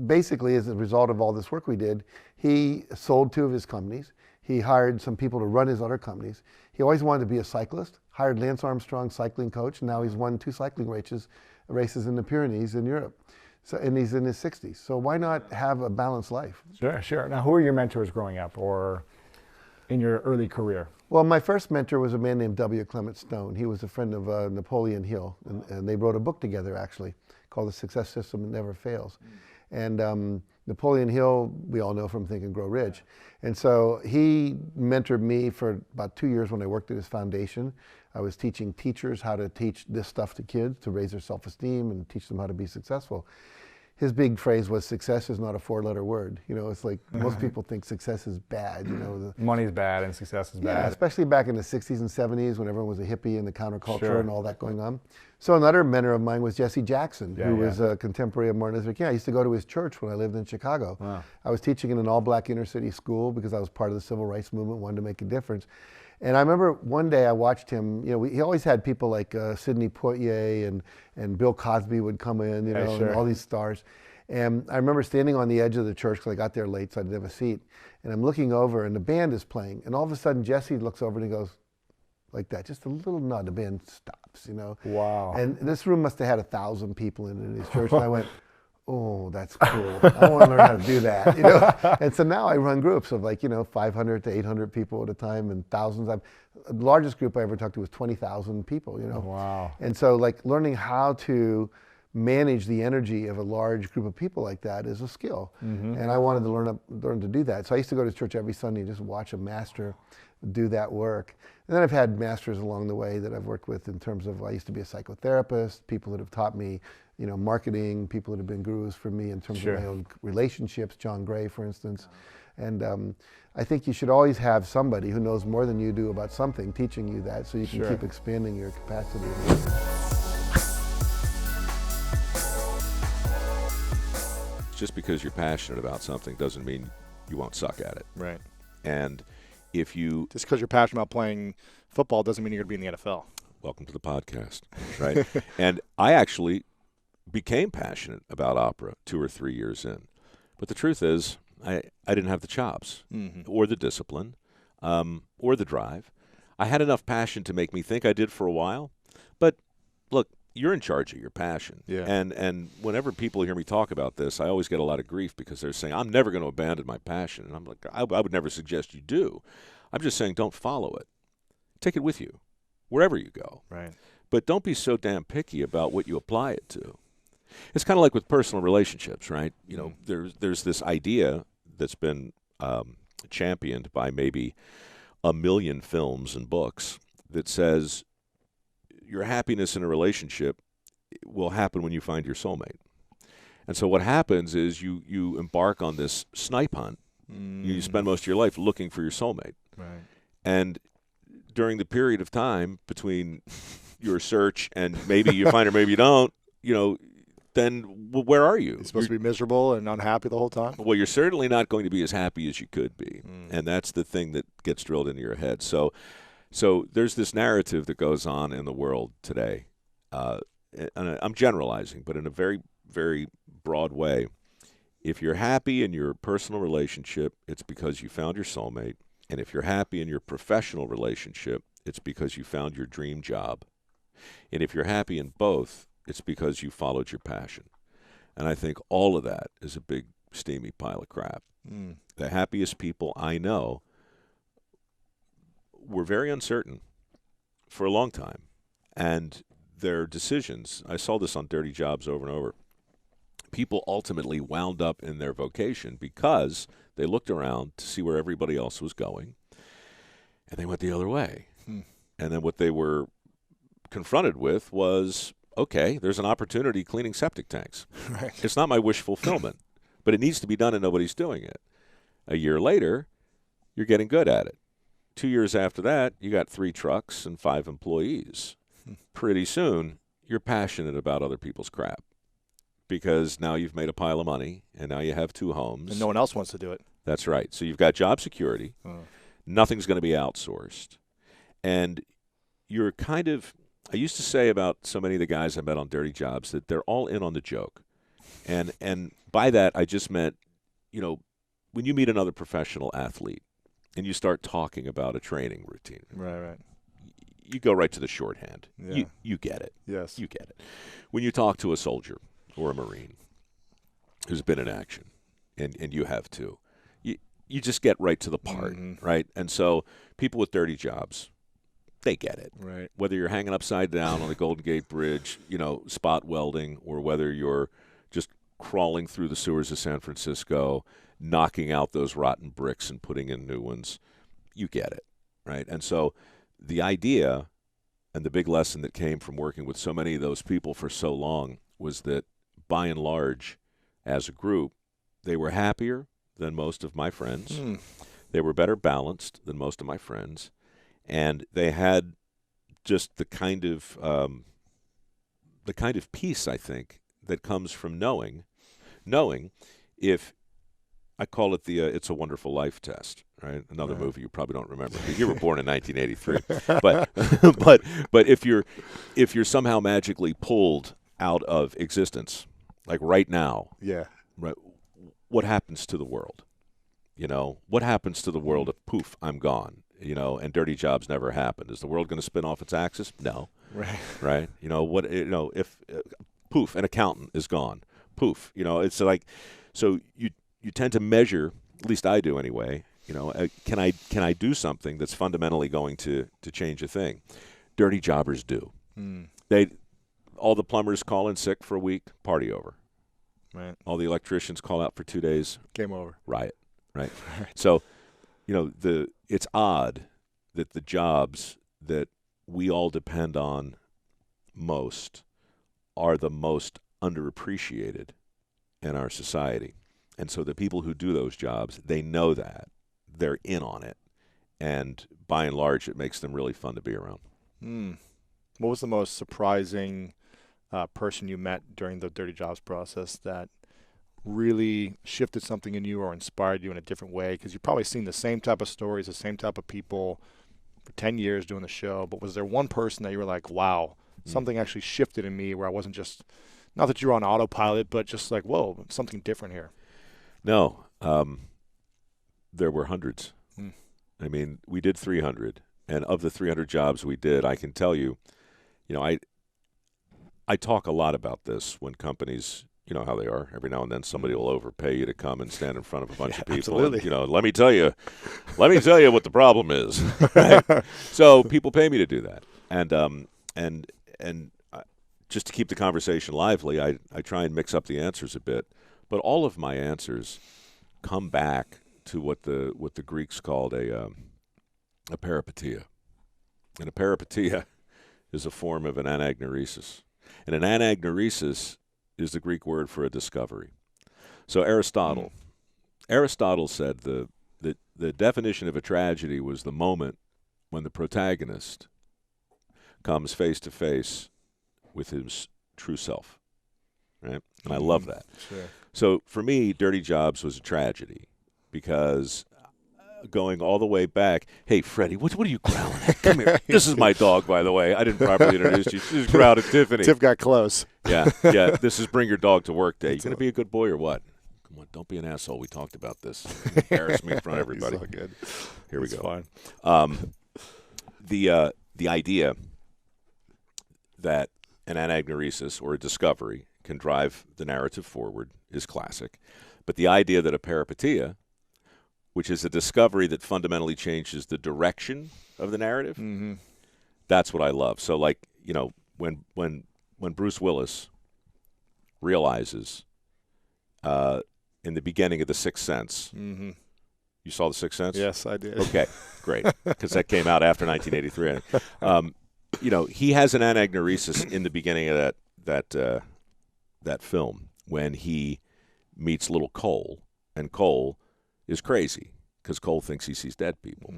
basically, as a result of all this work we did, he sold 2 of his companies. He hired some people to run his other companies. He always wanted to be a cyclist, hired Lance Armstrong, cycling coach, and now he's won 2 cycling races in the Pyrenees in Europe. So, and he's in his 60s. So why not have a balanced life? Sure. Now, who are your mentors growing up or in your early career? Well, my first mentor was a man named W. Clement Stone. He was a friend of Napoleon Hill, and they wrote a book together, actually, called The Success System That Never Fails. And Napoleon Hill, we all know from Think and Grow Rich. And so he mentored me for about 2 years when I worked at his foundation. I was teaching teachers how to teach this stuff to kids to raise their self-esteem and teach them how to be successful. His big phrase was, success is not a 4-letter word. It's like most people think success is bad. Money's bad and success is bad. Yeah, especially back in the 60s and 70s when everyone was a hippie and the counterculture and all that going on. So another mentor of mine was Jesse Jackson, who was a contemporary of Martin Luther King. I used to go to his church when I lived in Chicago. Wow. I was teaching in an all-black inner-city school because I was part of the civil rights movement, wanted to make a difference. And I remember one day I watched him, he always had people like Sidney Poitier and Bill Cosby would come in, and all these stars. And I remember standing on the edge of the church because I got there late so I didn't have a seat. And I'm looking over and the band is playing. And all of a sudden Jesse looks over and he goes like that, just a little nod, the band stops, Wow. And this room must have had 1,000 people in his church. And I went, oh, that's cool. I want to learn how to do that. You know? And so now I run groups of 500 to 800 people at a time and thousands. The largest group I ever talked to was 20,000 people, Wow. And so learning how to manage the energy of a large group of people like that is a skill. And I wanted to learn to do that. So I used to go to church every Sunday and just watch a master do that work. And then I've had masters along the way that I've worked with in terms of, I used to be a psychotherapist, people that have taught me, marketing, people that have been gurus for me in terms of my own relationships, John Gray, for instance. And I think you should always have somebody who knows more than you do about something teaching you that, so you can keep expanding your capacity. Just because you're passionate about something doesn't mean you won't suck at it. Right. And if you... Just because you're passionate about playing football doesn't mean you're going to be in the NFL. Welcome to the podcast, right? And I actually became passionate about opera 2 or 3 years in. But the truth is, I didn't have the chops or the discipline or the drive. I had enough passion to make me think I did for a while. But look, you're in charge of your passion. Yeah. And whenever people hear me talk about this, I always get a lot of grief because they're saying, I'm never going to abandon my passion. And I'm like, I would never suggest you do. I'm just saying don't follow it. Take it with you wherever you go. Right. But don't be so damn picky about what you apply it to. It's kind of like with personal relationships, right? You know, there's this idea that's been championed by maybe 1 million films and books that says your happiness in a relationship will happen when you find your soulmate. And so what happens is you embark on this snipe hunt. You spend most of your life looking for your soulmate. Right. And during the period of time between your search and maybe you find her, maybe you don't, then where are you? You're supposed to be miserable and unhappy the whole time? Well, you're certainly not going to be as happy as you could be. And that's the thing that gets drilled into your head. So there's this narrative that goes on in the world today. And I'm generalizing, but in a very, very broad way. If you're happy in your personal relationship, it's because you found your soulmate. And if you're happy in your professional relationship, it's because you found your dream job. And if you're happy in both, it's because you followed your passion. And I think all of that is a big, steamy pile of crap. The happiest people I know were very uncertain for a long time. And their decisions, I saw this on Dirty Jobs over and over, people ultimately wound up in their vocation because they looked around to see where everybody else was going, and they went the other way. And then what they were confronted with was, okay, there's an opportunity cleaning septic tanks. Right. It's not my wish fulfillment, but it needs to be done and nobody's doing it. A year later, you're getting good at it. 2 years after that, you got 3 trucks and 5 employees. Pretty soon, you're passionate about other people's crap because now you've made a pile of money and now you have 2 homes. And no one else wants to do it. That's right. So you've got job security. Nothing's going to be outsourced. And you're kind of, I used to say about so many of the guys I met on Dirty Jobs that they're all in on the joke. And by that, I just meant, when you meet another professional athlete and you start talking about a training routine. Right. You go right to the shorthand. Yeah. You get it. Yes. You get it. When you talk to a soldier or a Marine who's been in action, and you have too, you just get right to the part, right? And so people with dirty jobs, they get it. Right. Whether you're hanging upside down on the Golden Gate Bridge, spot welding, or whether you're just crawling through the sewers of San Francisco, knocking out those rotten bricks and putting in new ones, you get it, right? And so the idea and the big lesson that came from working with so many of those people for so long was that, by and large, as a group, they were happier than most of my friends. They were better balanced than most of my friends. And they had just the kind of peace, I think, that comes from knowing if, I call it the It's a Wonderful Life test, right? Another movie you probably don't remember. You were born in 1983. But if you're somehow magically pulled out of existence, like right now, right, what happens to the world? What happens to the world if poof, I'm gone? And dirty jobs never happened. Is the world going to spin off its axis? No. Right. Right. If poof, an accountant is gone. poof. It's like, so you tend to measure, at least I do anyway, can I do something that's fundamentally going to change a thing? Dirty jobbers do. All the plumbers call in sick for a week, party over. Right. All the electricians call out for 2 days, game over. Riot. Right. So, it's odd that the jobs that we all depend on most are the most underappreciated in our society. And so the people who do those jobs, they know that. They're in on it. And by and large, it makes them really fun to be around. What was the most surprising person you met during the Dirty Jobs process that really shifted something in you or inspired you in a different way? Because you've probably seen the same type of stories, the same type of people for 10 years doing the show. But was there one person that you were like, wow, something actually shifted in me where I wasn't just, not that you were on autopilot, but just like, whoa, something different here? No. There were hundreds. I mean, we did 300. And of the 300 jobs we did, I can tell you, I talk a lot about this when companies, you know how they are. Every now and then somebody will overpay you to come and stand in front of a bunch of people. Absolutely. And, let me tell you what the problem is. Right? So people pay me to do that. And just to keep the conversation lively, I try and mix up the answers a bit. But all of my answers come back to what the Greeks called a peripeteia. And a peripeteia is a form of an anagnoresis. And an anagnoresis is the Greek word for a discovery. So Aristotle said the definition of a tragedy was the moment when the protagonist comes face to face with his true self. Right? And I love that. Sure. So for me, Dirty Jobs was a tragedy because going all the way back, hey, Freddie, what are you growling at? Come here. This is my dog, by the way. I didn't properly introduce you. She's growled at Tiffany. Tiff got close. Yeah. This is bring your dog to work day. You going to be a good boy or what? Come on, don't be an asshole. We talked about this. Embarrass me in front of everybody. So good. Here we go. Fine. The idea that an anagnoresis or a discovery can drive the narrative forward is classic. But the idea that a peripeteia, which is a discovery that fundamentally changes the direction of the narrative, that's what I love. So, like, when Bruce Willis realizes in the beginning of The Sixth Sense, you saw The Sixth Sense? Yes, I did. Okay, great, because that came out after 1983. He has an anagnoresis in the beginning of that film when he meets little Cole, and Cole is crazy because Cole thinks he sees dead people.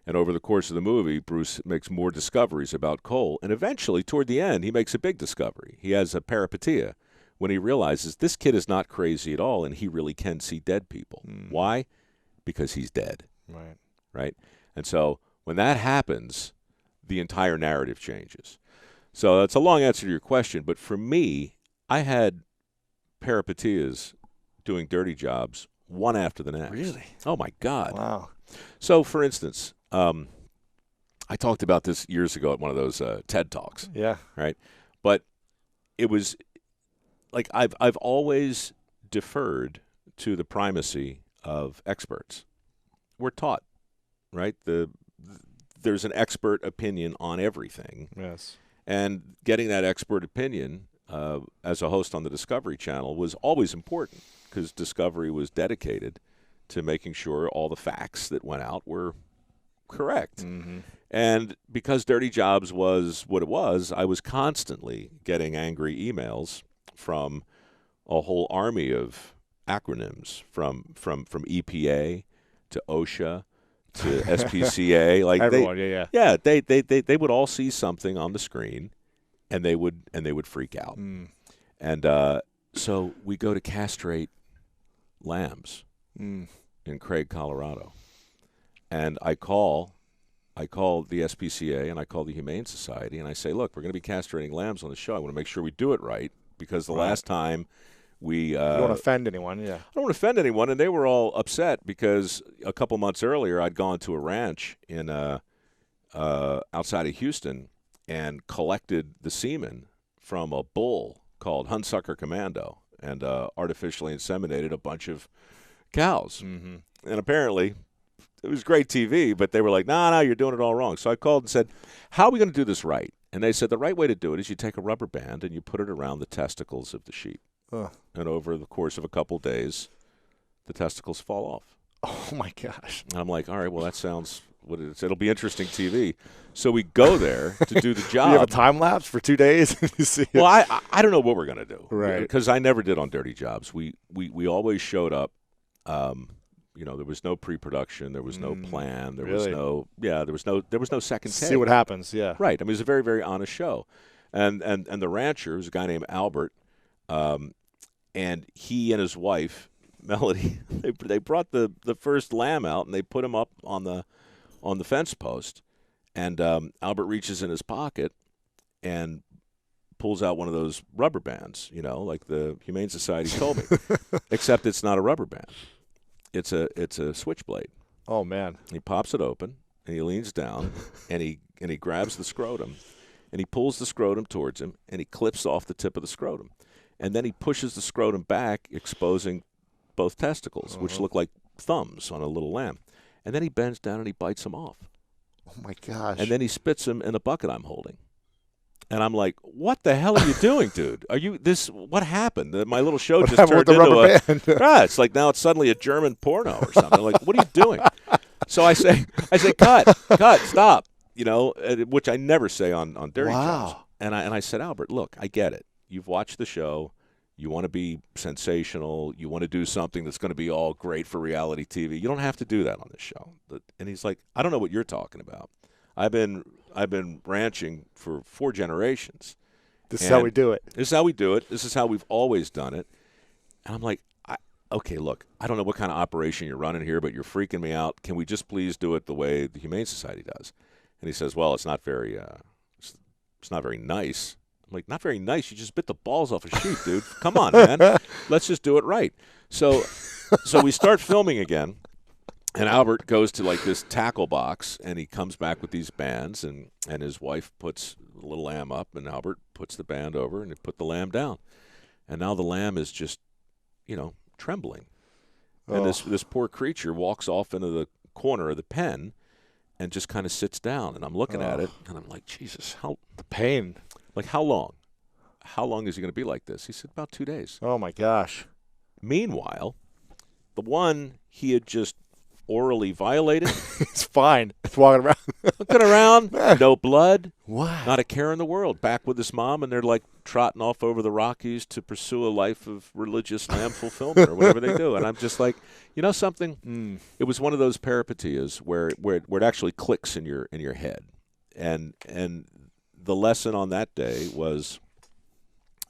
And over the course of the movie, Bruce makes more discoveries about Cole, and eventually, toward the end, he makes a big discovery. He has a peripeteia when he realizes this kid is not crazy at all, and he really can see dead people. Why? Because he's dead. Right? And so when that happens, the entire narrative changes. So that's a long answer to your question, but for me, I had peripeteias doing dirty jobs one after the next. Really? Oh, my God. Wow. So, for instance, I talked about this years ago at one of those TED Talks. Yeah. Right? But it was like I've always deferred to the primacy of experts. We're taught, right? There's an expert opinion on everything. Yes. And getting that expert opinion as a host on the Discovery Channel was always important because Discovery was dedicated to making sure all the facts that went out were correct. And because Dirty Jobs was what it was, I was constantly getting angry emails from a whole army of acronyms, from EPA to OSHA to SPCA. Like everyone, they would all see something on the screen, and they would freak out. And so we go to castrate lambs in Craig, Colorado, and I call the SPCA and I call the Humane Society and I say, look, we're going to be castrating lambs on the show. I want to make sure we do it right because the last time we you don't want to offend anyone. Yeah, I don't want to offend anyone, and they were all upset because a couple months earlier I'd gone to a ranch in outside of Houston and collected the semen from a bull called Hunsucker Commando. and artificially inseminated a bunch of cows. Mm-hmm. And apparently, it was great TV, but they were like, no, you're doing it all wrong. So I called and said, how are we going to do this right? And they said the right way to do it is you take a rubber band and you put it around the testicles of the sheep. And over the course of a couple days, the testicles fall off. Oh, my gosh. And I'm like, all right, well, that sounds what it is. It'll be interesting TV. So we go there to do the job. You have a time lapse for 2 days? You see it? Well, I don't know what we're going to do. Right. Because I never did on Dirty Jobs. We always showed up. There was no pre-production. There was no plan. There was no second take. See what happens, yeah. Right. I mean, it was a very, very honest show. And the rancher was a guy named Albert, and he and his wife, Melody, they brought the first lamb out, and they put him up on the fence post. And Albert reaches in his pocket and pulls out one of those rubber bands, like the Humane Society told me, except it's not a rubber band. It's a switchblade. Oh, man. He pops it open, and he leans down, and he grabs the scrotum, and he pulls the scrotum towards him, and he clips off the tip of the scrotum. And then he pushes the scrotum back, exposing both testicles, which look like thumbs on a little lamb. And then he bends down and he bites them off. Oh, my gosh. And then he spits them in the bucket I'm holding. And I'm like, what the hell are you doing, dude? What happened? My little show just turned into rubber band? It's like now it's suddenly a German porno or something. I'm like, what are you doing? So I say, cut, stop, which I never say on Dirty Jobs. And I said, Albert, look, I get it. You've watched the show. You want to be sensational. You want to do something that's going to be all great for reality TV. You don't have to do that on this show. And he's like, I don't know what you're talking about. I've been ranching for 4 generations. This is how we do it. This is how we do it. This is how we've always done it. And I'm like, okay, look, I don't know what kind of operation you're running here, but you're freaking me out. Can we just please do it the way the Humane Society does? And he says, well, it's not very nice. I'm like, not very nice? You just bit the balls off a sheep, dude. Come on, man. Let's just do it right. So we start filming again. And Albert goes to like this tackle box, and he comes back with these bands, and his wife puts the little lamb up, and Albert puts the band over, and he put the lamb down. And now the lamb is just, trembling. And this poor creature walks off into the corner of the pen and just kind of sits down. And I'm looking at it, and I'm like, Jesus, the pain. Like, how long? How long is he going to be like this? He said, about 2 days. Oh, my gosh. Meanwhile, the one he had just orally violated. It's fine. It's walking around. Looking around. No blood. What? Not a care in the world. Back with his mom, and they're like trotting off over the Rockies to pursue a life of religious lamb fulfillment or whatever they do. And I'm just like, you know something? It was one of those peripeteias where it actually clicks in your head. And the lesson on that day was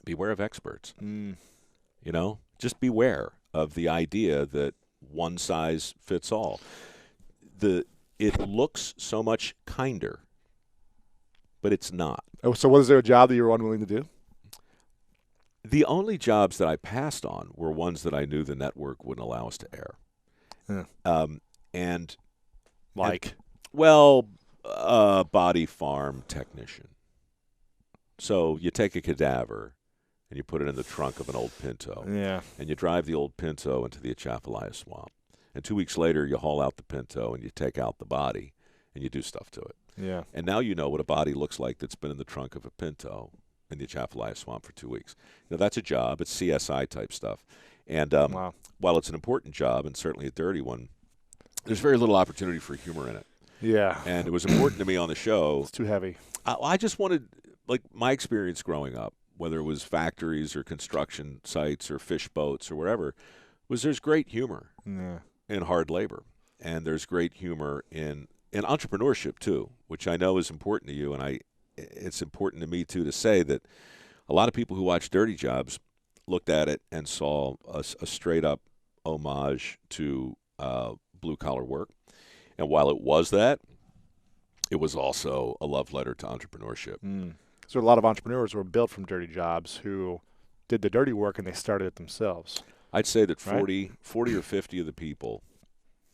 beware of experts. Just beware of the idea that one size fits all. It looks so much kinder, but it's not. Oh, so was there a job that you were unwilling to do? The only jobs that I passed on were ones that I knew the network wouldn't allow us to air. And like? Body farm technician. So you take a cadaver and you put it in the trunk of an old Pinto. Yeah. And you drive the old Pinto into the Atchafalaya swamp. And 2 weeks later, you haul out the Pinto and you take out the body and you do stuff to it. Yeah. And now you know what a body looks like that's been in the trunk of a Pinto in the Atchafalaya swamp for 2 weeks. That's a job. It's CSI type stuff. And while it's an important job and certainly a dirty one, there's very little opportunity for humor in it. Yeah. And it was important to me on the show. It's too heavy. I just wanted, like, my experience growing up, whether it was factories or construction sites or fish boats or whatever, was there's great humor in hard labor. And there's great humor in entrepreneurship, too, which I know is important to you. And it's important to me, too, to say that a lot of people who watch Dirty Jobs looked at it and saw a straight-up homage to blue-collar work. And while it was that, it was also a love letter to entrepreneurship. So a lot of entrepreneurs were built from dirty jobs who did the dirty work and they started it themselves. I'd say that 40 or 50 of the people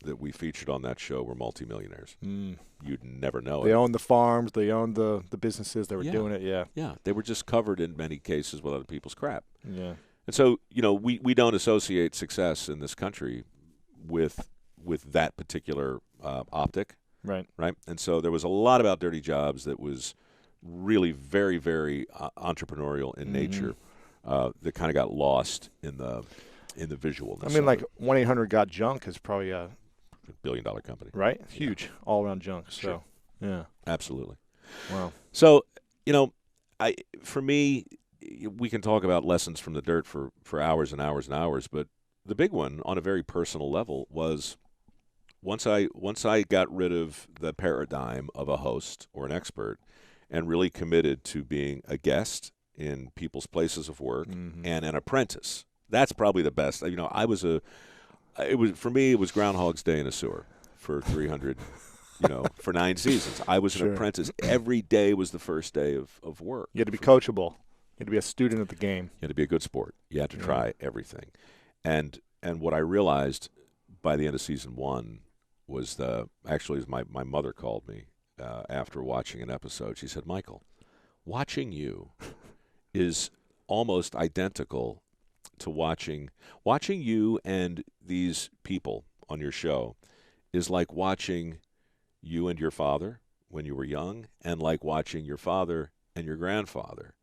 that we featured on that show were multimillionaires. You'd never know They it. owned the farms. They owned the businesses. They were doing it, Yeah, they were just covered in many cases with other people's crap. Yeah. And so, we don't associate success in this country with that particular optic. Right. Right. And so there was a lot about dirty jobs that was really very, very entrepreneurial in nature that kind of got lost in the visualness. I mean, like 1-800-GOT-JUNK is probably a $1 billion company. Right? Huge. All around junk. So, sure. Yeah. Absolutely. Wow. So, for me, we can talk about lessons from the dirt for hours and hours and hours, but the big one on a very personal level was once I got rid of the paradigm of a host or an expert and really committed to being a guest in people's places of work and an apprentice. That's probably the best. For me, it was Groundhog's Day in a sewer for 300, for 9 seasons. I was an apprentice. Every day was the first day of work. You had to be coachable. You had to be a student at the game. You had to be a good sport. You had to try everything. And what I realized by the end of season 1 was my mother called me after watching an episode. She said, "Michael, watching you is almost identical to watching you and these people on your show is like watching you and your father when you were young and like watching your father and your grandfather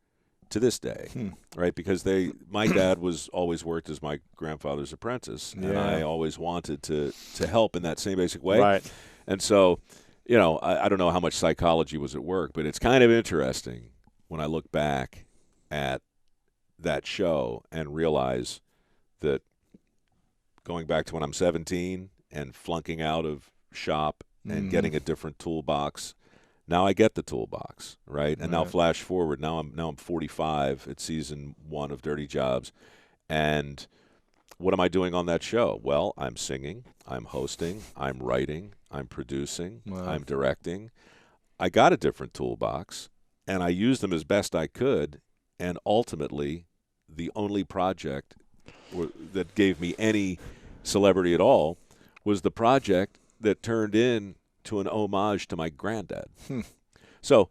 to this day." Right? Because my dad was always worked as my grandfather's apprentice, and I always wanted to help in that same basic way. Right. And so, I don't know how much psychology was at work, but it's kind of interesting when I look back at that show and realize that going back to when I'm 17 and flunking out of shop and getting a different toolbox, now I get the toolbox, right? And now flash forward, now I'm 45 at season 1 of Dirty Jobs, and what am I doing on that show? Well, I'm singing, I'm hosting, I'm writing, I'm producing, I'm directing. I got a different toolbox, and I used them as best I could, and ultimately the only project that gave me any celebrity at all was the project that turned into an homage to my granddad. So,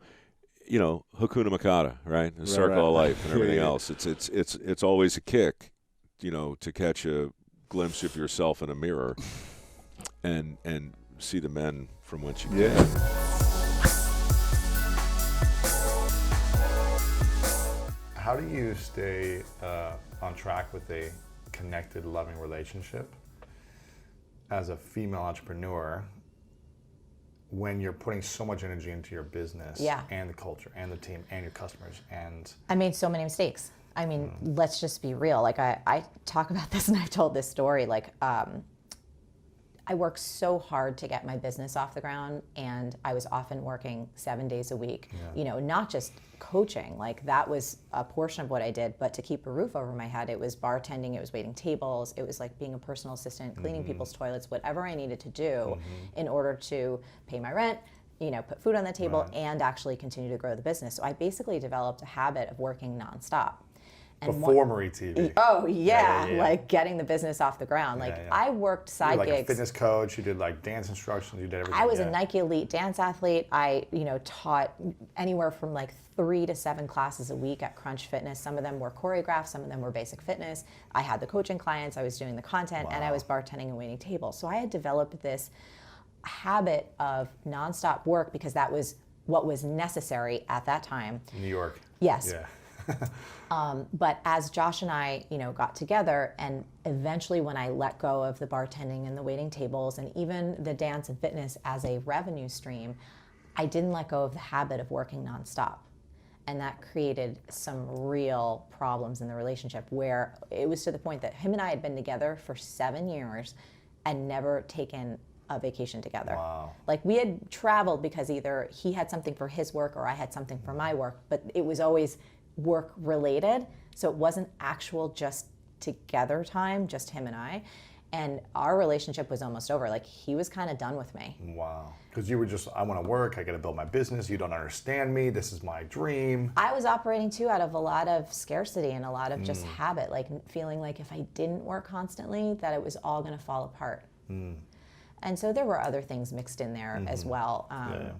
Hakuna Matata, right? The circle of life and everything else. It's always a kick, to catch a glimpse of yourself in a mirror and see the men from whence you came. How do you stay on track with a connected, loving relationship as a female entrepreneur when you're putting so much energy into your business and the culture and the team and your customers? And I made so many mistakes. I mean, let's just be real. Like I talk about this, and I've told this story. Like I worked so hard to get my business off the ground, and I was often working 7 days a week. Not just coaching, like that was a portion of what I did, but to keep a roof over my head, it was bartending, it was waiting tables, it was like being a personal assistant, cleaning people's toilets, whatever I needed to do in order to pay my rent, put food on the table and actually continue to grow the business. So I basically developed a habit of working nonstop. And before Marie TV. Oh yeah, like getting the business off the ground. I worked side gigs. You were like a fitness coach. You did like dance instructions. You did everything. I was a Nike Elite dance athlete. I, taught anywhere from like 3 to 7 classes a week at Crunch Fitness. Some of them were choreographed. Some of them were basic fitness. I had the coaching clients. I was doing the content, and I was bartending and waiting tables. So I had developed this habit of nonstop work because that was what was necessary at that time. New York. Yes. Yeah. But as Josh and I, got together, and eventually when I let go of the bartending and the waiting tables and even the dance and fitness as a revenue stream, I didn't let go of the habit of working nonstop. And that created some real problems in the relationship where it was to the point that him and I had been together for 7 years and never taken a vacation together. Wow. Like we had traveled because either he had something for his work or I had something for my work, but it was always work related. So it wasn't actual just together time, just him and I. And our relationship was almost over. Like he was kind of done with me. Wow. Because you were just, I want to work, I got to build my business, you don't understand me, this is my dream. I was operating too out of a lot of scarcity and a lot of just habit, like feeling like if I didn't work constantly, that it was all going to fall apart. And so there were other things mixed in there as well.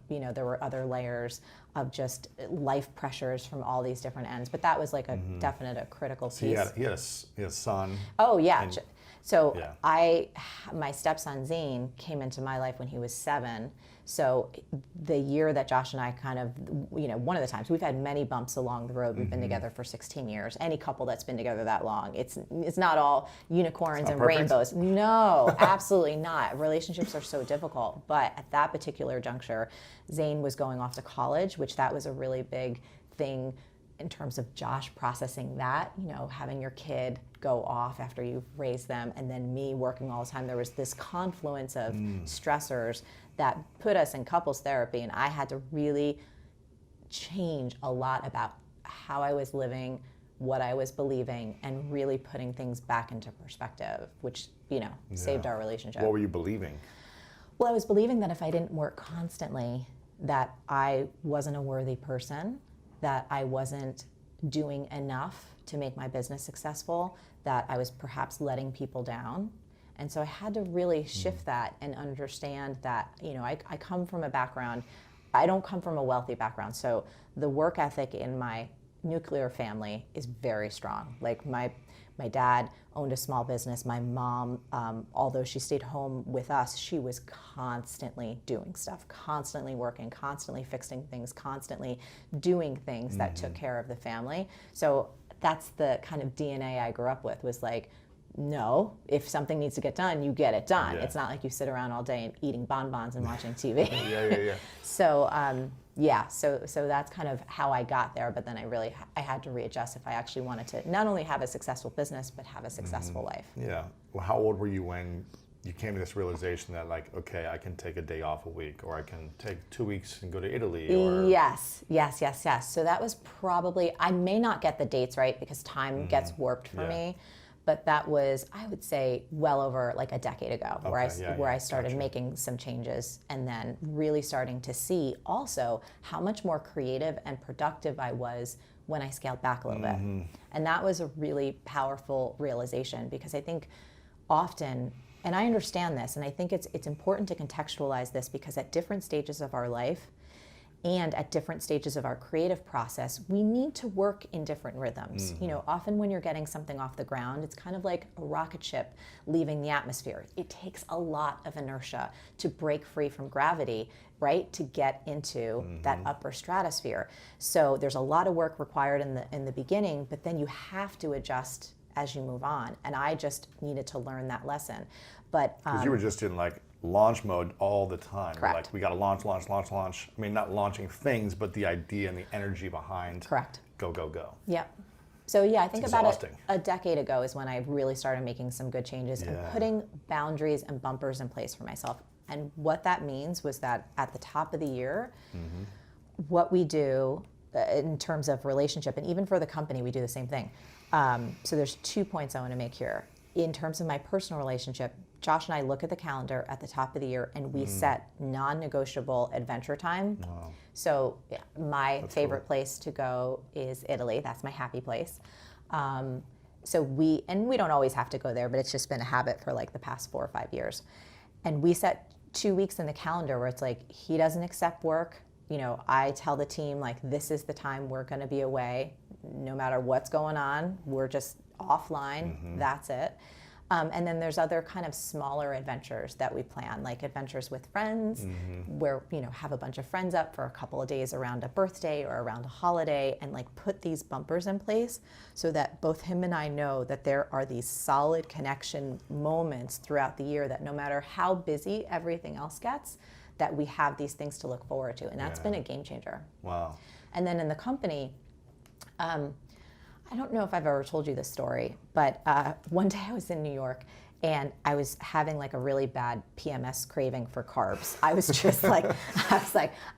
You know, there were other layers of just life pressures from all these different ends. But that was like a definite, a critical piece. He had a son. Oh, yeah. And, so my stepson Zane came into my life when he was 7. So the year that Josh and I kind of, you know, one of the times, we've had many bumps along the road. We've been together for 16 years. Any couple that's been together that long, it's not all unicorns and rainbows. No, absolutely not. Relationships are so difficult. But at that particular juncture, Zane was going off to college, which that was a really big thing in terms of Josh processing that, you know, having your kid go off after you've raised them, and then me working all the time. There was this confluence of stressors that put us in couples therapy, and I had to really change a lot about how I was living, what I was believing, and really putting things back into perspective, which, you know, saved our relationship. What were you believing? Well, I was believing that if I didn't work constantly, that I wasn't a worthy person, that I wasn't doing enough to make my business successful, that I was perhaps letting people down. And so I had to really shift that and understand that, you know, I come from a background, I don't come from a wealthy background. So the work ethic in my nuclear family is very strong. Like my dad owned a small business. My mom, although she stayed home with us, she was constantly doing stuff, constantly working, constantly fixing things, constantly doing things that took care of the family. So that's the kind of DNA I grew up with, was like, no, if something needs to get done, you get it done. It's not like you sit around all day and eating bonbons and watching TV. So so that's kind of how I got there. But then I had to readjust if I actually wanted to not only have a successful business, but have a successful life. Yeah. Well, how old were you when you came to this realization that, like, okay, I can take a day off a week, or I can take 2 weeks and go to Italy? Or... Yes. So that was probably, I may not get the dates right because time gets warped for me. But that was, I would say, well over like a decade ago, where I started making some changes, and then really starting to see also how much more creative and productive I was when I scaled back a little bit. And that was a really powerful realization, because I think often, and I understand this, and I think it's important to contextualize this, because at different stages of our life, and at different stages of our creative process, we need to work in different rhythms. You know, often when you're getting something off the ground, it's kind of like a rocket ship leaving the atmosphere. It takes a lot of inertia to break free from gravity, right, to get into that upper stratosphere. So there's a lot of work required in the beginning, but then you have to adjust as you move on. And I just needed to learn that lesson. But because you were just in like launch mode all the time. Correct. Like, we got to launch. I mean, not launching things, but the idea and the energy behind. Correct. Go. Yep. So yeah, I think it's about exhausting. a decade ago is when I really started making some good changes and putting boundaries and bumpers in place for myself. And what that means was that at the top of the year, what we do in terms of relationship, and even for the company, we do the same thing. So there's 2 points I want to make here. In terms of my personal relationship, Josh and I look at the calendar at the top of the year, and we set non-negotiable adventure time. Wow. So my favorite place to go is Italy. That's my happy place. So we don't always have to go there, but it's just been a habit for like the past 4 or 5 years. And we set 2 weeks in the calendar where it's like, he doesn't accept work. You know, I tell the team, like, this is the time we're going to be away. No matter what's going on, we're just offline. That's it. And then there's other kind of smaller adventures that we plan, like adventures with friends, where, you know, have a bunch of friends up for a couple of days around a birthday or around a holiday, and like put these bumpers in place so that both him and I know that there are these solid connection moments throughout the year, that no matter how busy everything else gets, that we have these things to look forward to. And that's been a game changer. Wow. And then in the company, I don't know if I've ever told you this story, but one day I was in New York, and I was having like a really bad PMS craving for carbs. I was just like,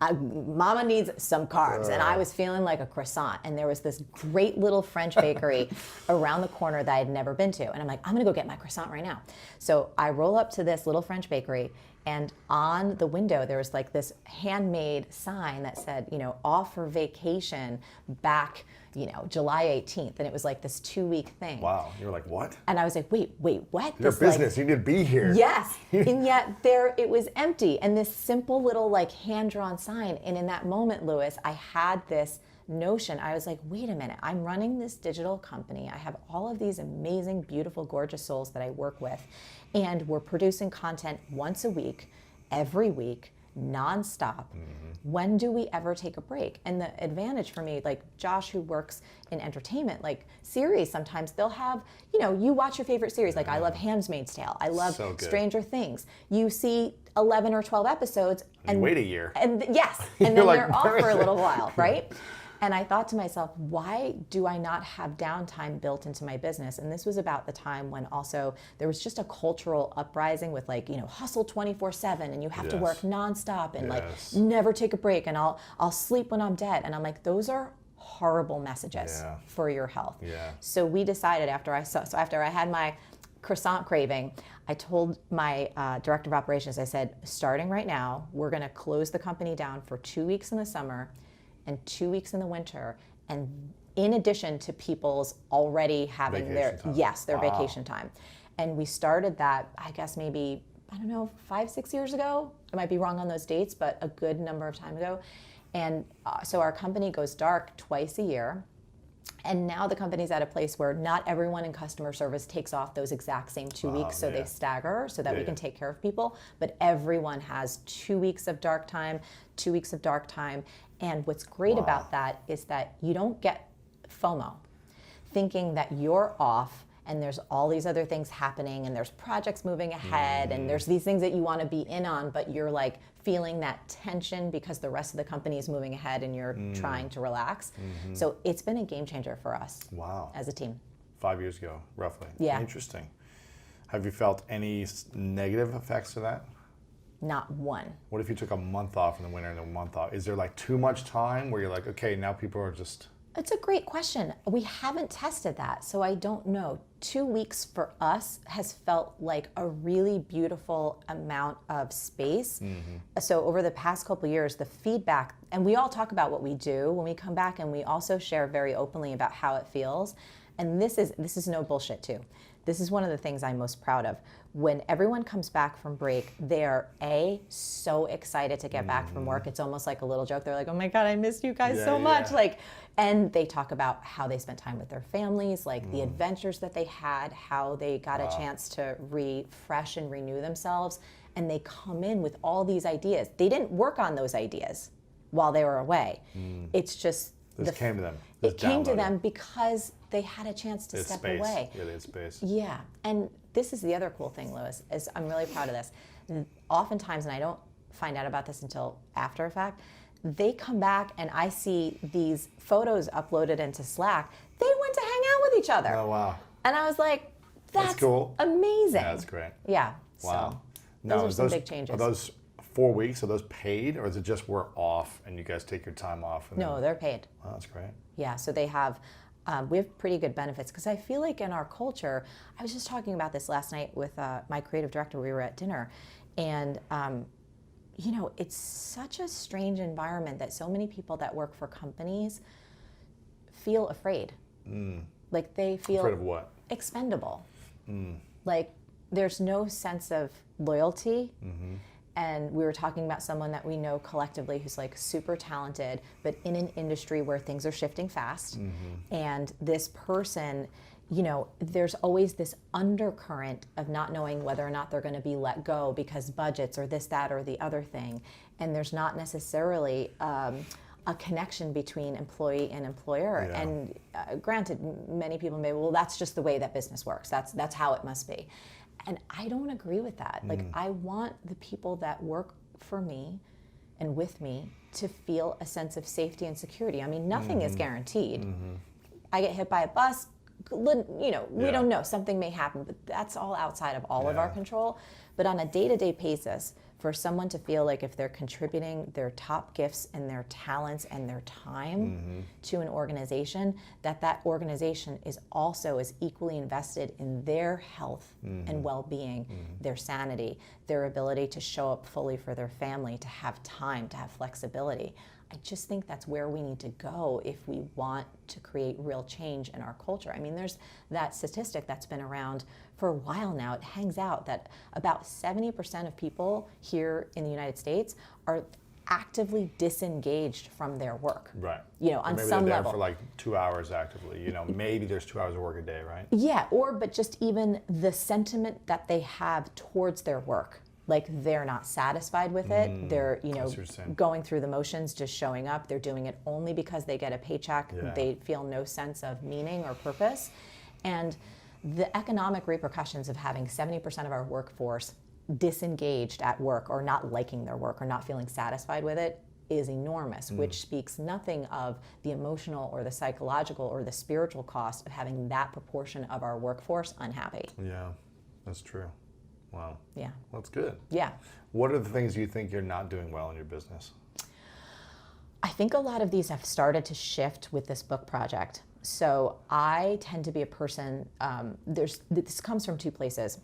Mama needs some carbs. And I was feeling like a croissant. And there was this great little French bakery around the corner that I had never been to. And I'm like, I'm gonna go get my croissant right now. So I roll up to this little French bakery, and on the window there was like this handmade sign that said, you know, off for vacation back, July 18th, and it was like this 2-week thing. Wow. You were like, what? And I was like, wait, what? Your business, you need to be here. Yes. And yet it was empty. And this simple little like hand-drawn sign. And in that moment, Louis, I had this notion. I was like, wait a minute, I'm running this digital company. I have all of these amazing, beautiful, gorgeous souls that I work with. And we're producing content once a week, every week, nonstop. When do we ever take a break? And the advantage for me, like Josh, who works in entertainment, like series, sometimes they'll have, you watch your favorite series. Like I love Handmaid's Tale. I love Stranger Things. You see 11 or 12 episodes. And you wait a year. And yes. And then they're off for a little while, right? And I thought to myself, why do I not have downtime built into my business? And this was about the time when also there was just a cultural uprising with like, hustle 24/7 and you have to work nonstop and like never take a break and I'll sleep when I'm dead. And I'm like, those are horrible messages for your health. Yeah. So we decided after I had my croissant craving, I told my director of operations, I said, starting right now, we're going to close the company down for 2 weeks in the summer and 2 weeks in the winter, and in addition to people's already having vacation their vacation time. And we started that, I guess maybe, 5-6 years ago. I might be wrong on those dates, but a good number of time ago. And so our company goes dark twice a year. And now the company's at a place where not everyone in customer service takes off those exact same 2 weeks, so they stagger so that we can take care of people. But everyone has 2 weeks of dark time, 2 weeks of dark time. And what's great about that is that you don't get FOMO, thinking that you're off and there's all these other things happening and there's projects moving ahead and there's these things that you want to be in on, but you're like feeling that tension because the rest of the company is moving ahead and you're trying to relax. So it's been a game changer for us as a team. 5 years ago, roughly. Yeah. Interesting. Have you felt any negative effects to that? Not one. What if you took a month off in the winter and a month off? Is there like too much time where you're like, okay, now people are just... It's a great question. We haven't tested that, so I don't know. 2 weeks for us has felt like a really beautiful amount of space. So over the past couple of years, the feedback, and we all talk about what we do when we come back, and we also share very openly about how it feels. And this is no bullshit too. This is one of the things I'm most proud of. When everyone comes back from break, they're so excited to get back from work. It's almost like a little joke. They're like, oh my God, I missed you guys so much. Like, and they talk about how they spent time with their families, like the adventures that they had, how they got a chance to refresh and renew themselves. And they come in with all these ideas. They didn't work on those ideas while they were away. It's just... This came to them. It came to them because they had a chance to step away. Yeah, they had space. Yeah, and this is the other cool thing, Louis, is I'm really proud of this. Oftentimes, and I don't find out about this until after a fact, they come back and I see these photos uploaded into Slack. They went to hang out with each other. Oh, wow. And I was like, that's cool. Amazing. Yeah, that's great. Yeah. Wow. So those are some big changes. Are those 4 weeks, are those paid, or is it just we're off and you guys take your time off? And no, they're paid. Wow, that's great. Yeah, so they have, we have pretty good benefits because I feel like in our culture, I was just talking about this last night with my creative director. We were at dinner, and it's such a strange environment that so many people that work for companies feel afraid. Like they feel afraid of what? Expendable. Like there's no sense of loyalty. And we were talking about someone that we know collectively who's like super talented, but in an industry where things are shifting fast. And this person, there's always this undercurrent of not knowing whether or not they're going to be let go because budgets or this, that, or the other thing. And there's not necessarily a connection between employee and employer. Yeah. And granted, many people may, well, that's just the way that business works. That's how it must be. And I don't agree with that. Like, I want the people that work for me and with me to feel a sense of safety and security. I mean, nothing is guaranteed. I get hit by a bus, we don't know, something may happen, but that's all outside of all of our control. But on a day-to-day basis, for someone to feel like if they're contributing their top gifts and their talents and their time to an organization, that organization is also as equally invested in their health and well-being, their sanity, their ability to show up fully for their family, to have time, to have flexibility. I just think that's where we need to go if we want to create real change in our culture. I mean, there's that statistic that's been around for a while now. It hangs out that about 70% of people here in the United States are actively disengaged from their work. Right. You know, on maybe some they're there level. for like 2 hours actively. You know, maybe there's 2 hours of work a day, right? Yeah, but just even the sentiment that they have towards their work. Like they're not satisfied with it. They're, going through the motions, just showing up. They're doing it only because they get a paycheck. Yeah. They feel no sense of meaning or purpose. And the economic repercussions of having 70% of our workforce disengaged at work or not liking their work or not feeling satisfied with it is enormous, which speaks nothing of the emotional or the psychological or the spiritual cost of having that proportion of our workforce unhappy. Yeah, that's true. Wow. Yeah. That's good. Yeah. What are the things you think you're not doing well in your business? I think a lot of these have started to shift with this book project. So I tend to be a person, this comes from two places.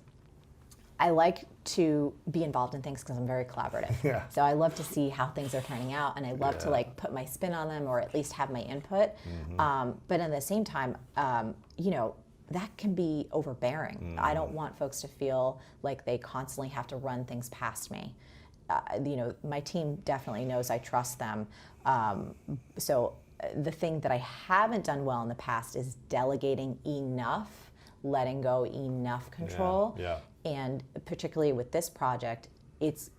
I like to be involved in things because I'm very collaborative. Yeah. So I love to see how things are turning out, and I love to like put my spin on them or at least have my input. But at the same time, that can be overbearing. I don't want folks to feel like they constantly have to run things past me. My team definitely knows I trust them. So the thing that I haven't done well in the past is delegating enough, letting go enough control. Yeah. And particularly with this project, it's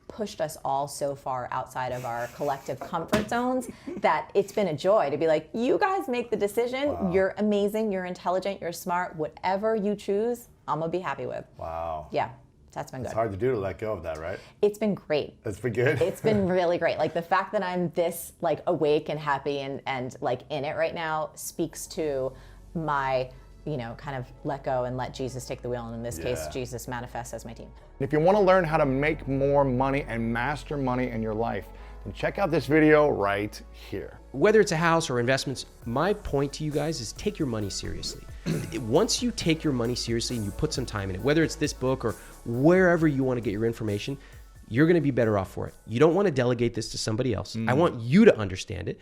pushed us all so far outside of our collective comfort zones that it's been a joy to be like, you guys make the decision. Wow. You're amazing, you're intelligent, you're smart. Whatever you choose, I'm gonna be happy with. Wow. Yeah, that's been good. It's hard to do to let go of that, right? It's been great. It's been good? It's been really great. Like the fact that I'm this like awake and happy and like in it right now speaks to my kind of let go and let Jesus take the wheel. And in this case, Jesus manifests as my team. If you want to learn how to make more money and master money in your life, then check out this video right here. Whether it's a house or investments, my point to you guys is take your money seriously. Once you take your money seriously and you put some time in it, whether it's this book or wherever you want to get your information, you're going to be better off for it. You don't want to delegate this to somebody else. I want you to understand it.